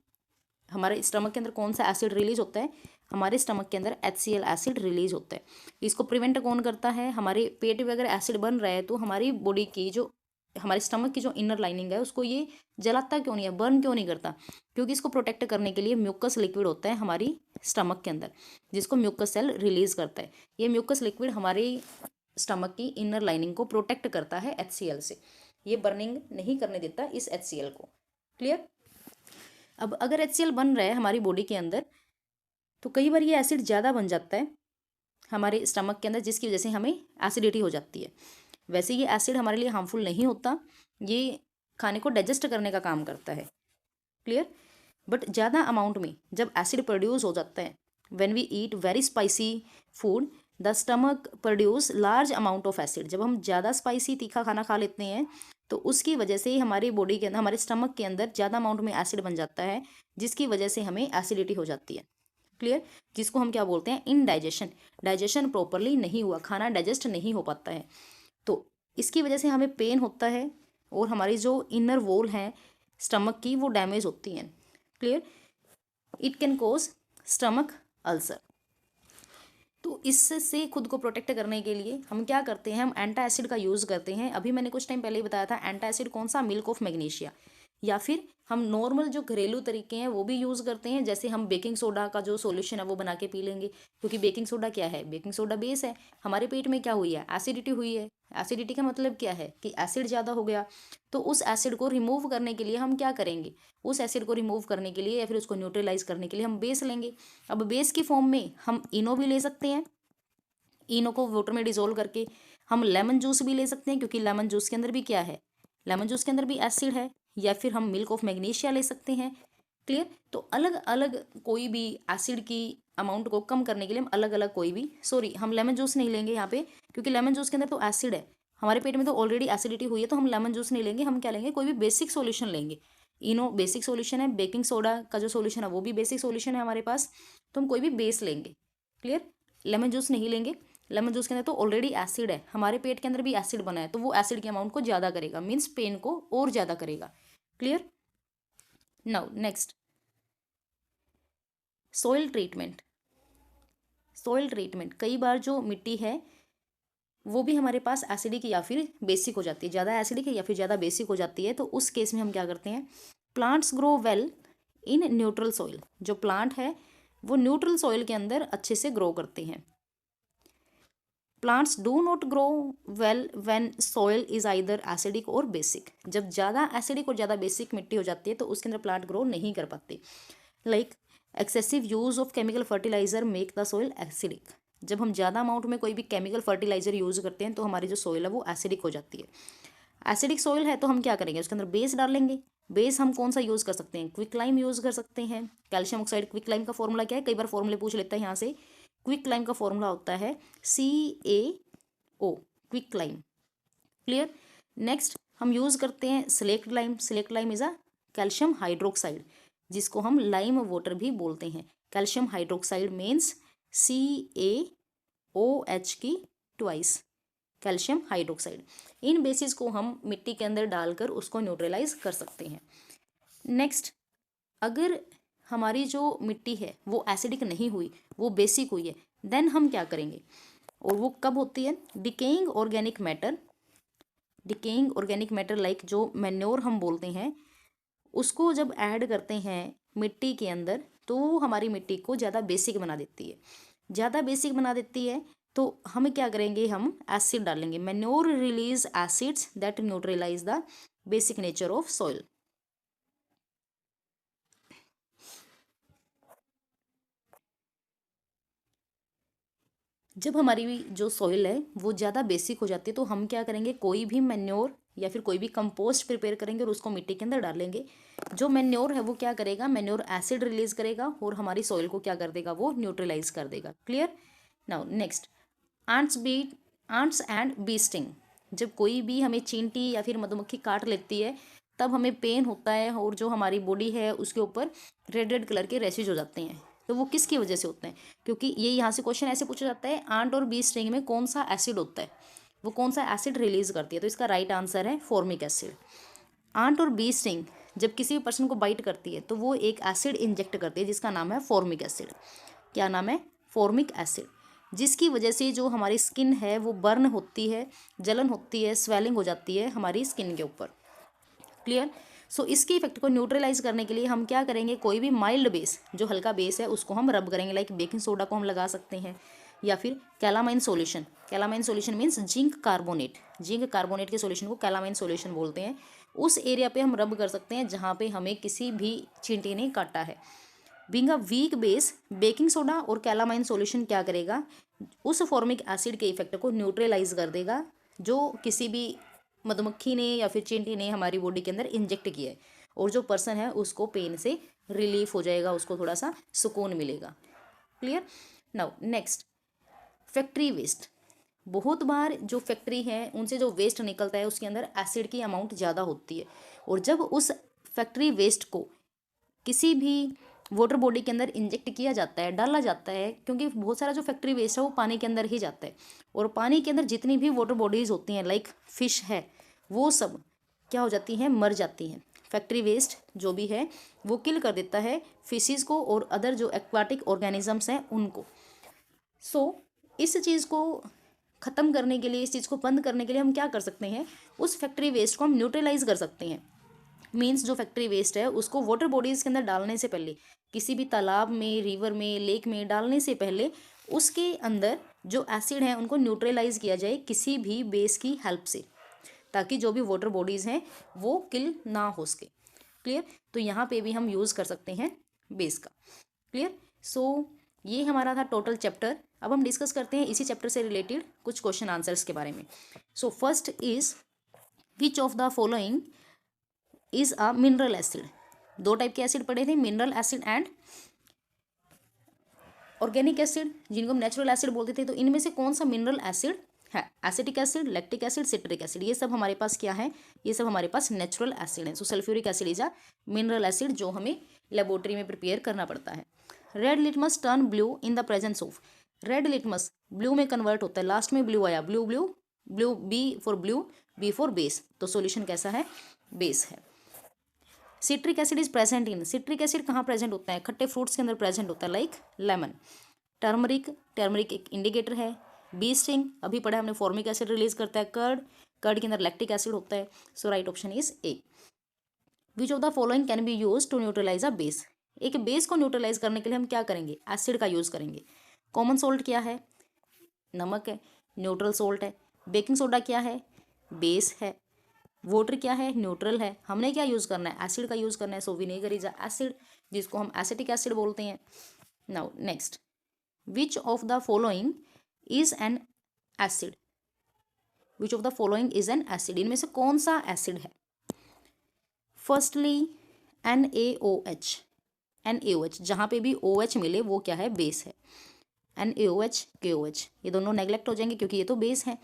हमारे स्टमक के अंदर कौन सा एसिड रिलीज होता है, हमारे स्टमक के अंदर HCl एसिड रिलीज होता है। इसको प्रिवेंट कौन करता है, हमारे पेट में अगर एसिड बन रहा है तो हमारी बॉडी की जो, हमारे स्टमक की जो इनर लाइनिंग है उसको ये जलाता क्यों नहीं है, बर्न क्यों नहीं करता, क्योंकि इसको प्रोटेक्ट करने के लिए म्यूकस लिक्विड होता है हमारी स्टमक के अंदर, जिसको म्यूकस सेल रिलीज करता है। ये म्यूकस लिक्विड हमारे स्टमक की इनर लाइनिंग को प्रोटेक्ट करता है HCl से, ये बर्निंग नहीं करने देता इस HCl को। क्लियर। अब अगर HCl बन रहा है हमारी बॉडी के अंदर तो कई बार ये एसिड ज़्यादा बन जाता है हमारे स्टमक के अंदर, जिसकी वजह से हमें एसिडिटी हो जाती है। वैसे ये एसिड हमारे लिए हार्मफुल नहीं होता, ये खाने को डाइजेस्ट करने का काम करता है। क्लियर। बट ज़्यादा अमाउंट में जब एसिड प्रोड्यूस हो जाता है, when we eat very spicy food the stomach produce large amount of acid. जब हम ज़्यादा स्पाइसी तीखा खाना खा लेते हैं तो उसकी वजह से हमारी बॉडी के अंदर, हमारे स्टमक के अंदर ज़्यादा अमाउंट में एसिड बन जाता है, जिसकी वजह से हमें एसिडिटी हो जाती है। क्लियर। जिसको हम क्या बोलते हैं, इनडाइजेशन। डाइजेशन प्रॉपरली नहीं हुआ, खाना डाइजेस्ट नहीं हो पाता है, तो इसकी वजह से हमें पेन होता है और हमारी जो इनर वॉल है स्टमक की वो डैमेज होती हैं। Clear. It can cause stomach ulcer. तो इससे खुद को प्रोटेक्ट करने के लिए हम क्या करते हैं, हम एंटा एसिड का यूज़ करते हैं। अभी मैंने कुछ टाइम पहले ही बताया था एंटा एसिड कौन सा, मिल्क ऑफ मैग्नीशिया, या फिर हम नॉर्मल जो घरेलू तरीके हैं वो भी यूज़ करते हैं। जैसे हम बेकिंग सोडा का जो सॉल्यूशन है वो बना के पी लेंगे, क्योंकि बेकिंग सोडा क्या है, बेकिंग सोडा बेस है, हमारे पेट में क्या हुई है, एसिडिटी हुई है। एसिडिटी का मतलब क्या है कि एसिड ज़्यादा हो गया, तो उस एसिड को रिमूव करने के लिए हम क्या करेंगे, उस एसिड को रिमूव करने के लिए या फिर उसको न्यूट्रलाइज करने के लिए हम बेस लेंगे। अब बेस की फॉर्म में हम इनो भी ले सकते हैं, इनो को वाटर में डिजोल्व करके। हम लेमन जूस भी ले सकते हैं, क्योंकि लेमन जूस के अंदर भी क्या है, लेमन जूस के अंदर भी एसिड है। या फिर हम मिल्क ऑफ मैग्नीशिया ले सकते हैं। क्लियर। तो अलग अलग कोई भी एसिड की अमाउंट को कम करने के लिए हम अलग अलग कोई भी, सॉरी हम लेमन जूस नहीं लेंगे यहाँ पे, क्योंकि लेमन जूस के अंदर तो एसिड है, हमारे पेट में तो ऑलरेडी एसिडिटी हुई है, तो हम लेमन जूस नहीं लेंगे। हम क्या लेंगे, कोई भी बेसिक सोल्यूशन लेंगे। इनो बेसिक सोल्यूशन है, बेकिंग सोडा का जो सोल्यूशन है वो भी बेसिक सोल्यूशन है हमारे पास, तो हम कोई भी बेस लेंगे। क्लियर। लेमन जूस नहीं लेंगे, लेमन जूस के अंदर तो ऑलरेडी एसिड है, हमारे पेट के अंदर भी एसिड बना है, तो वो एसिड के अमाउंट को ज़्यादा करेगा, मीन्स पेन को और ज़्यादा करेगा। Clear. Now next, soil treatment. Soil treatment, कई बार जो मिट्टी है वो भी हमारे पास एसिडिक या फिर बेसिक हो जाती है, ज़्यादा एसिडिक या फिर ज़्यादा बेसिक हो जाती है, तो उस केस में हम क्या करते हैं, plants grow well in neutral soil. जो प्लांट है वो न्यूट्रल सॉइल के अंदर अच्छे से ग्रो करते हैं। Plants do not grow well when soil is either acidic और बेसिक। जब ज़्यादा एसिडिक और ज़्यादा बेसिक मिट्टी हो जाती है तो उसके अंदर प्लांट ग्रो नहीं कर पाते। Like excessive use of chemical fertiliser make the soil acidic. जब हम ज़्यादा अमाउंट में कोई भी केमिकल फर्टिलाइजर यूज़ करते हैं तो हमारी जो सॉइल है वो एसिडिक हो जाती है। एसिडिक सॉइल है तो हम क्या करेंगे, उसके अंदर बेस डालेंगे। बेस हम कौन सा यूज़ कर सकते हैं, क्विक लाइम यूज़ कर सकते हैं। कैल्शियम ऑक्साइड, क्विक लाइम का फॉर्मूला क्या है, कई बार फॉर्मूले पूछ लेता है यहाँ से। क्विक लाइम का फॉर्मूला होता है CaO, quick lime. Clear. Next हम यूज़ करते हैं slaked lime. Slaked lime is a calcium hydroxide, जिसको हम लाइम वाटर भी बोलते हैं। कैल्शियम हाइड्रोक्साइड मीन्स CaOH की ट्वाइस, कैल्शियम हाइड्रोक्साइड। इन बेसिस को हम मिट्टी के अंदर डालकर उसको न्यूट्रलाइज कर सकते हैं। नेक्स्ट, अगर हमारी जो मिट्टी है वो एसिडिक नहीं हुई, वो बेसिक हुई है, देन हम क्या करेंगे, और वो कब होती है, decaying organic matter. Decaying organic matter like जो मैन्योर हम बोलते हैं, उसको जब ऐड करते हैं मिट्टी के अंदर तो वो हमारी मिट्टी को ज़्यादा बेसिक बना देती है। ज़्यादा बेसिक बना देती है तो हम क्या करेंगे, हम एसिड डालेंगे। Manure release acids that neutralise the basic nature of soil. जब हमारी जो सॉइल है वो ज़्यादा बेसिक हो जाती है तो हम क्या करेंगे, कोई भी मैन्योर या फिर कोई भी कंपोस्ट प्रिपेयर करेंगे और उसको मिट्टी के अंदर डालेंगे। जो मैन्योर है वो क्या करेगा, मैन्योर एसिड रिलीज करेगा और हमारी सॉइल को क्या कर देगा, वो न्यूट्रलाइज कर देगा। Clear. Now next, ants and bee sting. जब कोई भी हमें चींटी या फिर मधुमक्खी काट लेती है तब हमें पेन होता है और जो हमारी बॉडी है उसके ऊपर रेड रेड कलर के रैशेज हो जाते हैं। तो वो किसकी वजह से होते हैं, क्योंकि ये यहाँ से क्वेश्चन ऐसे पूछा जाता है, आंट और बी स्टिंग में कौन सा एसिड होता है, वो कौन सा एसिड रिलीज करती है। तो इसका राइट आंसर है फॉर्मिक एसिड। आंट और बी स्टिंग जब किसी भी पर्सन को बाइट करती है तो वो एक एसिड इंजेक्ट करती है जिसका नाम है फॉर्मिक एसिड। क्या नाम है, फॉर्मिक एसिड, जिसकी वजह से जो हमारी स्किन है वो बर्न होती है, जलन होती है, स्वेलिंग हो जाती है हमारी स्किन के ऊपर। क्लियर। सो इसके इफेक्ट को न्यूट्रलाइज करने के लिए हम क्या करेंगे, कोई भी माइल्ड बेस, जो हल्का बेस है उसको हम रब करेंगे। लाइक बेकिंग सोडा को हम लगा सकते हैं या फिर calamine solution. Calamine solution means zinc carbonate. Zinc carbonate के सॉल्यूशन को कैलामाइन सॉल्यूशन बोलते हैं। उस एरिया पे हम रब कर सकते हैं जहाँ पे हमें किसी भी चींटी ने काटा है। Being a weak base, baking soda और कैलामाइन सॉल्यूशन क्या करेगा, उस फॉर्मिक एसिड के इफेक्ट को न्यूट्रलाइज कर देगा जो किसी भी मधुमक्खी ने या फिर चींटी ने हमारी बॉडी के अंदर इंजेक्ट किया है, और जो पर्सन है उसको पेन से रिलीफ हो जाएगा, उसको थोड़ा सा सुकून मिलेगा। Clear. Now next, factory waste. बहुत बार जो फैक्ट्री है उनसे जो वेस्ट निकलता है उसके अंदर एसिड की अमाउंट ज़्यादा होती है, और जब उस फैक्ट्री वेस्ट को किसी भी वाटर बॉडी के अंदर इंजेक्ट किया जाता है, डाला जाता है, क्योंकि बहुत सारा जो फैक्ट्री वेस्ट है वो पानी के अंदर ही जाता है, और पानी के अंदर जितनी भी वाटर बॉडीज़ होती हैं लाइक फिश है, वो सब क्या हो जाती हैं, मर जाती हैं। फैक्ट्री वेस्ट जो भी है वो किल कर देता है फिशेज़ को और अदर जो एक्वाटिक ऑर्गेनिजम्स हैं उनको। सो इस चीज़ को ख़त्म करने के लिए, इस चीज़ को बंद करने के लिए हम क्या कर सकते हैं, उस फैक्ट्री वेस्ट को हम न्यूट्रलाइज कर सकते हैं। मीन्स जो फैक्ट्री वेस्ट है उसको वाटर बॉडीज़ के अंदर डालने से पहले, किसी भी तालाब में, रिवर में, लेक में डालने से पहले उसके अंदर जो एसिड हैं उनको न्यूट्रलाइज किया जाए किसी भी बेस की हेल्प से, ताकि जो भी वाटर बॉडीज़ हैं वो किल ना हो सके। क्लियर। तो यहाँ पे भी हम यूज़ कर सकते हैं बेस का। क्लियर। सो ये हमारा था टोटल चैप्टर। अब हम डिस्कस करते हैं इसी चैप्टर से रिलेटेड कुछ क्वेश्चन आंसर्स के बारे में। सो first is, which of the following is a mineral acid. दो टाइप के एसिड पढ़े थे, mineral acid and organic acid, जिनको हम नेचुरल एसिड बोलते थे। तो इनमें से कौन सा मिनरल एसिड है, acetic acid, lactic acid, citric acid, ये सब हमारे पास क्या है, ये सब हमारे पास नेचुरल एसिड है। So sulphuric acid is a mineral acid जो हमें लेबोरेटरी में प्रिपेयर करना पड़ता है। Red litmus turn blue in the presence of. Red litmus blue में कन्वर्ट होता है, लास्ट में ब्लू आया, blue blue blue, B for blue, B for base, तो सॉल्यूशन कैसा है, बेस है। Citric acid is present in, citric acid कहाँ प्रेजेंट होता है, खट्टे फ्रूट्स के अंदर प्रेजेंट होता है लाइक लेमन। टर्मरिक, टर्मरिक एक इंडिकेटर है। बी स्टिंग अभी पढ़ा हमने, फॉर्मिक एसिड रिलीज करता है। कर्ड, कर्ड के अंदर लैक्टिक एसिड होता है। So right option is A. Which of the following can be use to neutralize a base. एक बेस को न्यूट्रलाइज करने के लिए हम क्या करेंगे, एसिड का यूज करेंगे। कॉमन सोल्ट क्या है, नमक है। न्यूट्रल सोल्ट है। बेकिंग सोडा क्या है, बेस है। वाटर क्या है, न्यूट्रल है। हमने क्या यूज़ करना है, एसिड का यूज़ करना है। सो विनेगर इज एसिड, जिसको हम एसिटिक एसिड बोलते हैं। Now next, which of the following is an acid, which of the following is an acid, इनमें से कौन सा एसिड है। फर्स्टली NaOH, NaOH, जहाँ पे भी OH मिले वो क्या है, बेस है। NaOH, KOH, ये दोनों नेगलेक्ट हो जाएंगे क्योंकि ये तो बेस है।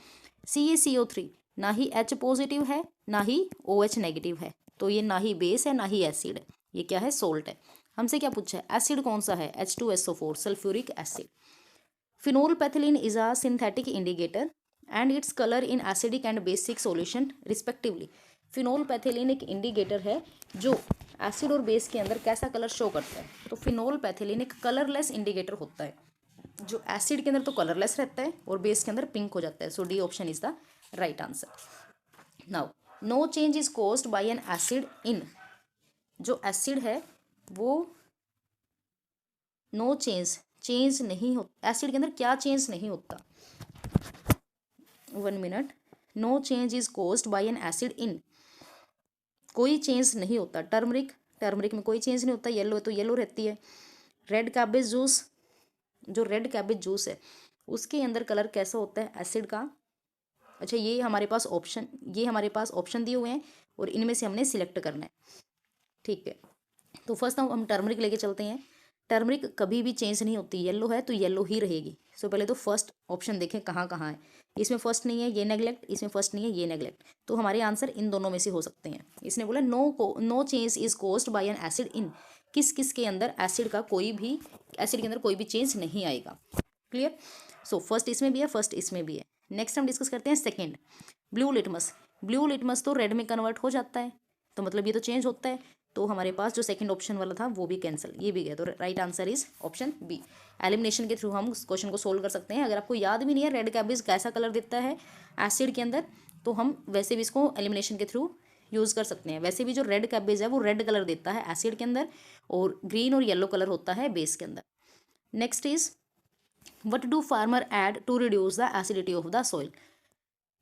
CaCO3, ना ही H पॉजिटिव है ना ही OH नेगेटिव है, तो ये ना ही बेस है ना ही एसिड है, ये क्या है, सोल्ट है। हमसे क्या पूछा है, एसिड कौन सा है, H2SO4, sulphuric acid. Phenolphthalein is a synthetic indicator and its color in acidic and basic solution respectively. फिनोलपैथिलीन एक इंडिकेटर है जो एसिड और बेस के अंदर कैसा कलर शो करता है। तो फिनोलपैथिलीन एक कलरलेस इंडिकेटर होता है, जो एसिड के अंदर तो कलरलेस रहता है और बेस के अंदर पिंक हो जाता है। So D option is the right answer. Now, no change is caused by an acid in, जो एसिड है वो नो चेंज नहीं हो, एसिड के अंदर क्या चेंज नहीं होता। 1 minute, no change is caused by an acid in, कोई चेंज नहीं होता। टर्मरिक में कोई चेंज नहीं होता, येलो है तो येलो रहती है। रेड कैबेज जूस, जो रेड कैबेज जूस है उसके अंदर कलर कैसा होता है, एसिड का। अच्छा, ये हमारे पास ऑप्शन दिए हुए हैं और इनमें से हमने सिलेक्ट करना है, ठीक है। तो फर्स्ट हम टर्मरिक लेके चलते हैं। टर्मरिक कभी भी चेंज नहीं होती, येलो है तो येलो ही रहेगी। सो पहले तो फर्स्ट ऑप्शन देखें कहाँ कहाँ है। इसमें फर्स्ट नहीं है, ये नेगलेक्ट, इसमें फर्स्ट नहीं है, ये नेगलेक्ट, तो हमारे आंसर इन दोनों में से हो सकते हैं। इसने बोला no change is caused by an acid in, किस किस के अंदर एसिड के अंदर कोई भी चेंज नहीं आएगा। क्लियर। सो फर्स्ट इसमें भी है, फर्स्ट इसमें भी है। नेक्स्ट हम डिस्कस करते हैं सेकेंड, ब्लू लिटमस तो रेड में कन्वर्ट हो जाता है, तो मतलब ये तो चेंज होता है। तो हमारे पास जो सेकंड ऑप्शन वाला था वो भी कैंसिल, ये भी गया। तो right answer is option B. Elimination के थ्रू हम उस क्वेश्चन को सोल्व कर सकते हैं। अगर आपको याद भी नहीं है रेड कैबेज कैसा कलर देता है एसिड के अंदर, तो हम वैसे भी इसको एलिमिनेशन के थ्रू यूज़ कर सकते हैं। वैसे भी जो रेड कैबेज है वो रेड कलर देता है एसिड के अंदर, और ग्रीन और येलो कलर होता है बेस के अंदर। Next is, what do farmer add to reduce the acidity of the soil,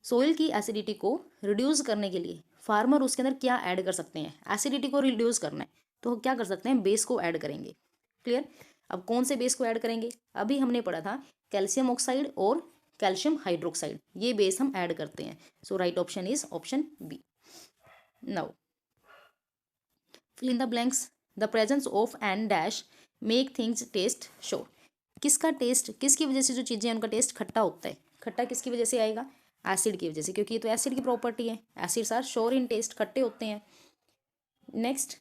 soil की एसिडिटी को रिड्यूस करने के लिए फार्मर उसके अंदर क्या ऐड कर सकते हैं। एसिडिटी को रिड्यूस करना है तो क्या कर सकते हैं, बेस को ऐड करेंगे। क्लियर। अब कौन से बेस को ऐड करेंगे, अभी हमने पढ़ा था कैल्शियम ऑक्साइड और कैल्शियम हाइड्रोक्साइड, ये बेस हम ऐड करते हैं। So right option is option B. Now fill in the blanks, the presence of an dash make things taste sour, किसका टेस्ट, किसकी वजह से जो चीज़ें उनका टेस्ट खट्टा होता है, खट्टा किसकी वजह से आएगा, एसिड की वजह से, क्योंकि ये तो एसिड की प्रॉपर्टी है। Acids are sour in taste, खट्टे होते हैं। Next,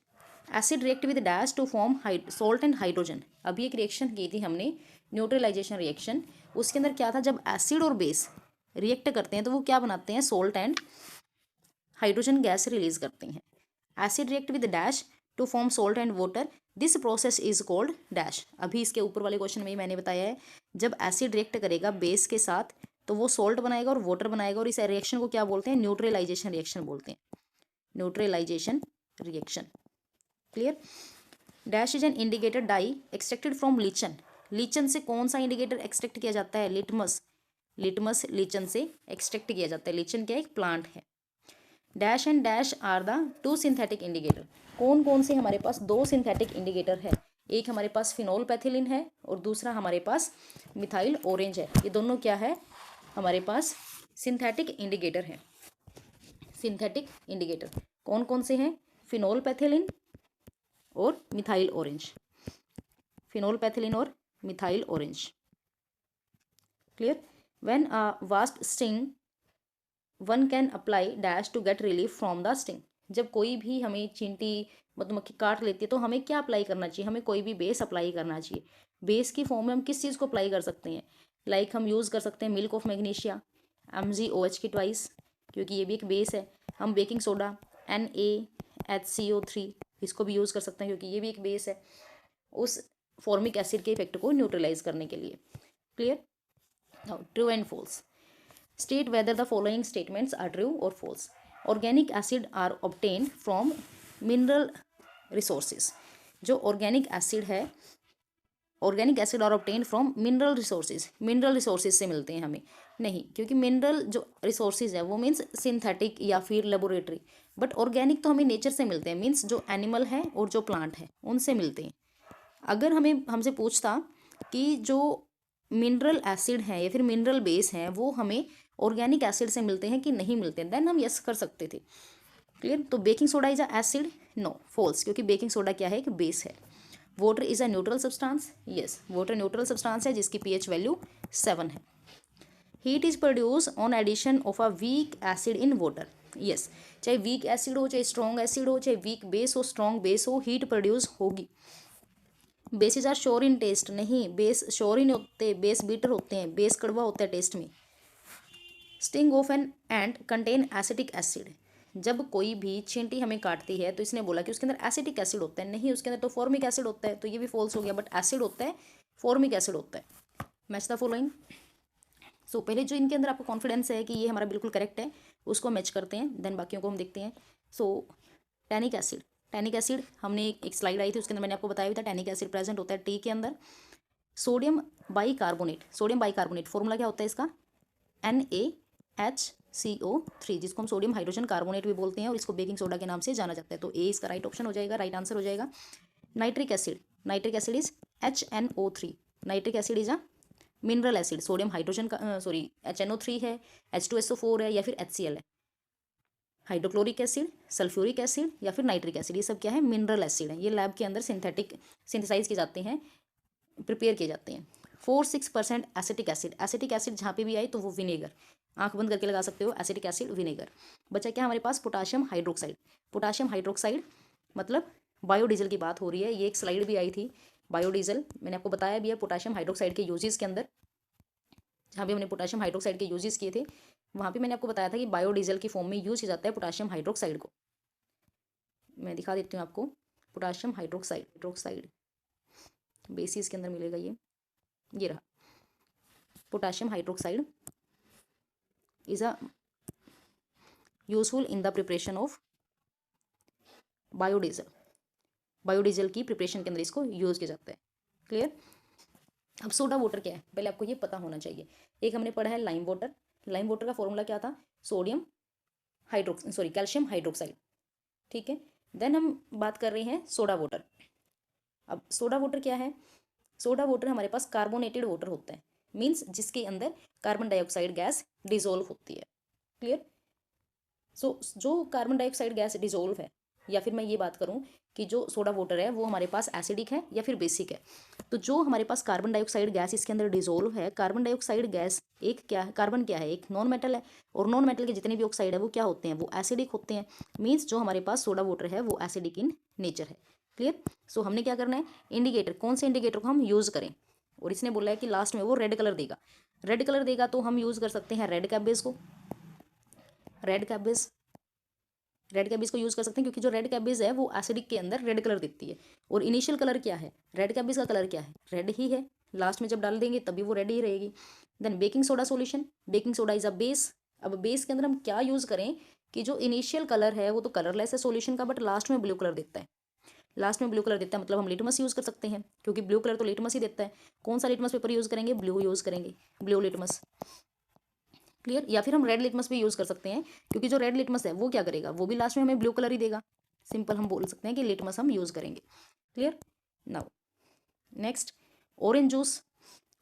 acid react with dash to form salt and hydrogen, अभी एक रिएक्शन की थी हमने न्यूट्रलाइजेशन रिएक्शन, उसके अंदर क्या था, जब एसिड और बेस रिएक्ट करते हैं तो वो क्या बनाते हैं, salt and hydrogen gas release करते हैं। Acid react with dash to form salt and water, this process is called dash. अभी इसके ऊपर वाले क्वेश्चन में ही मैंने बताया है, जब एसिड रिएक्ट करेगा बेस के साथ तो वो सॉल्ट बनाएगा और वाटर बनाएगा, और इस रिएक्शन को क्या बोलते हैं, न्यूट्रलाइजेशन रिएक्शन बोलते हैं, neutralization reaction. Clear. Dash is an indicator dye extracted from lichen, lichen से कौन सा इंडिकेटर एक्सट्रैक्ट किया जाता है, लिटमस, लीचन से एक्सट्रैक्ट किया जाता है। लीचन क्या एक प्लांट है। Dash and dash are the two synthetic indicator, कौन कौन से हमारे पास दो सिंथेटिक इंडिकेटर है, एक हमारे पास फिनोलपैथिलीन है और दूसरा हमारे पास मिथाइल ऑरेंज है। ये दोनों क्या है, हमारे पास सिंथेटिक इंडिकेटर है। सिंथेटिक इंडिकेटर कौन कौन से हैं, फिनोलपैथिलीन और मिथाइल ऑरेंज, फिनोलपैथिलीन और methyl orange. Clear. When a wasp sting one can apply dash to get relief from the sting, जब कोई भी हमें चींटी मधुमक्खी काट लेती है तो हमें क्या अप्लाई करना चाहिए, हमें कोई भी बेस अप्लाई करना चाहिए। बेस की फॉर्म में हम किस चीज़ को अप्लाई कर सकते हैं, लाइक हम यूज़ कर सकते हैं मिल्क ऑफ मैग्नीशिया, MgOH की ट्वाइस, क्योंकि ये भी एक बेस है। हम बेकिंग सोडा NaHCO3 इसको भी यूज़ कर सकते हैं क्योंकि ये भी एक बेस है, उस फॉर्मिक एसिड के इफेक्ट को न्यूट्रलाइज करने के लिए। Clear. Now true and false, state whether the following statements are true और false. Organic acid are obtained from mineral resources, जो ऑर्गेनिक एसिड है, organic acid are obtained from mineral resources, mineral resources से मिलते हैं हमें। नहीं, क्योंकि mineral जो रिसोर्सेज है वो मीन्स सिंथेटिक या फिर लेबोरेटरी, बट ऑर्गेनिक तो हमें नेचर से मिलते हैं, मीन्स जो एनिमल है और जो प्लांट है उनसे मिलते हैं। अगर हमें हमसे पूछता कि जो मिनरल एसिड है या फिर मिनरल बेस है वो हमें ऑर्गेनिक एसिड से मिलते हैं कि नहीं मिलते हैं, देन हम यस कर सकते थे। क्लियर। तो baking soda is a acid, no, false, क्योंकि बेकिंग सोडा क्या है, एक बेस है। Water is a neutral substance, yes, water neutral substance है जिसकी पीएच वैल्यू 7 है। Heat is produce on addition of a weak acid in water, yes, चाहे weak acid हो, चाहे स्ट्रॉन्ग एसिड हो, चाहे वीक बेस हो, स्ट्रॉन्ग बेस हो, हीट प्रोड्यूस होगी। Bases are sour in taste, नहीं, बेस श्योर ही नहीं होते, बेस बीटर होते हैं, बेस कड़वा होता है टेस्ट में। Sting of an ant contain acetic acid, जब कोई भी चींटी हमें काटती है तो इसने बोला कि उसके अंदर एसिटिक एसिड होता है, नहीं, उसके अंदर तो फॉर्मिक एसिड होता है, तो ये भी फॉल्स हो गया, बट एसिड होता है, फॉर्मिक एसिड होता है। Match the following. सो पहले जो इनके अंदर आपको कॉन्फिडेंस है कि ये हमारा बिल्कुल करेक्ट है उसको मैच करते हैं, देन बाकियों को हम देखते हैं। सो टैनिक एसिड, टैनिक एसिड हमने एक स्लाइड आई थी उसके अंदर मैंने आपको बताया भी था, टैनिक एसिड प्रेजेंट होता है टी के अंदर। Sodium bicarbonate, sodium bicarbonate formula क्या होता है इसका, NaHCO3, जिसको हम सोडियम हाइड्रोजन कार्बोनेट भी बोलते हैं और इसको बेकिंग सोडा के नाम से जाना जाता है, तो ए इसका राइट ऑप्शन हो जाएगा, राइट आंसर हो जाएगा। Nitric acid, nitric acid is HNO3, nitric acid is a mineral acid, sodium hydrogen का सॉरी HNO3 है, H2SO4 है या फिर HCl है। हाइड्रोक्लोरिक एसिड, सल्फ्यूरिक एसिड या फिर नाइट्रिक एसिड, ये सब क्या है, मिनरल एसिड है, ये लैब के अंदर सिंथेटिक सिंथेसाइज किए जाते हैं, प्रिपेयर किए जाते हैं। 4-6% एसिटिक एसिड, एसिटिक एसिड जहाँ पे भी आए तो वो विनेगर, आंख बंद करके लगा सकते हो, एसिटिक एसिड विनेगर। बचा क्या हमारे पास, पोटाशियम हाइड्रोक्साइड, पोटाशियम हाइड्रोक्साइड मतलब बायोडीजल की बात हो रही है, ये एक स्लाइड भी आई थी, बायोडीजल मैंने आपको बताया भी है पोटाशियम हाइड्रोक्साइड के यूजेस के अंदर, जहाँ भी हमने पोटाशियम हाइड्रोक्साइड के यूजेस किए थे वहाँ पे मैंने आपको बताया था कि बायोडीजल की फॉर्म में यूज किया जाता है पोटाशियम हाइड्रोक्साइड को। मैं दिखा देती हूँ आपको, पोटाशियम हाइड्रोक्साइड, हाइड्रोक्साइड बेसिस के अंदर मिलेगा ये रहा, potassium hydroxide is a useful in the preparation of biodiesel, biodiesel की प्रिपरेशन के अंदर इसको यूज किया जाता है। क्लियर। अब सोडा वाटर क्या है पहले आपको ये पता होना चाहिए। एक हमने पढ़ा है लाइम वाटर, लाइम वाटर का फॉर्मूला क्या था, सोडियम कैल्शियम हाइड्रोक्साइड, ठीक है। देन हम बात कर रहे हैं सोडा वाटर। अब सोडा वाटर क्या है, सोडा वाटर हमारे पास कार्बोनेटेड वाटर होता है, मीन्स जिसके अंदर कार्बन डाइऑक्साइड गैस डिजोल्व होती है। क्लियर। सो जो कार्बन डाइऑक्साइड गैस डिजोल्व है, या फिर मैं ये बात करूं कि जो सोडा वाटर है वो हमारे पास एसिडिक है या फिर बेसिक है, तो जो हमारे पास कार्बन डाइऑक्साइड गैस इसके अंदर डिजोल्व है, कार्बन डाइऑक्साइड गैस एक क्या है, कार्बन क्या है, एक नॉन मेटल है, और नॉन मेटल के जितने भी ऑक्साइड है वो क्या होते हैं, वो एसिडिक होते हैं, मीन्स जो हमारे पास सोडा वाटर है वो एसिडिक इन नेचर है। क्लियर। सो हमने क्या करना है, इंडिकेटर, कौन से इंडिकेटर को हम यूज़ करें, और इसने बोला है कि लास्ट में वो रेड कलर देगा, रेड कलर देगा तो हम यूज़ कर सकते हैं रेड कैबेज को, रेड कैबेज, रेड कैबेज को यूज़ कर सकते हैं क्योंकि जो रेड कैबेज है वो एसिडिक के अंदर रेड कलर दिखती है, और इनिशियल कलर क्या है, रेड कैबेज का कलर क्या है, रेड ही है, लास्ट में जब डाल देंगे तभी वो रेड ही रहेगी। Then baking soda solution, baking soda is a base. अब बेस के अंदर हम क्या यूज़ करें कि जो इनिशियल कलर है वो तो कलरलेस है सॉल्यूशन का, बट लास्ट में ब्लू कलर देता है, लास्ट में ब्लू कलर देता है, मतलब हम लिटमस यूज़ कर सकते हैं क्योंकि ब्लू कलर तो लिटमस ही देता है। कौन सा लिटमस पेपर यूज़ करेंगे, ब्लू यूज़ करेंगे, ब्लू लिटमस। क्लियर। या फिर हम रेड लिटमस भी यूज़ कर सकते हैं क्योंकि जो रेड लिटमस है वो क्या करेगा, वो भी लास्ट में हमें ब्लू कलर ही देगा, सिंपल हम बोल सकते हैं कि लिटमस हम यूज़ करेंगे। Clear. Now next, orange juice,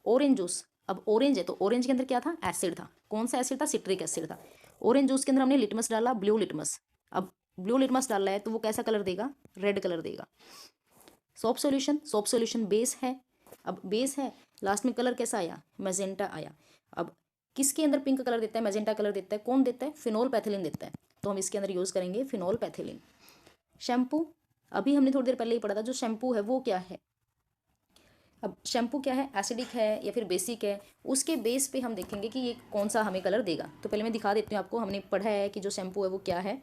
orange juice, अब ऑरेंज है तो ऑरेंज के अंदर क्या था, एसिड था, कौन सा एसिड था, सिट्रिक एसिड था। ऑरेंज जूस के अंदर हमने लिटमस डाला, ब्लू लिटमस, अब ब्लू लिटमस डाला है तो वो कैसा कलर देगा, रेड कलर देगा। Soap solution, soap solution base है, अब बेस है, लास्ट में कलर कैसा आया, मैजेंटा आया। अब किसके अंदर पिंक कलर देता है, मैजेंटा कलर देता है, कौन देता है, फिनोल पैथिलीन देता है, तो हम इसके अंदर यूज़ करेंगे फिनोल पैथिलीन। शैम्पू, अभी हमने थोड़ी देर पहले ही पढ़ा था, जो शैम्पू है वो क्या है, अब शैम्पू क्या है, एसिडिक है या फिर बेसिक है, उसके बेस पे हम देखेंगे कि ये कौन सा हमें कलर देगा। तो पहले मैं दिखा देती हूँ आपको, हमने पढ़ा है कि जो शैम्पू है वो क्या है।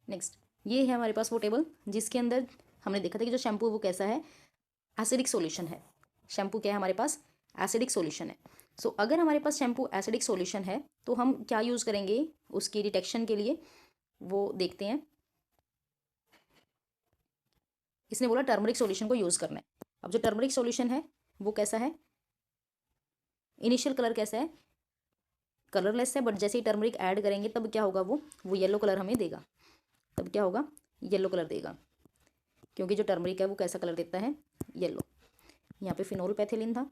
नेक्स्ट, ये है हमारे पास वो टेबल जिसके अंदर हमने देखा था कि जो शैम्पू है वो कैसा है, एसिडिक सॉल्यूशन है। शैम्पू क्या है हमारे पास, एसिडिक सॉल्यूशन है। सो अगर हमारे पास शैम्पू एसिडिक सॉल्यूशन है तो हम क्या यूज़ करेंगे उसकी डिटेक्शन के लिए, वो देखते हैं। इसने बोला टर्मरिक सॉल्यूशन को यूज़ करना है। अब जो टर्मरिक सॉल्यूशन है वो कैसा है, इनिशियल कलर कैसा है, कलरलेस है, बट जैसे ही टर्मरिक ऐड करेंगे तब क्या होगा, वो येलो कलर हमें देगा, तब क्या होगा, येलो कलर देगा, क्योंकि जो टर्मरिक है वो कैसा कलर देता है, येलो। यहाँ पे फिनोल पैथिलीन था,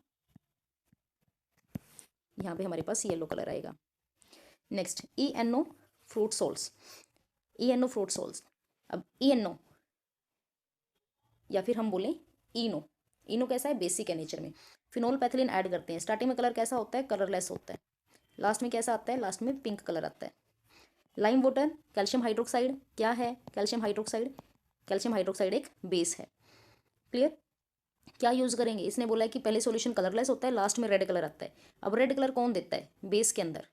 यहाँ पे हमारे पास येलो कलर आएगा। Next ENO fruit salts, ENO fruit salts. अब ENO या फिर हम बोलें इनो, इनो कैसा है, बेसिक है नेचर में। फिनोल पैथिलीन ऐड करते हैं, स्टार्टिंग में कलर कैसा होता है, कलरलेस होता है, लास्ट में कैसा आता है, लास्ट में पिंक कलर आता है। लाइम वाटर, कैल्शियम हाइड्रोक्साइड, क्या है कैल्शियम हाइड्रोक्साइड, कैल्शियम हाइड्रोक्साइड एक बेस है। क्लियर, क्या यूज करेंगे, इसने बोला है कि पहले सॉल्यूशन कलरलेस होता है, लास्ट में रेड कलर आता है। अब रेड कलर कौन देता है, बेस के अंदर,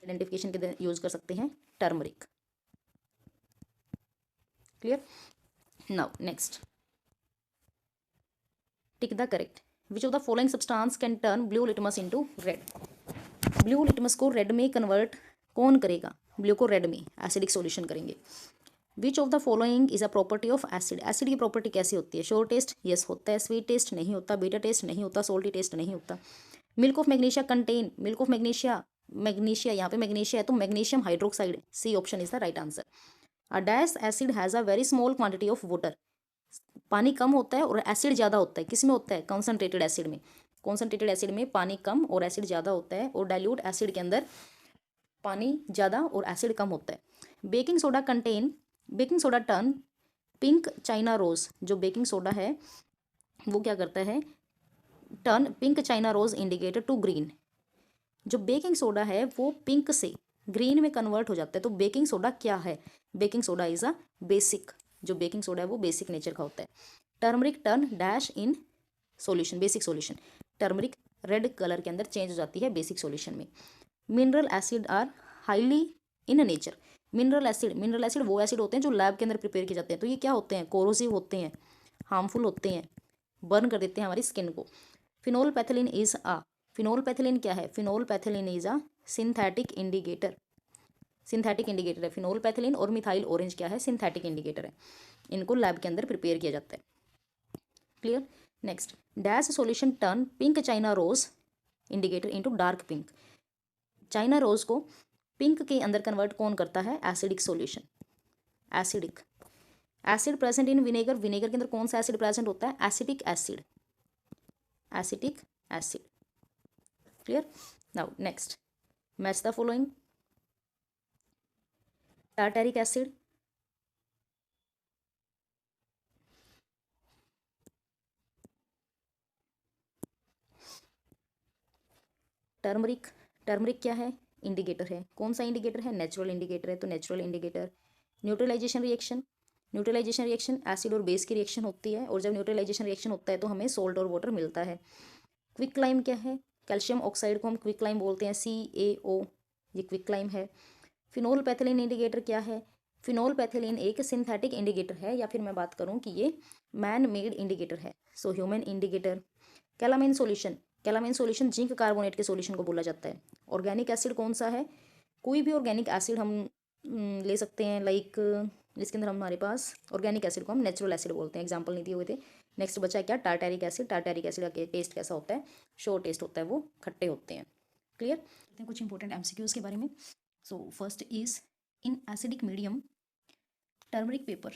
आइडेंटिफिकेशन के यूज कर सकते हैं turmeric. Clear, now next, tick the correct, which of the following substance can turn blue litmus into red. Blue litmus को रेड में कन्वर्ट कौन करेगा, ब्लू को रेड में एसिडिक सॉल्यूशन करेंगे। विच of the following is a property of acid, acid की property कैसी होती है, श्योर टेस्ट यस होता है, स्वीट टेस्ट नहीं होता, बीटर टेस्ट नहीं होता, सोल्टी टेस्ट नहीं होता। Milk of magnesia contain, milk of magnesia, magnesia यहाँ पे मैग्नीशिया है तो magnesium hydroxide, C option is the right answer. A dash acid has a very small quantity of water, पानी कम होता है और एसिड ज़्यादा होता है, किसमें होता है, कॉन्सेंट्रेटेड एसिड में। कॉन्सेंट्रेटेड एसिड में पानी कम और एसिड ज़्यादा होता है, और डाइल्यूट एसिड के अंदर पानी ज़्यादा और एसिड कम होता है। Baking soda contain, baking soda turn pink China rose, जो बेकिंग सोडा है वो क्या करता है, turn pink China rose indicator to green. जो बेकिंग सोडा है वो पिंक से ग्रीन में कन्वर्ट हो जाता है, तो बेकिंग सोडा क्या है, baking soda is a basic, जो बेकिंग सोडा है वो बेसिक नेचर का होता है। Turmeric turn dash in solution, basic solution, turmeric red colour के अंदर चेंज हो जाती है बेसिक सॉल्यूशन में। Mineral acid are highly in nature, mineral acid वो एसिड होते हैं जो लैब के अंदर प्रिपेयर किए जाते हैं, तो ये क्या होते हैं, कोरोसिव होते हैं, हार्मफुल होते हैं, बर्न कर देते हैं हमारी स्किन को। Phenolphthalein is a, phenolphthalein क्या है, phenolphthalein is a synthetic indicator, synthetic indicator है फिनोल पैथिलीन, और मिथाइल ऑरेंज क्या है, सिंथेटिक इंडिकेटर है, इनको लैब के अंदर प्रिपेयर किया जाता है। Clear, next, dash solution turn pink China rose indicator into dark pink, China rose को पिंक के अंदर कन्वर्ट कौन करता है, acidic solution, acidic. Acid present in vinegar, vinegar के अंदर कौन सा एसिड प्रेजेंट होता है, acetic acid, acetic acid. Clear, now next, match the following, tartaric acid, turmeric, turmeric क्या है, इंडिकेटर है, कौन सा इंडिकेटर है, नेचुरल इंडिकेटर है, तो natural indicator. Neutralisation reaction, neutralisation reaction acid और बेस की रिएक्शन होती है, और जब न्यूट्रलाइजेशन रिएक्शन होता है तो हमें सोल्ट और वाटर मिलता है। क्विक लाइम क्या है, कैल्शियम ऑक्साइड को हम क्विक लाइम बोलते हैं, CaO, ये क्विक लाइम है। फिनोल पैथिलीन इंडिकेटर क्या है, फिनोल पैथिलीन एक सिंथेटिक इंडिकेटर है, या फिर मैं बात करूं कि ये मैन मेड इंडिकेटर है, so human indicator. Calamine solution, calamine solution zinc carbonate के सॉल्यूशन को बोला जाता है। ऑर्गेनिक एसिड कौन सा है, कोई भी ऑर्गेनिक एसिड हम ले सकते हैं, लाइक जिसके अंदर हमारे पास ऑर्गेनिक एसिड को हम नेचुरल एसिड बोलते हैं, एग्जाम्पल नहीं दिए हुए थे। नेक्स्ट बचा क्या, टार्टेरिक एसिड, टार्टेरिक एसिड का टेस्ट कैसा होता है, शोर टेस्ट होता है, वो खट्टे होते हैं। क्लियर, कुछ इंपॉर्टेंट MCQs के बारे में। सो first is, in acidic medium turmeric paper,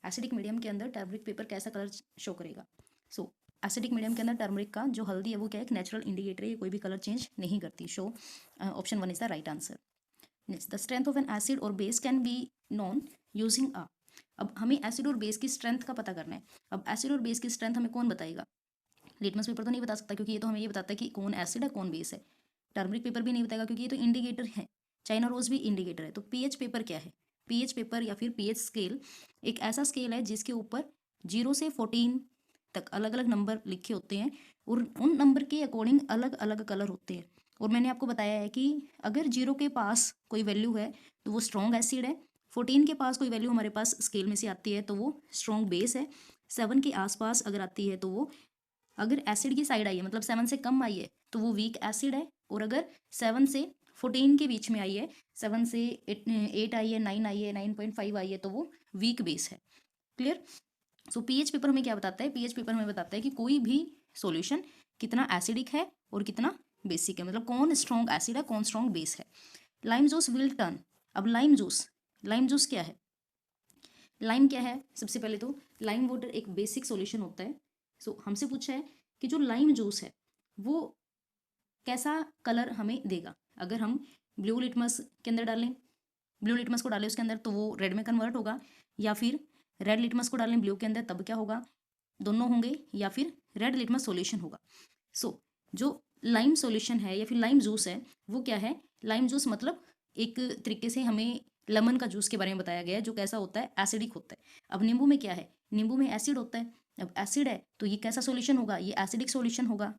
acidic medium के अंदर टर्मरिक पेपर कैसा कलर शो करेगा। सो एसिडिक मीडियम के अंदर टर्मरिक का जो हल्दी है वो क्या है, एक नेचुरल इंडिकेटर है, ये कोई भी कलर चेंज नहीं करती, so option 1 is the right answer. Next, the strength of an acid और base can be known using a, अब हमें एसिड और बेस की स्ट्रेंथ का पता करना है। अब एसिड और बेस की स्ट्रेंथ हमें कौन बताएगा, लिटमस पेपर तो नहीं बता सकता, क्योंकि ये तो हमें ये बताता है कि कौन एसिड है कौन बेस है। टर्मरिक पेपर भी नहीं बताएगा, क्योंकि ये तो इंडिकेटर है। चाइना रोज भी इंडिकेटर है। तो पीएच पेपर क्या है, पीएच पेपर या फिर पीएच स्केल एक ऐसा स्केल है जिसके ऊपर 0 से 14 तक अलग अलग नंबर लिखे होते हैं, और उन नंबर के अकॉर्डिंग अलग अलग कलर होते हैं। और मैंने आपको बताया है कि अगर 0 के पास कोई वैल्यू है तो वो स्ट्रॉन्ग एसिड है, 14 के पास कोई वैल्यू हमारे पास स्केल में से आती है तो वो स्ट्रॉन्ग बेस है, 7 के आसपास अगर आती है तो वो, अगर एसिड की साइड आई है मतलब 7 से कम आई है तो वो वीक एसिड है, और अगर 7 से 14 के बीच में आई है, 7 से 8 आई है, 9 आई है, 9.5 आई है, तो वो वीक बेस है। क्लियर। सो पीएच पेपर हमें क्या बताता है, पीएच पेपर हमें बताता है कि कोई भी सॉल्यूशन कितना एसिडिक है और कितना बेसिक है, मतलब कौन स्ट्रॉन्ग एसिड है, कौन स्ट्रॉन्ग बेस है। लाइम जूस विल टर्न, अब लाइम जूस क्या है, लाइम क्या है, सबसे पहले तो लाइम वाटर एक बेसिक सॉल्यूशन होता है। सो हमसे पूछा है कि जो लाइम जूस है वो कैसा कलर हमें देगा। अगर हम ब्लू लिटमस के अंदर डालें, ब्लू लिटमस को डालें उसके अंदर तो वो रेड में कन्वर्ट होगा, या फिर रेड लिटमस को डालें ब्लू के अंदर तब क्या होगा, दोनों होंगे, या फिर रेड लिटमस सॉल्यूशन होगा। सो जो लाइम सॉल्यूशन है या फिर लाइम जूस है वो क्या है, लाइम जूस मतलब एक तरीके से हमें लेमन का जूस के बारे में बताया गया है जो कैसा होता है, एसिडिक होता है। अब नींबू में क्या है, नींबू में एसिड होता है। अब एसिड है तो ये कैसा सॉल्यूशन होगा, ये एसिडिक सॉल्यूशन होगा,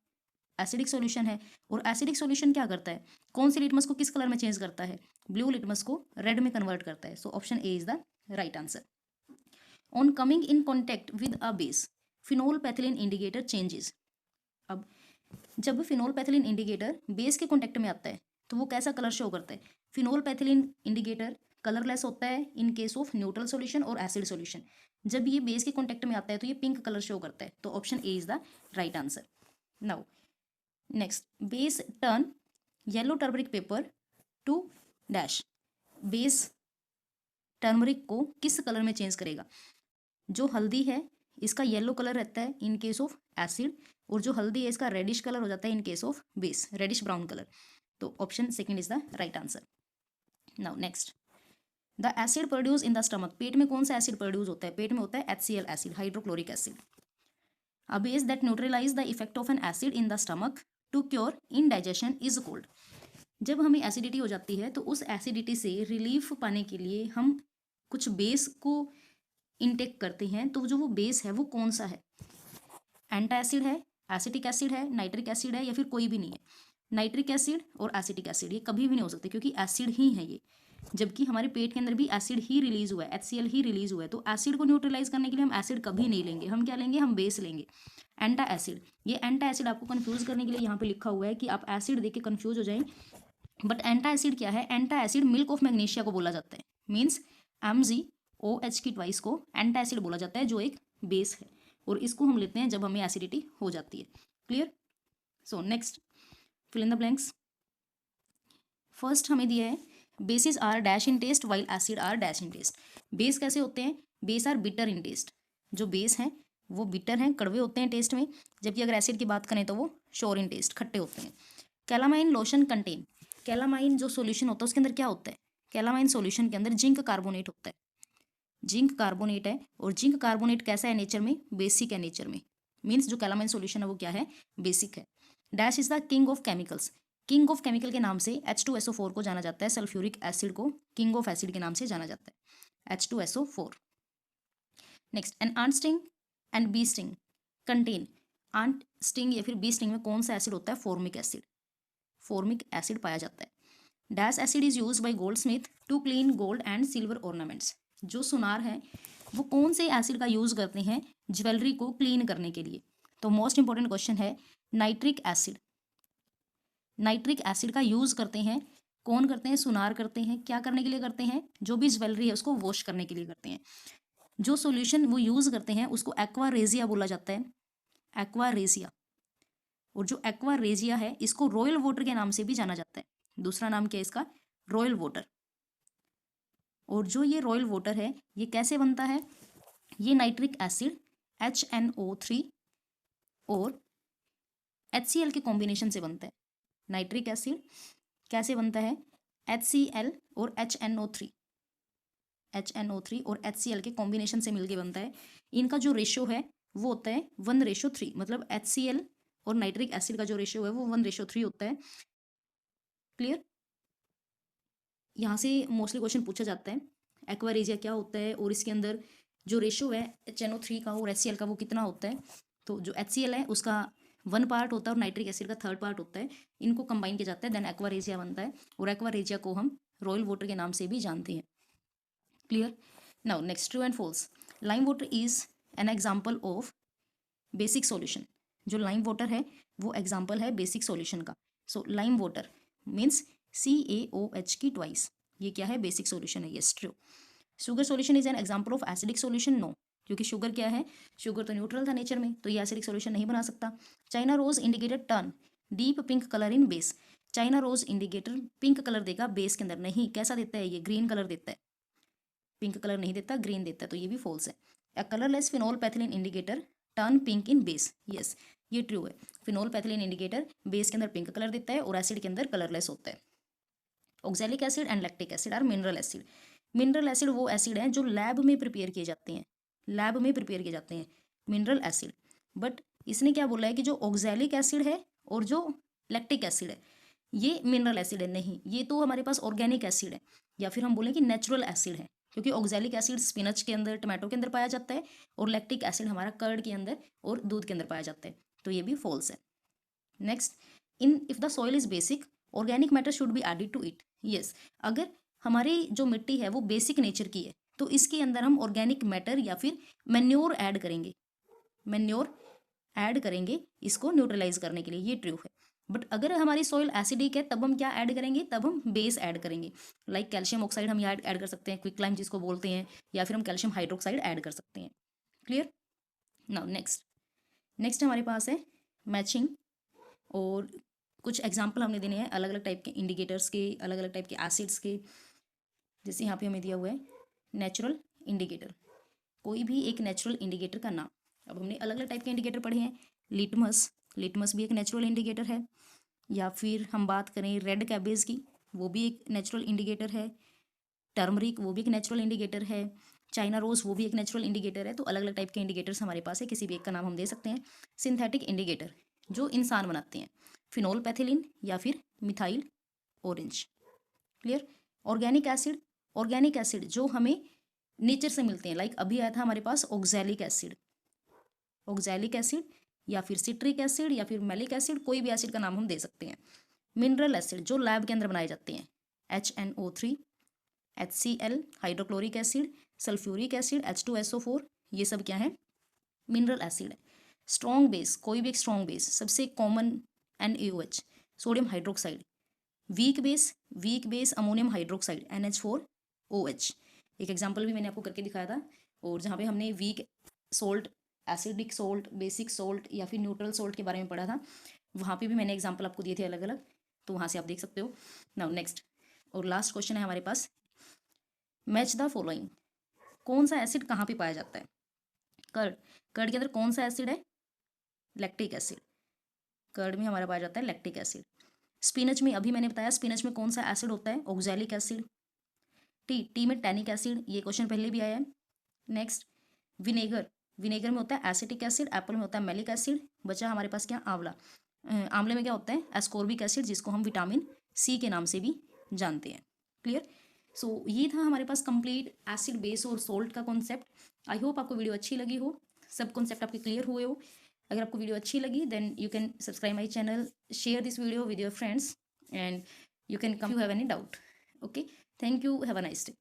एसिडिक सॉल्यूशन है। और एसिडिक सॉल्यूशन क्या करता है, कौन सी लिटमस को किस कलर में चेंज करता है, ब्लू लिटमस को रेड में कन्वर्ट करता है। So option A is the right answer. On coming in contact with a base phenolphthalein indicator changes. अब जब फिनोल पैथिलीन इंडिकेटर बेस के कॉन्टेक्ट में आता है तो वो कैसा कलर शो करता है, फिनोल पैथिलीन इंडिकेटर कलरलेस होता है in case of neutral solution और एसिड सॉल्यूशन। जब ये बेस के कॉन्टेक्ट में आता है तो ये पिंक कलर शो करता है। तो option A is the right answer. Now next, base turn yellow turmeric paper two dash, base turmeric को किस कलर में चेंज करेगा। जो हल्दी है इसका येलो कलर रहता है इन केस ऑफ एसिड, और जो हल्दी है इसका रेडिश कलर हो जाता है in case of base, reddish brown colour. तो option second is the right answer. Now next, the acid produce in the stomach, पेट में कौन सा एसिड प्रोड्यूस होता है, पेट में होता है HCl acid, hydrochloric acid. A base that neutralise the effect of an acid in the stomach to cure indigestion is called. जब हमें एसिडिटी हो जाती है तो उस एसिडिटी से रिलीफ पाने के लिए हम कुछ बेस को इनटेक करते हैं। तो जो वो बेस है वो कौन सा है, एंटा एसिड है, एसिटिक एसिड है, नाइट्रिक एसिड है, या फिर कोई भी नहीं है। नाइट्रिक एसिड और एसिटिक एसिड ये कभी भी नहीं हो सकते क्योंकि एसिड ही है ये, जबकि हमारे पेट के अंदर भी एसिड ही रिलीज हुआ है, HCl ही रिलीज हुआ है। तो एसिड को न्यूट्रलाइज करने के लिए हम एसिड कभी नहीं लेंगे, हम क्या लेंगे, हम बेस लेंगे, एंटा एसिड। ये एंटा एसिड आपको कंफ्यूज करने के लिए यहाँ पे लिखा हुआ है कि आप एसिड देख के कंफ्यूज हो जाएं, बट एंटा एसिड क्या है, एंटा एसिड मिल्क ऑफ मैग्नीशिया को बोला जाता है, मीन्स MgOH की ट्वाइस को एंटा एसिड बोला जाता है जो एक बेस है, और इसको हम लेते हैं जब हमें एसिडिटी हो जाती है। Clear. So next, fill in the blanks. First हमें दिया है bases are dash in taste while acid are dash in taste. Base कैसे होते हैं, base are bitter in taste, जो बेस हैं वो बिटर हैं, कड़वे होते हैं टेस्ट में, जबकि अगर एसिड की बात करें तो वो श्योर इन टेस्ट, खट्टे होते हैं। कैलामाइन लोशन कंटेन, कैलामाइन जो सॉल्यूशन होता है उसके अंदर क्या होता है, कैलामाइन सॉल्यूशन के अंदर जिंक कार्बोनेट होता है, जिंक कार्बोनेट है। और जिंक कार्बोनेट कैसा है नेचर में, बेसिक है नेचर में, मीन्स जो कैलामाइन सॉल्यूशन है वो क्या है, बेसिक है। Dash is the king of chemicals, king of chemical के नाम से H2SO4 को जाना जाता है, सल्फ्यूरिक एसिड को किंग ऑफ एसिड के नाम से जाना जाता है, H2SO4। Next, an ant sting and bee sting contain, ant sting या फिर बी स्टिंग में कौन सा एसिड होता है, फॉर्मिक एसिड, फॉर्मिक एसिड पाया जाता है। Dash acid is use by goldsmith to clean gold and silver ornaments, जो सुनार है वो कौन से एसिड का यूज करते हैं ज्वेलरी को क्लीन करने के लिए। तो मोस्ट इंपॉर्टेंट क्वेश्चन है, नाइट्रिक एसिड, नाइट्रिक एसिड का यूज करते हैं, कौन करते हैं, सुनार करते हैं, क्या करने के लिए करते हैं, जो भी ज्वेलरी है उसको वॉश करने के लिए करते हैं। जो सॉल्यूशन वो यूज करते हैं उसको एक्वारेजिया बोला जाता है, एक्वारेजिया। और जो एक्वारेजिया है इसको रॉयल वाटर के नाम से भी जाना जाता है, दूसरा नाम क्या है इसका, रॉयल वाटर। और जो ये रॉयल वाटर है ये कैसे बनता है, ये नाइट्रिक एसिड HNO3 और HCl के कॉम्बिनेशन से बनता है। नाइट्रिक एसिड कैसे बनता है, HCl और HNO3 और HCl के कॉम्बिनेशन से मिलके बनता है। इनका जो रेशियो है वो होता है 1:3, मतलब HCl और नाइट्रिक एसिड का जो रेशियो है वो 1:3 होता है। क्लियर। यहाँ से मोस्टली क्वेश्चन पूछा जाता है एक्वारेजिया क्या होता है और इसके अंदर जो रेशियो है HNO3 का और HCl का वो कितना होता है। तो जो HCl है उसका 1 पार्ट होता है और नाइट्रिक एसिड का 3rd पार्ट होता है, इनको कंबाइन किया जाता है, देन एक्वारेजिया बनता है। और एक्वारेजिया को हम रॉयल वाटर के नाम से भी जानते हैं। Clear. Now next, true and false. Lime water is an example of basic solution, जो लाइम वाटर है वो एग्जाम्पल है बेसिक सॉल्यूशन का। So lime water means CaOH की ट्वाइस, ये क्या है, बेसिक सॉल्यूशन है, yes true. Sugar solution is an example of acidic solution, no, क्योंकि शुगर क्या है, शुगर तो न्यूट्रल था नेचर में, तो ये एसिडिक सॉल्यूशन नहीं बना सकता। China rose indicated turn, deep pink colour in base. China rose indicator pink colour देगा बेस के अंदर, नहीं, कैसा देता है ये, ग्रीन कलर देता है, पिंक कलर नहीं देता, ग्रीन देता है, तो ये भी फॉल्स है। A colourless phenolphthalein indicator turn pink in base, yes ये ट्रू है। फिनोल पैथिलीन इंडिकेटर बेस के अंदर पिंक कलर देता है और एसिड के अंदर कलरलेस होता है। Oxalic acid and lactic acid are mineral acid. Mineral acid वो एसिड हैं जो लैब में प्रिपेयर किए जाते हैं, लैब में प्रिपेयर किए जाते हैं मिनरल एसिड। बट इसने क्या बोला है कि जो ऑक्सैलिक एसिड है और जो लैक्टिक एसिड है ये मिनरल एसिड है, नहीं, ये तो हमारे पास ऑर्गेनिक एसिड है, या फिर हम बोलें कि नेचुरल एसिड है, क्योंकि ऑक्सैलिक एसिड स्पिनच के अंदर, टमाटो के अंदर पाया जाता है, और लैक्टिक एसिड हमारा कर्ड के अंदर और दूध के अंदर पाया जाता है, तो ये भी फॉल्स है। Next, in if the soil is basic organic matter should be added to it, yes, अगर हमारी जो मिट्टी है वो बेसिक नेचर की है तो इसके अंदर हम ऑर्गेनिक मैटर या फिर मैन्योर ऐड करेंगे, मैन्योर ऐड करेंगे इसको न्यूट्रलाइज करने के लिए, ये ट्रू है। बट अगर हमारी सॉइल एसिडिक है तब हम क्या ऐड करेंगे, तब हम बेस ऐड करेंगे, लाइक कैल्शियम ऑक्साइड हम यहाँ ऐड कर सकते हैं, क्विकलाइम जिसको बोलते हैं, या फिर हम कैल्शियम हाइड्रोक्साइड ऐड कर सकते हैं। क्लियर। नाउ नेक्स्ट हमारे पास है मैचिंग, और कुछ एग्जाम्पल हमने देने हैं अलग अलग टाइप के इंडिकेटर्स के, अलग अलग टाइप के एसिड्स के। जैसे यहाँ पे हमें दिया हुआ है नेचुरल इंडिकेटर, कोई भी एक नेचुरल इंडिकेटर का नाम। अब हमने अलग अलग टाइप के इंडिकेटर पढ़े हैं, लिटमस, लिटमस भी एक नेचुरल इंडिकेटर है, या फिर हम बात करें रेड कैबेज की, वो भी एक नेचुरल इंडिकेटर है, टर्मरिक वो भी एक नेचुरल इंडिकेटर है, चाइना रोज वो भी एक नेचुरल इंडिकेटर है। तो अलग अलग टाइप के इंडिकेटर्स हमारे पास है, किसी भी एक का नाम हम दे सकते हैं। सिंथेटिक इंडिकेटर जो इंसान बनाते हैं, फिनोल पैथिलीन या फिर methyl orange. Clear. Organic acid, organic acid जो हमें नेचर से मिलते हैं, लाइक अभी आया था हमारे पास ऑक्सैलिक एसिड, ऑक्सैलिक एसिड या फिर सिट्रिक एसिड या फिर मैलिक एसिड, कोई भी एसिड का नाम हम दे सकते हैं। मिनरल एसिड जो लैब के अंदर बनाए जाते हैं, HNO3, HCl, hydrochloric acid, sulphuric acid, H2SO4, ये सब क्या है, मिनरल एसिड है। स्ट्रॉन्ग बेस, कोई भी एक स्ट्रॉन्ग बेस, सबसे common NaOH, sodium hydroxide. Weak base ammonium hydroxide, NH4OH। एक एग्जांपल भी मैंने आपको करके दिखाया था, और जहाँ पे हमने weak salt, acidic salt, basic salt या फिर न्यूट्रल सोल्ट के बारे में पढ़ा था, वहाँ पे भी मैंने एग्जांपल आपको दिए थे अलग अलग, तो वहाँ से आप देख सकते हो। नाउ नेक्स्ट और लास्ट क्वेश्चन है हमारे पास, मैच द फॉलोइंग, कौन सा एसिड कहाँ पे पाया जाता है। कर्ड, कर्ड के अंदर कौन सा एसिड है, लैक्टिक एसिड, कर्ड में हमारा पाया जाता है लैक्टिक एसिड। स्पिनच में अभी मैंने बताया, स्पिनच में कौन सा एसिड होता है, ऑक्सैलिक एसिड। टी में टैनिक एसिड, ये क्वेश्चन पहले भी आया है। नेक्स्ट, विनेगर, विनेगर में होता है एसिटिक एसिड, एप्पल में होता है मैलिक एसिड। बचा हमारे पास क्या, आंवला, आंवले में क्या होता है, एस्कोर्बिक एसिड, जिसको हम विटामिन C के नाम से भी जानते हैं। क्लियर। सो ये था हमारे पास कंप्लीट एसिड, बेस और सोल्ट का कॉन्सेप्ट। आई होप आपको वीडियो अच्छी लगी हो, सब कॉन्सेप्ट आपके क्लियर हुए हो। अगर आपको वीडियो अच्छी लगी then you can subscribe my channel, share this video with your friends, and you can come if you have any doubt. Okay, thank you, have a nice day.